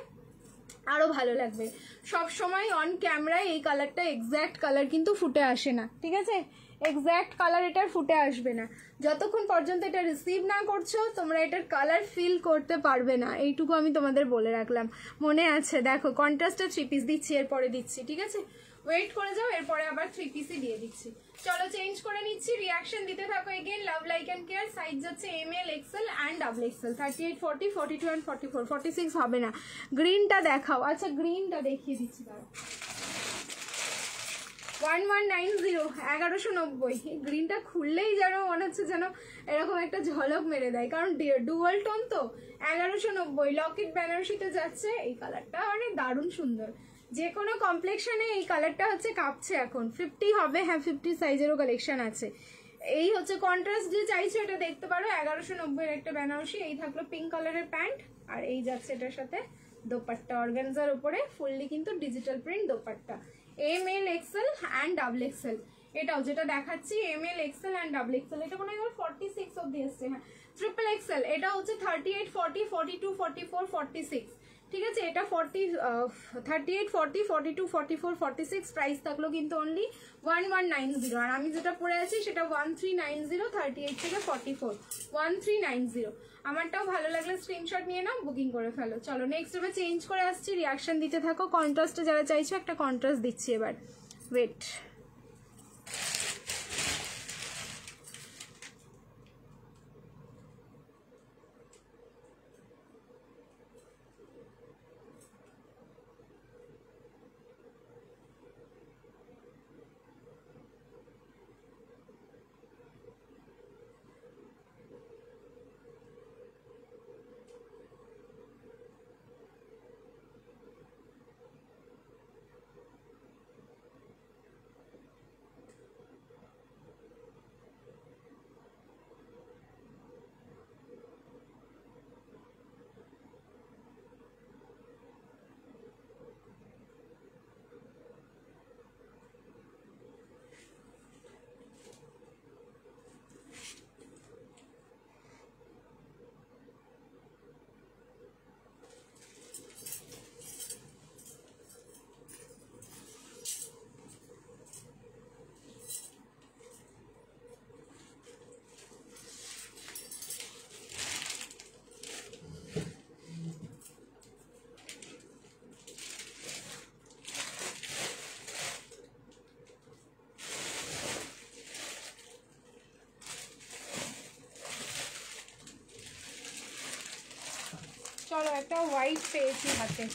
আরো ভালো লাগবে। সব সময় অন ক্যামেরায় এই কালারটা এক্স্যাক্ট কালার কিন্তু ফুটে আসে না, ঠিক আছে। এক্স্যাক্ট কালার এটার ফুটে আসবে না, যতক্ষণ পর্যন্ত এটা রিসিভ না করছো তোমরা এটার কালার ফিল করতে পারবে না, এইটুকু আমি তোমাদের বলে রাখলাম। মনে আছে, দেখো কন্ট্রাস্টে 3 পিস দিচ্ছি, এরপরে দিচ্ছি, ঠিক আছে। ওয়েট করে যাও, এরপরে আবার 3 পিসই দিয়ে দিচ্ছি। চলো চেঞ্জ করে নিচ্ছি, রিয়াকশন দিতে থাকো। Again love like and care, size যাচ্ছে ML, XL and XXL, 38, 40, 42 and 44, 46 হবে না। গ্রিনটা দেখাও, আচ্ছা গ্রিনটা দেখিয়ে দিচ্ছি তারা। 1190, 1190। এই গ্রিনটা খুললেই যেন মনে হচ্ছে যেন এরকম একটা ঝলক মেরে দেয়, কারণ ডুয়াল টোন তো। 1190 লকেট বেনারসিতে যাচ্ছে, এই কালারটা মানে দারুণ সুন্দর। যে কোনো কমপ্লেক্সনে এই কালারটা হচ্ছে কাঁপছে এখন। 50 হবে, হ্যাঁ 50 সাইজেরও কালেকশন আছে। এই হচ্ছে কন্ট্রাস্ট যে চাইছো এটা দেখতে পারো, 1190 এর একটা বেনারসি। এই থাকলো পিঙ্ক কালারের প্যান্ট, আর এই যাচ্ছে এটার সাথে দোপাট্টা, অর্গানজার উপরে ফুললি কিন্তু digital print dupatta. ML, XL and XXL। এটাও যেটা দেখাচ্ছি ML, XL অ্যান্ড XXL। এটা কোনো এবার 46 অব্দি এসছে, হ্যাঁ ট্রিপল XL। এটা হচ্ছে 38, 40, 42, 44, 46, ঠিক আছে। এটা 38, 40, 42, 44, 46। প্রাইস থাকলো কিন্তু অনলি 1190। আর আমি যেটা পরে আছি সেটা 1390, 38 থেকে 44, 1390। আমারটাও ভালো লাগলে স্ক্রিনশট নিয়ে নাও, বুকিং করে ফেলো। চলো নেক্সট এবার চেঞ্জ করে আসছি, রিয়াকশন দিতে থাকো। কন্ট্রাস্টে যারা চাইছো একটা কন্ট্রাস্ট দিচ্ছি এবার, ওয়েট। চলো একটা হোয়াইট পেয়েছি হাতে,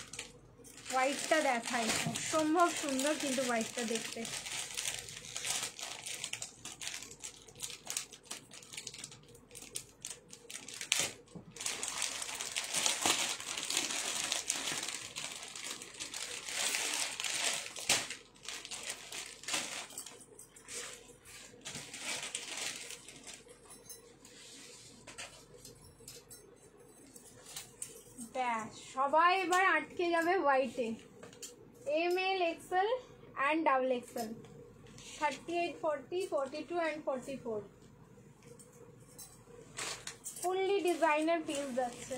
হোয়াইটটা দেখাই। অসম্ভব সুন্দর কিন্তু হোয়াইটটা দেখতে। সবাই এবার আটকে যাবে হোয়াইটে। ML, XL and double XL, 38, 40, 42 and 44 fully designer piece যাচ্ছে।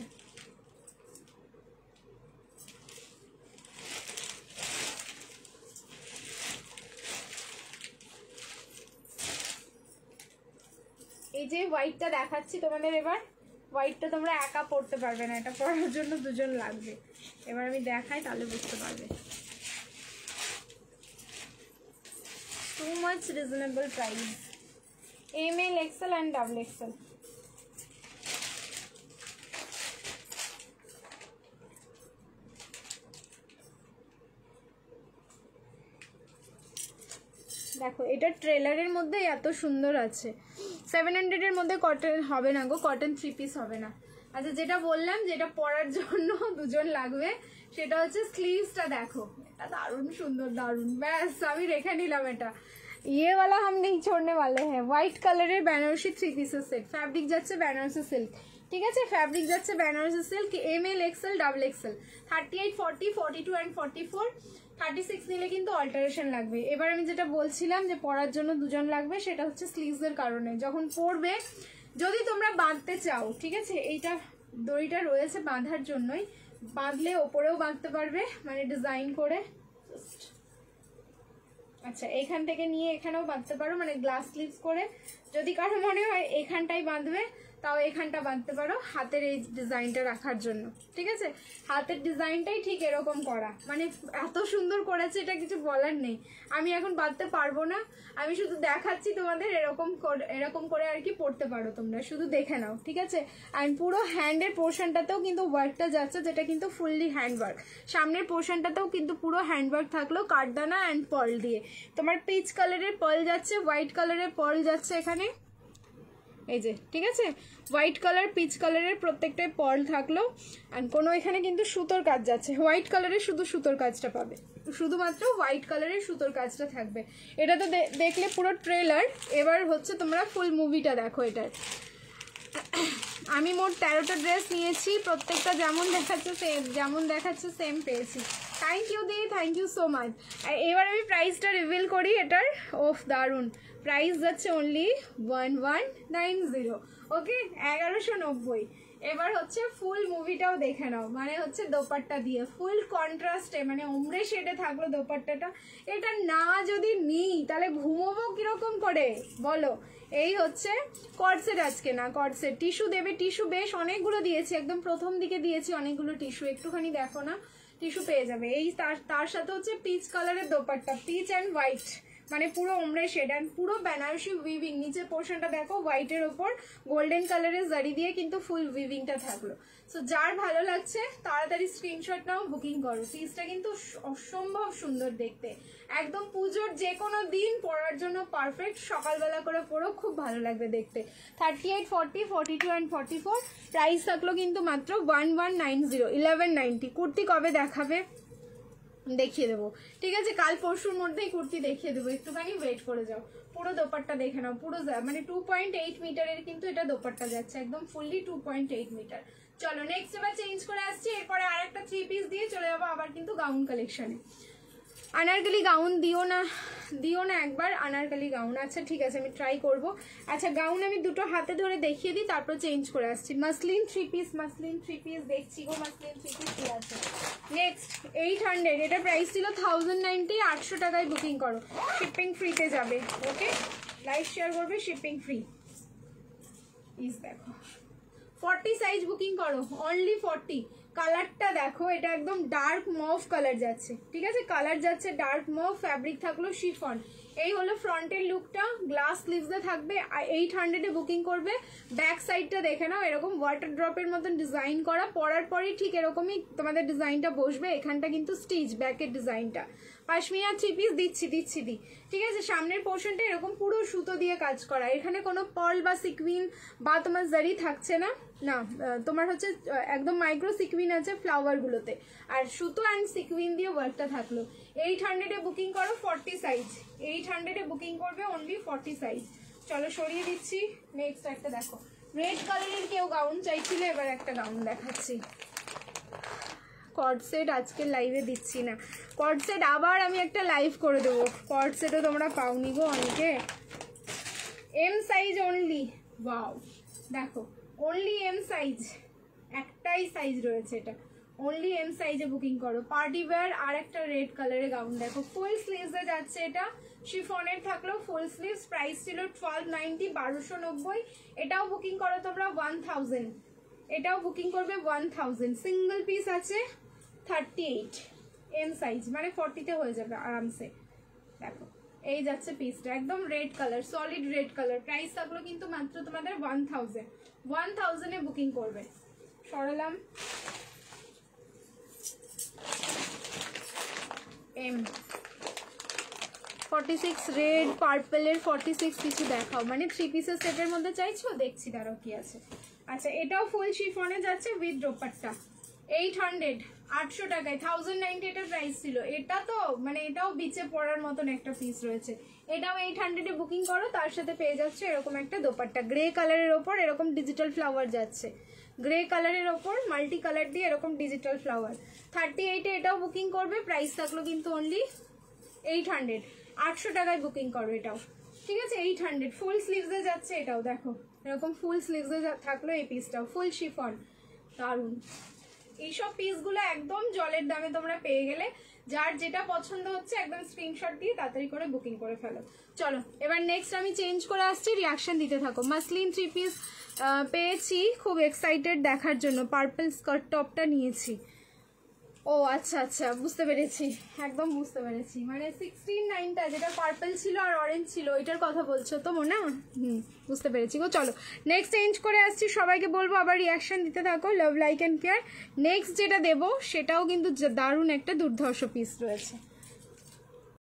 এই যে হোয়াইটটা দেখাচ্ছি তোমাদের, এবার হোয়াইটটা তোমরা একা পরতে পারবে না, এটা পরার জন্য দুজন লাগবে। এবার আমি দেখাই তাহলে বুঝতে পারবে। Too much reasonable price. ML, XL and double XL. দেখো এটা ট্রেলারের মধ্যে এত সুন্দর আছে। 700 এর মধ্যে কটন হবে না গো, কটন 3 পিস হবে না। আচ্ছা যেটা বললাম যেটা পরার জন্য দুজন লাগবে সেটা হচ্ছে স্লিভসটা। দেখো এটা দারুণ সুন্দর, দারুণ। ব্যাস আমি রেখে নিলাম এটা। ये वाला हम नहीं छोड़ने वाले हैं। হোয়াইট কালারের বেনারসি 3 পিসের সেট, ফ্যাব্রিক যাচ্ছে বেনারসি সিল্ক, ঠিক আছে? ফ্যাব্রিক যাচ্ছে Benarasi silk. ML, XL, double XL, 38, 40, 42 and 44, 36 নিলে কিন্তু অল্টারেশন লাগবে। এবার আমি যেটা বলছিলাম যে পরার জন্য দুজন লাগবে, সেটা হচ্ছে স্লিভসের কারণে। যখন পরবে যদি তোমরা বাঁধতে চাও, ঠিক আছে, এইটা দড়িটা রয়েছে বাঁধার জন্যই, বাঁধলে ওপরেও বাঁধতে পারবে, মানে ডিজাইন করে। আচ্ছা এখান থেকে নিয়ে এখানেও বাঁধতে পারো, মানে গ্লাস স্লিভস করে। যদি কারো মনে হয় এখানটাই বাঁধবে তাও এখানটা বাঁধতে পারো, হাতের এই ডিজাইনটা রাখার জন্য, ঠিক আছে? হাতের ডিজাইনটাই ঠিক এরকম করা, মানে এত সুন্দর করেছে এটা কিছু বলার নেই। আমি এখন বাঁধতে পারবো না, আমি শুধু দেখাচ্ছি তোমাদের। এরকম করে আর কি পড়তে পারো তোমরা, শুধু দেখে নাও, ঠিক আছে? অ্যান্ড পুরো হ্যান্ডের পোর্শনটাতেও কিন্তু ওয়ার্কটা যাচ্ছে, যেটা কিন্তু ফুললি হ্যান্ড ওয়ার্ক। সামনের পোর্শনটাতেও কিন্তু পুরো হ্যান্ড ওয়ার্ক থাকলো কাঠদানা অ্যান্ড পার্ল দিয়ে। তোমার পিচ কালারের পার্ল যাচ্ছে, হোয়াইট কালারের পার্ল যাচ্ছে এখানে, এই যে, ঠিক আছে? হোয়াইট কালার পিচ কালারের প্রত্যেকটাই পার্ল থাকলো। অ্যান্ড কোনো এখানে কিন্তু সুতোর কাজ যাচ্ছে, হোয়াইট কালারের শুধু সুতোর কাজটা পাবে, শুধুমাত্র হোয়াইট কালারের সুতোর কাজটা থাকবে। এটা তো দেখলে পুরো ট্রেলার, এবার হচ্ছে তোমরা ফুল মুভিটা দেখো এটার। আমি মোট 13টা ড্রেস নিয়েছি, প্রত্যেকটা যেমন দেখাচ্ছে সেম পেয়েছি। থ্যাংক ইউ দি, থ্যাংক ইউ সো মাচ। এবার আমি প্রাইসটা রিভিল করি এটার। ওফ দারুণ প্রাইস যাচ্ছে অনলি 1190, ওকে, 1190। এবার হচ্ছে ফুল মুভিটাও দেখে নাও, মানে হচ্ছে দোপাট্টা দিয়ে ফুল কন্ট্রাস্টে, মানে ওমরে শেডে থাকলো দোপাট্টাটা। এটা না যদি নিই তাহলে ঘুমোবো কিরকম করে বলো? এই হচ্ছে কর্ডসেট, আজকে না কর্ডসেট, টিস্যু দেবে, টিস্যু বেশ অনেকগুলো দিয়েছি, একদম প্রথম দিকে দিয়েছি অনেকগুলো টিস্যু, একটুখানি দেখো না, টিস্যু পেয়ে যাবে। এই তার সাথে হচ্ছে পিচ কালারের দোপাট্টা, পিচ অ্যান্ড হোয়াইট, মানে পুরো ওমরে শেড অ্যান্ড পুরো বেনারসি উইভিং। নিচের পোর্শনটা দেখো হোয়াইটের ওপর গোল্ডেন কালারের জারি দিয়ে কিন্তু ফুল উইভিংটা থাকলো। সো যার ভালো লাগছে তাড়াতাড়ি স্ক্রিনশট নাও, বুকিং করো। পিসটা কিন্তু অসম্ভব সুন্দর দেখতে, একদম পুজোর যে কোনো দিন পরার জন্য পারফেক্ট। সকালবেলা করে পরো, খুব ভালো লাগবে দেখতে। 38, 40, 42 and 44 প্রাইস থাকলো কিন্তু মাত্র 1190, 1190। কুর্তি কবে দেখাবে দেখিয়ে দেবো, ঠিক আছে? কাল পরশুর মধ্যেই কুর্তি দেখিয়ে দেবো, একটুখানি ওয়েট করে যাও। পুরো দোপাট্টা দেখে নাও, পুরো মানে 2.8 মিটারের কিন্তু এটা দোপাট্টা যাচ্ছে, একদম ফুললি 2.8 মিটার। চলো নেক্সট এবার চেঞ্জ করে আসছি, এরপরে আর একটা 3 পিস দিয়ে চলে যাবো আবার কিন্তু গাউন কালেকশনে। আনারকলি গাউন দিও না একবার, আনারকলি গাউন। আচ্ছা ঠিক আছে, আমি ট্রাই করব। আচ্ছা গাউন আমি দুটো হাতে ধরে দেখিয়ে দিই, তারপর চেঞ্জ করে আসছি। মাসলিন 3 পিস, মাসলিন 3 পিস দেখছি গো, মাসলিন 3 পিস কি আছে। নেক্সট 800, এটা প্রাইস ছিল 1090, 800 টাকায় বুকিং করো, শিপিং ফ্রিতে যাবে, ওকে? লাইক শেয়ার করবে, শিপিং ফ্রি। প্লিজ দেখো 40 সাইজ বুকিং করো, অনলি 40। কালারটা দেখো, এটা একদম ডার্ক মভ কালার যাচ্ছে, ঠিক আছে? কালার যাচ্ছে ডার্ক মভ, ফ্যাব্রিক থাকলো শিফন। এই হলো ফ্রন্টের লুকটা, গ্লাস স্লিভসে থাকবে। 800-এ বুকিং করবে। ব্যাক সাইডটা দেখে নাও, এরকম ওয়াটার ড্রপের মতন ডিজাইন করা, পরার পরই ঠিক এরকমই তোমাদের ডিজাইনটা বসবে। এখানটা কিন্তু স্টিচ, ব্যাকের ডিজাইনটা। পাশমিনা 3 পিস দিচ্ছি, ঠিক আছে? সামনের পোর্শনটা এরকম পুরো সুতো দিয়ে কাজ করা, এখানে কোনো পার্ল বা সিকুইন বা তোমার জারি থাকছে না, তোমার হচ্ছে একদম মাইক্রো সিকুইন আছে ফ্লাওয়ারগুলোতে, আর সুতো অ্যান্ড সিকুইন দিয়ে ওয়ার্কটা থাকলো। 800-এ বুকিং করো, 40 সাইজ। 800-এ বুকিং করবে, অনলি 40 সাইজ। চলো সরিয়ে দিচ্ছি। নেক্সট একটা দেখো, রেড কালারের কেউ গাউন চাইছিল, এবার একটা গাউন দেখাচ্ছি। কর্ড সেট আজকের লাইভে দিচ্ছি না। কর্ড সেট আবার আমি একটা লাইভ করে দেবো। কর্ড সেটও তোমরা পাওনি গো অনেকে। এম সাইজ অনলি, ওয়াও দেখো অনলি এম সাইজ, একটাই সাইজ রয়েছে এটা, অনলি এম সাইজে বুকিং করো। পার্টি ওয়্যার আর একটা রেড কালারের গাউন দেখো, ফুল স্লিভসে যাচ্ছে এটা, শিফনের থাকলেও ফুল স্লিভস, প্রাইস ছিল 1290, 1290। এটাও বুকিং করো তোমরা 1000, এটাও বুকিং করবে 1000। সিঙ্গেল পিস আছে 38 এম সাইজ, মানে 40তে হয়ে যাবে আরামসে। দেখো এই যাচ্ছে পিসটা, একদম red colour, solid red colour. Price থাকলো কিন্তু মাত্র তোমাদের 1000 এ বুকিং করবে। সরালাম এম 46 রেড পার্পলের 46 কিছু দেখাও, মানে 3 পিসের সেটের মধ্যে চাইছো, দেখছি দাঁড়াও কি আছে। আচ্ছা এটাও ফুল শিফনে যাচ্ছে উইথ দোপাট্টা, 800, 800 টাকায়, 1090 এটার প্রাইস ছিল। এটা তো মানে এটাও বিচে পড়ার মতন একটা পিস রয়েছে, এটাও 800-এ বুকিং করো, তার সাথে পেয়ে যাচ্ছে এরকম একটা দোপাট্টা, গ্রে কালারের ওপর এরকম ডিজিটাল ফ্লাওয়ার যাচ্ছে, গ্রে কালারের ওপর মাল্টি কালার দিয়ে এরকম ডিজিটাল ফ্লাওয়ার। 38-এ এটাও বুকিং করবে, প্রাইস থাকলো কিন্তু অনলি 800, 800 টাকায় বুকিং করো এটাও, ঠিক আছে 800। ফুল স্লিভসে যাচ্ছে এটাও, দেখো এরকম ফুল স্লিভসে থাকলো এই পিসটাও, ফুল শিফন, দারুন। এইসব পিসগুলো একদম জলের দামে তোমরা পেয়ে গেলে, যার যেটা পছন্দ হচ্ছে একদম স্ক্রিনশট দিয়ে তাড়াতাড়ি করে বুকিং করে ফেলো। চলো এবার নেক্সট আমি চেঞ্জ করে আসছি, রিয়াকশন দিতে থাকো। মাসলিন 3 পিস পেয়েছি, খুব এক্সাইটেড দেখার জন্য। পার্পল স্কার্ট টপটা নিয়েছি। ও আচ্ছা আচ্ছা, বুঝতে পেরেছি, একদম বুঝতে পেরেছি, মানে 16/9টা যেটা পার্পল ছিল আর অরেঞ্জ ছিল ওইটার কথা বলছো তো মনে? বুঝতে পেরেছি গো। চলো নেক্সট চেঞ্জ করে আসছি, সবাইকে বলবো আবার রিয়াকশন দিতে থাকো, love like and care. Next যেটা দেবো সেটাও কিন্তু দারুণ একটা দুর্ধর্ষ পিস রয়েছে।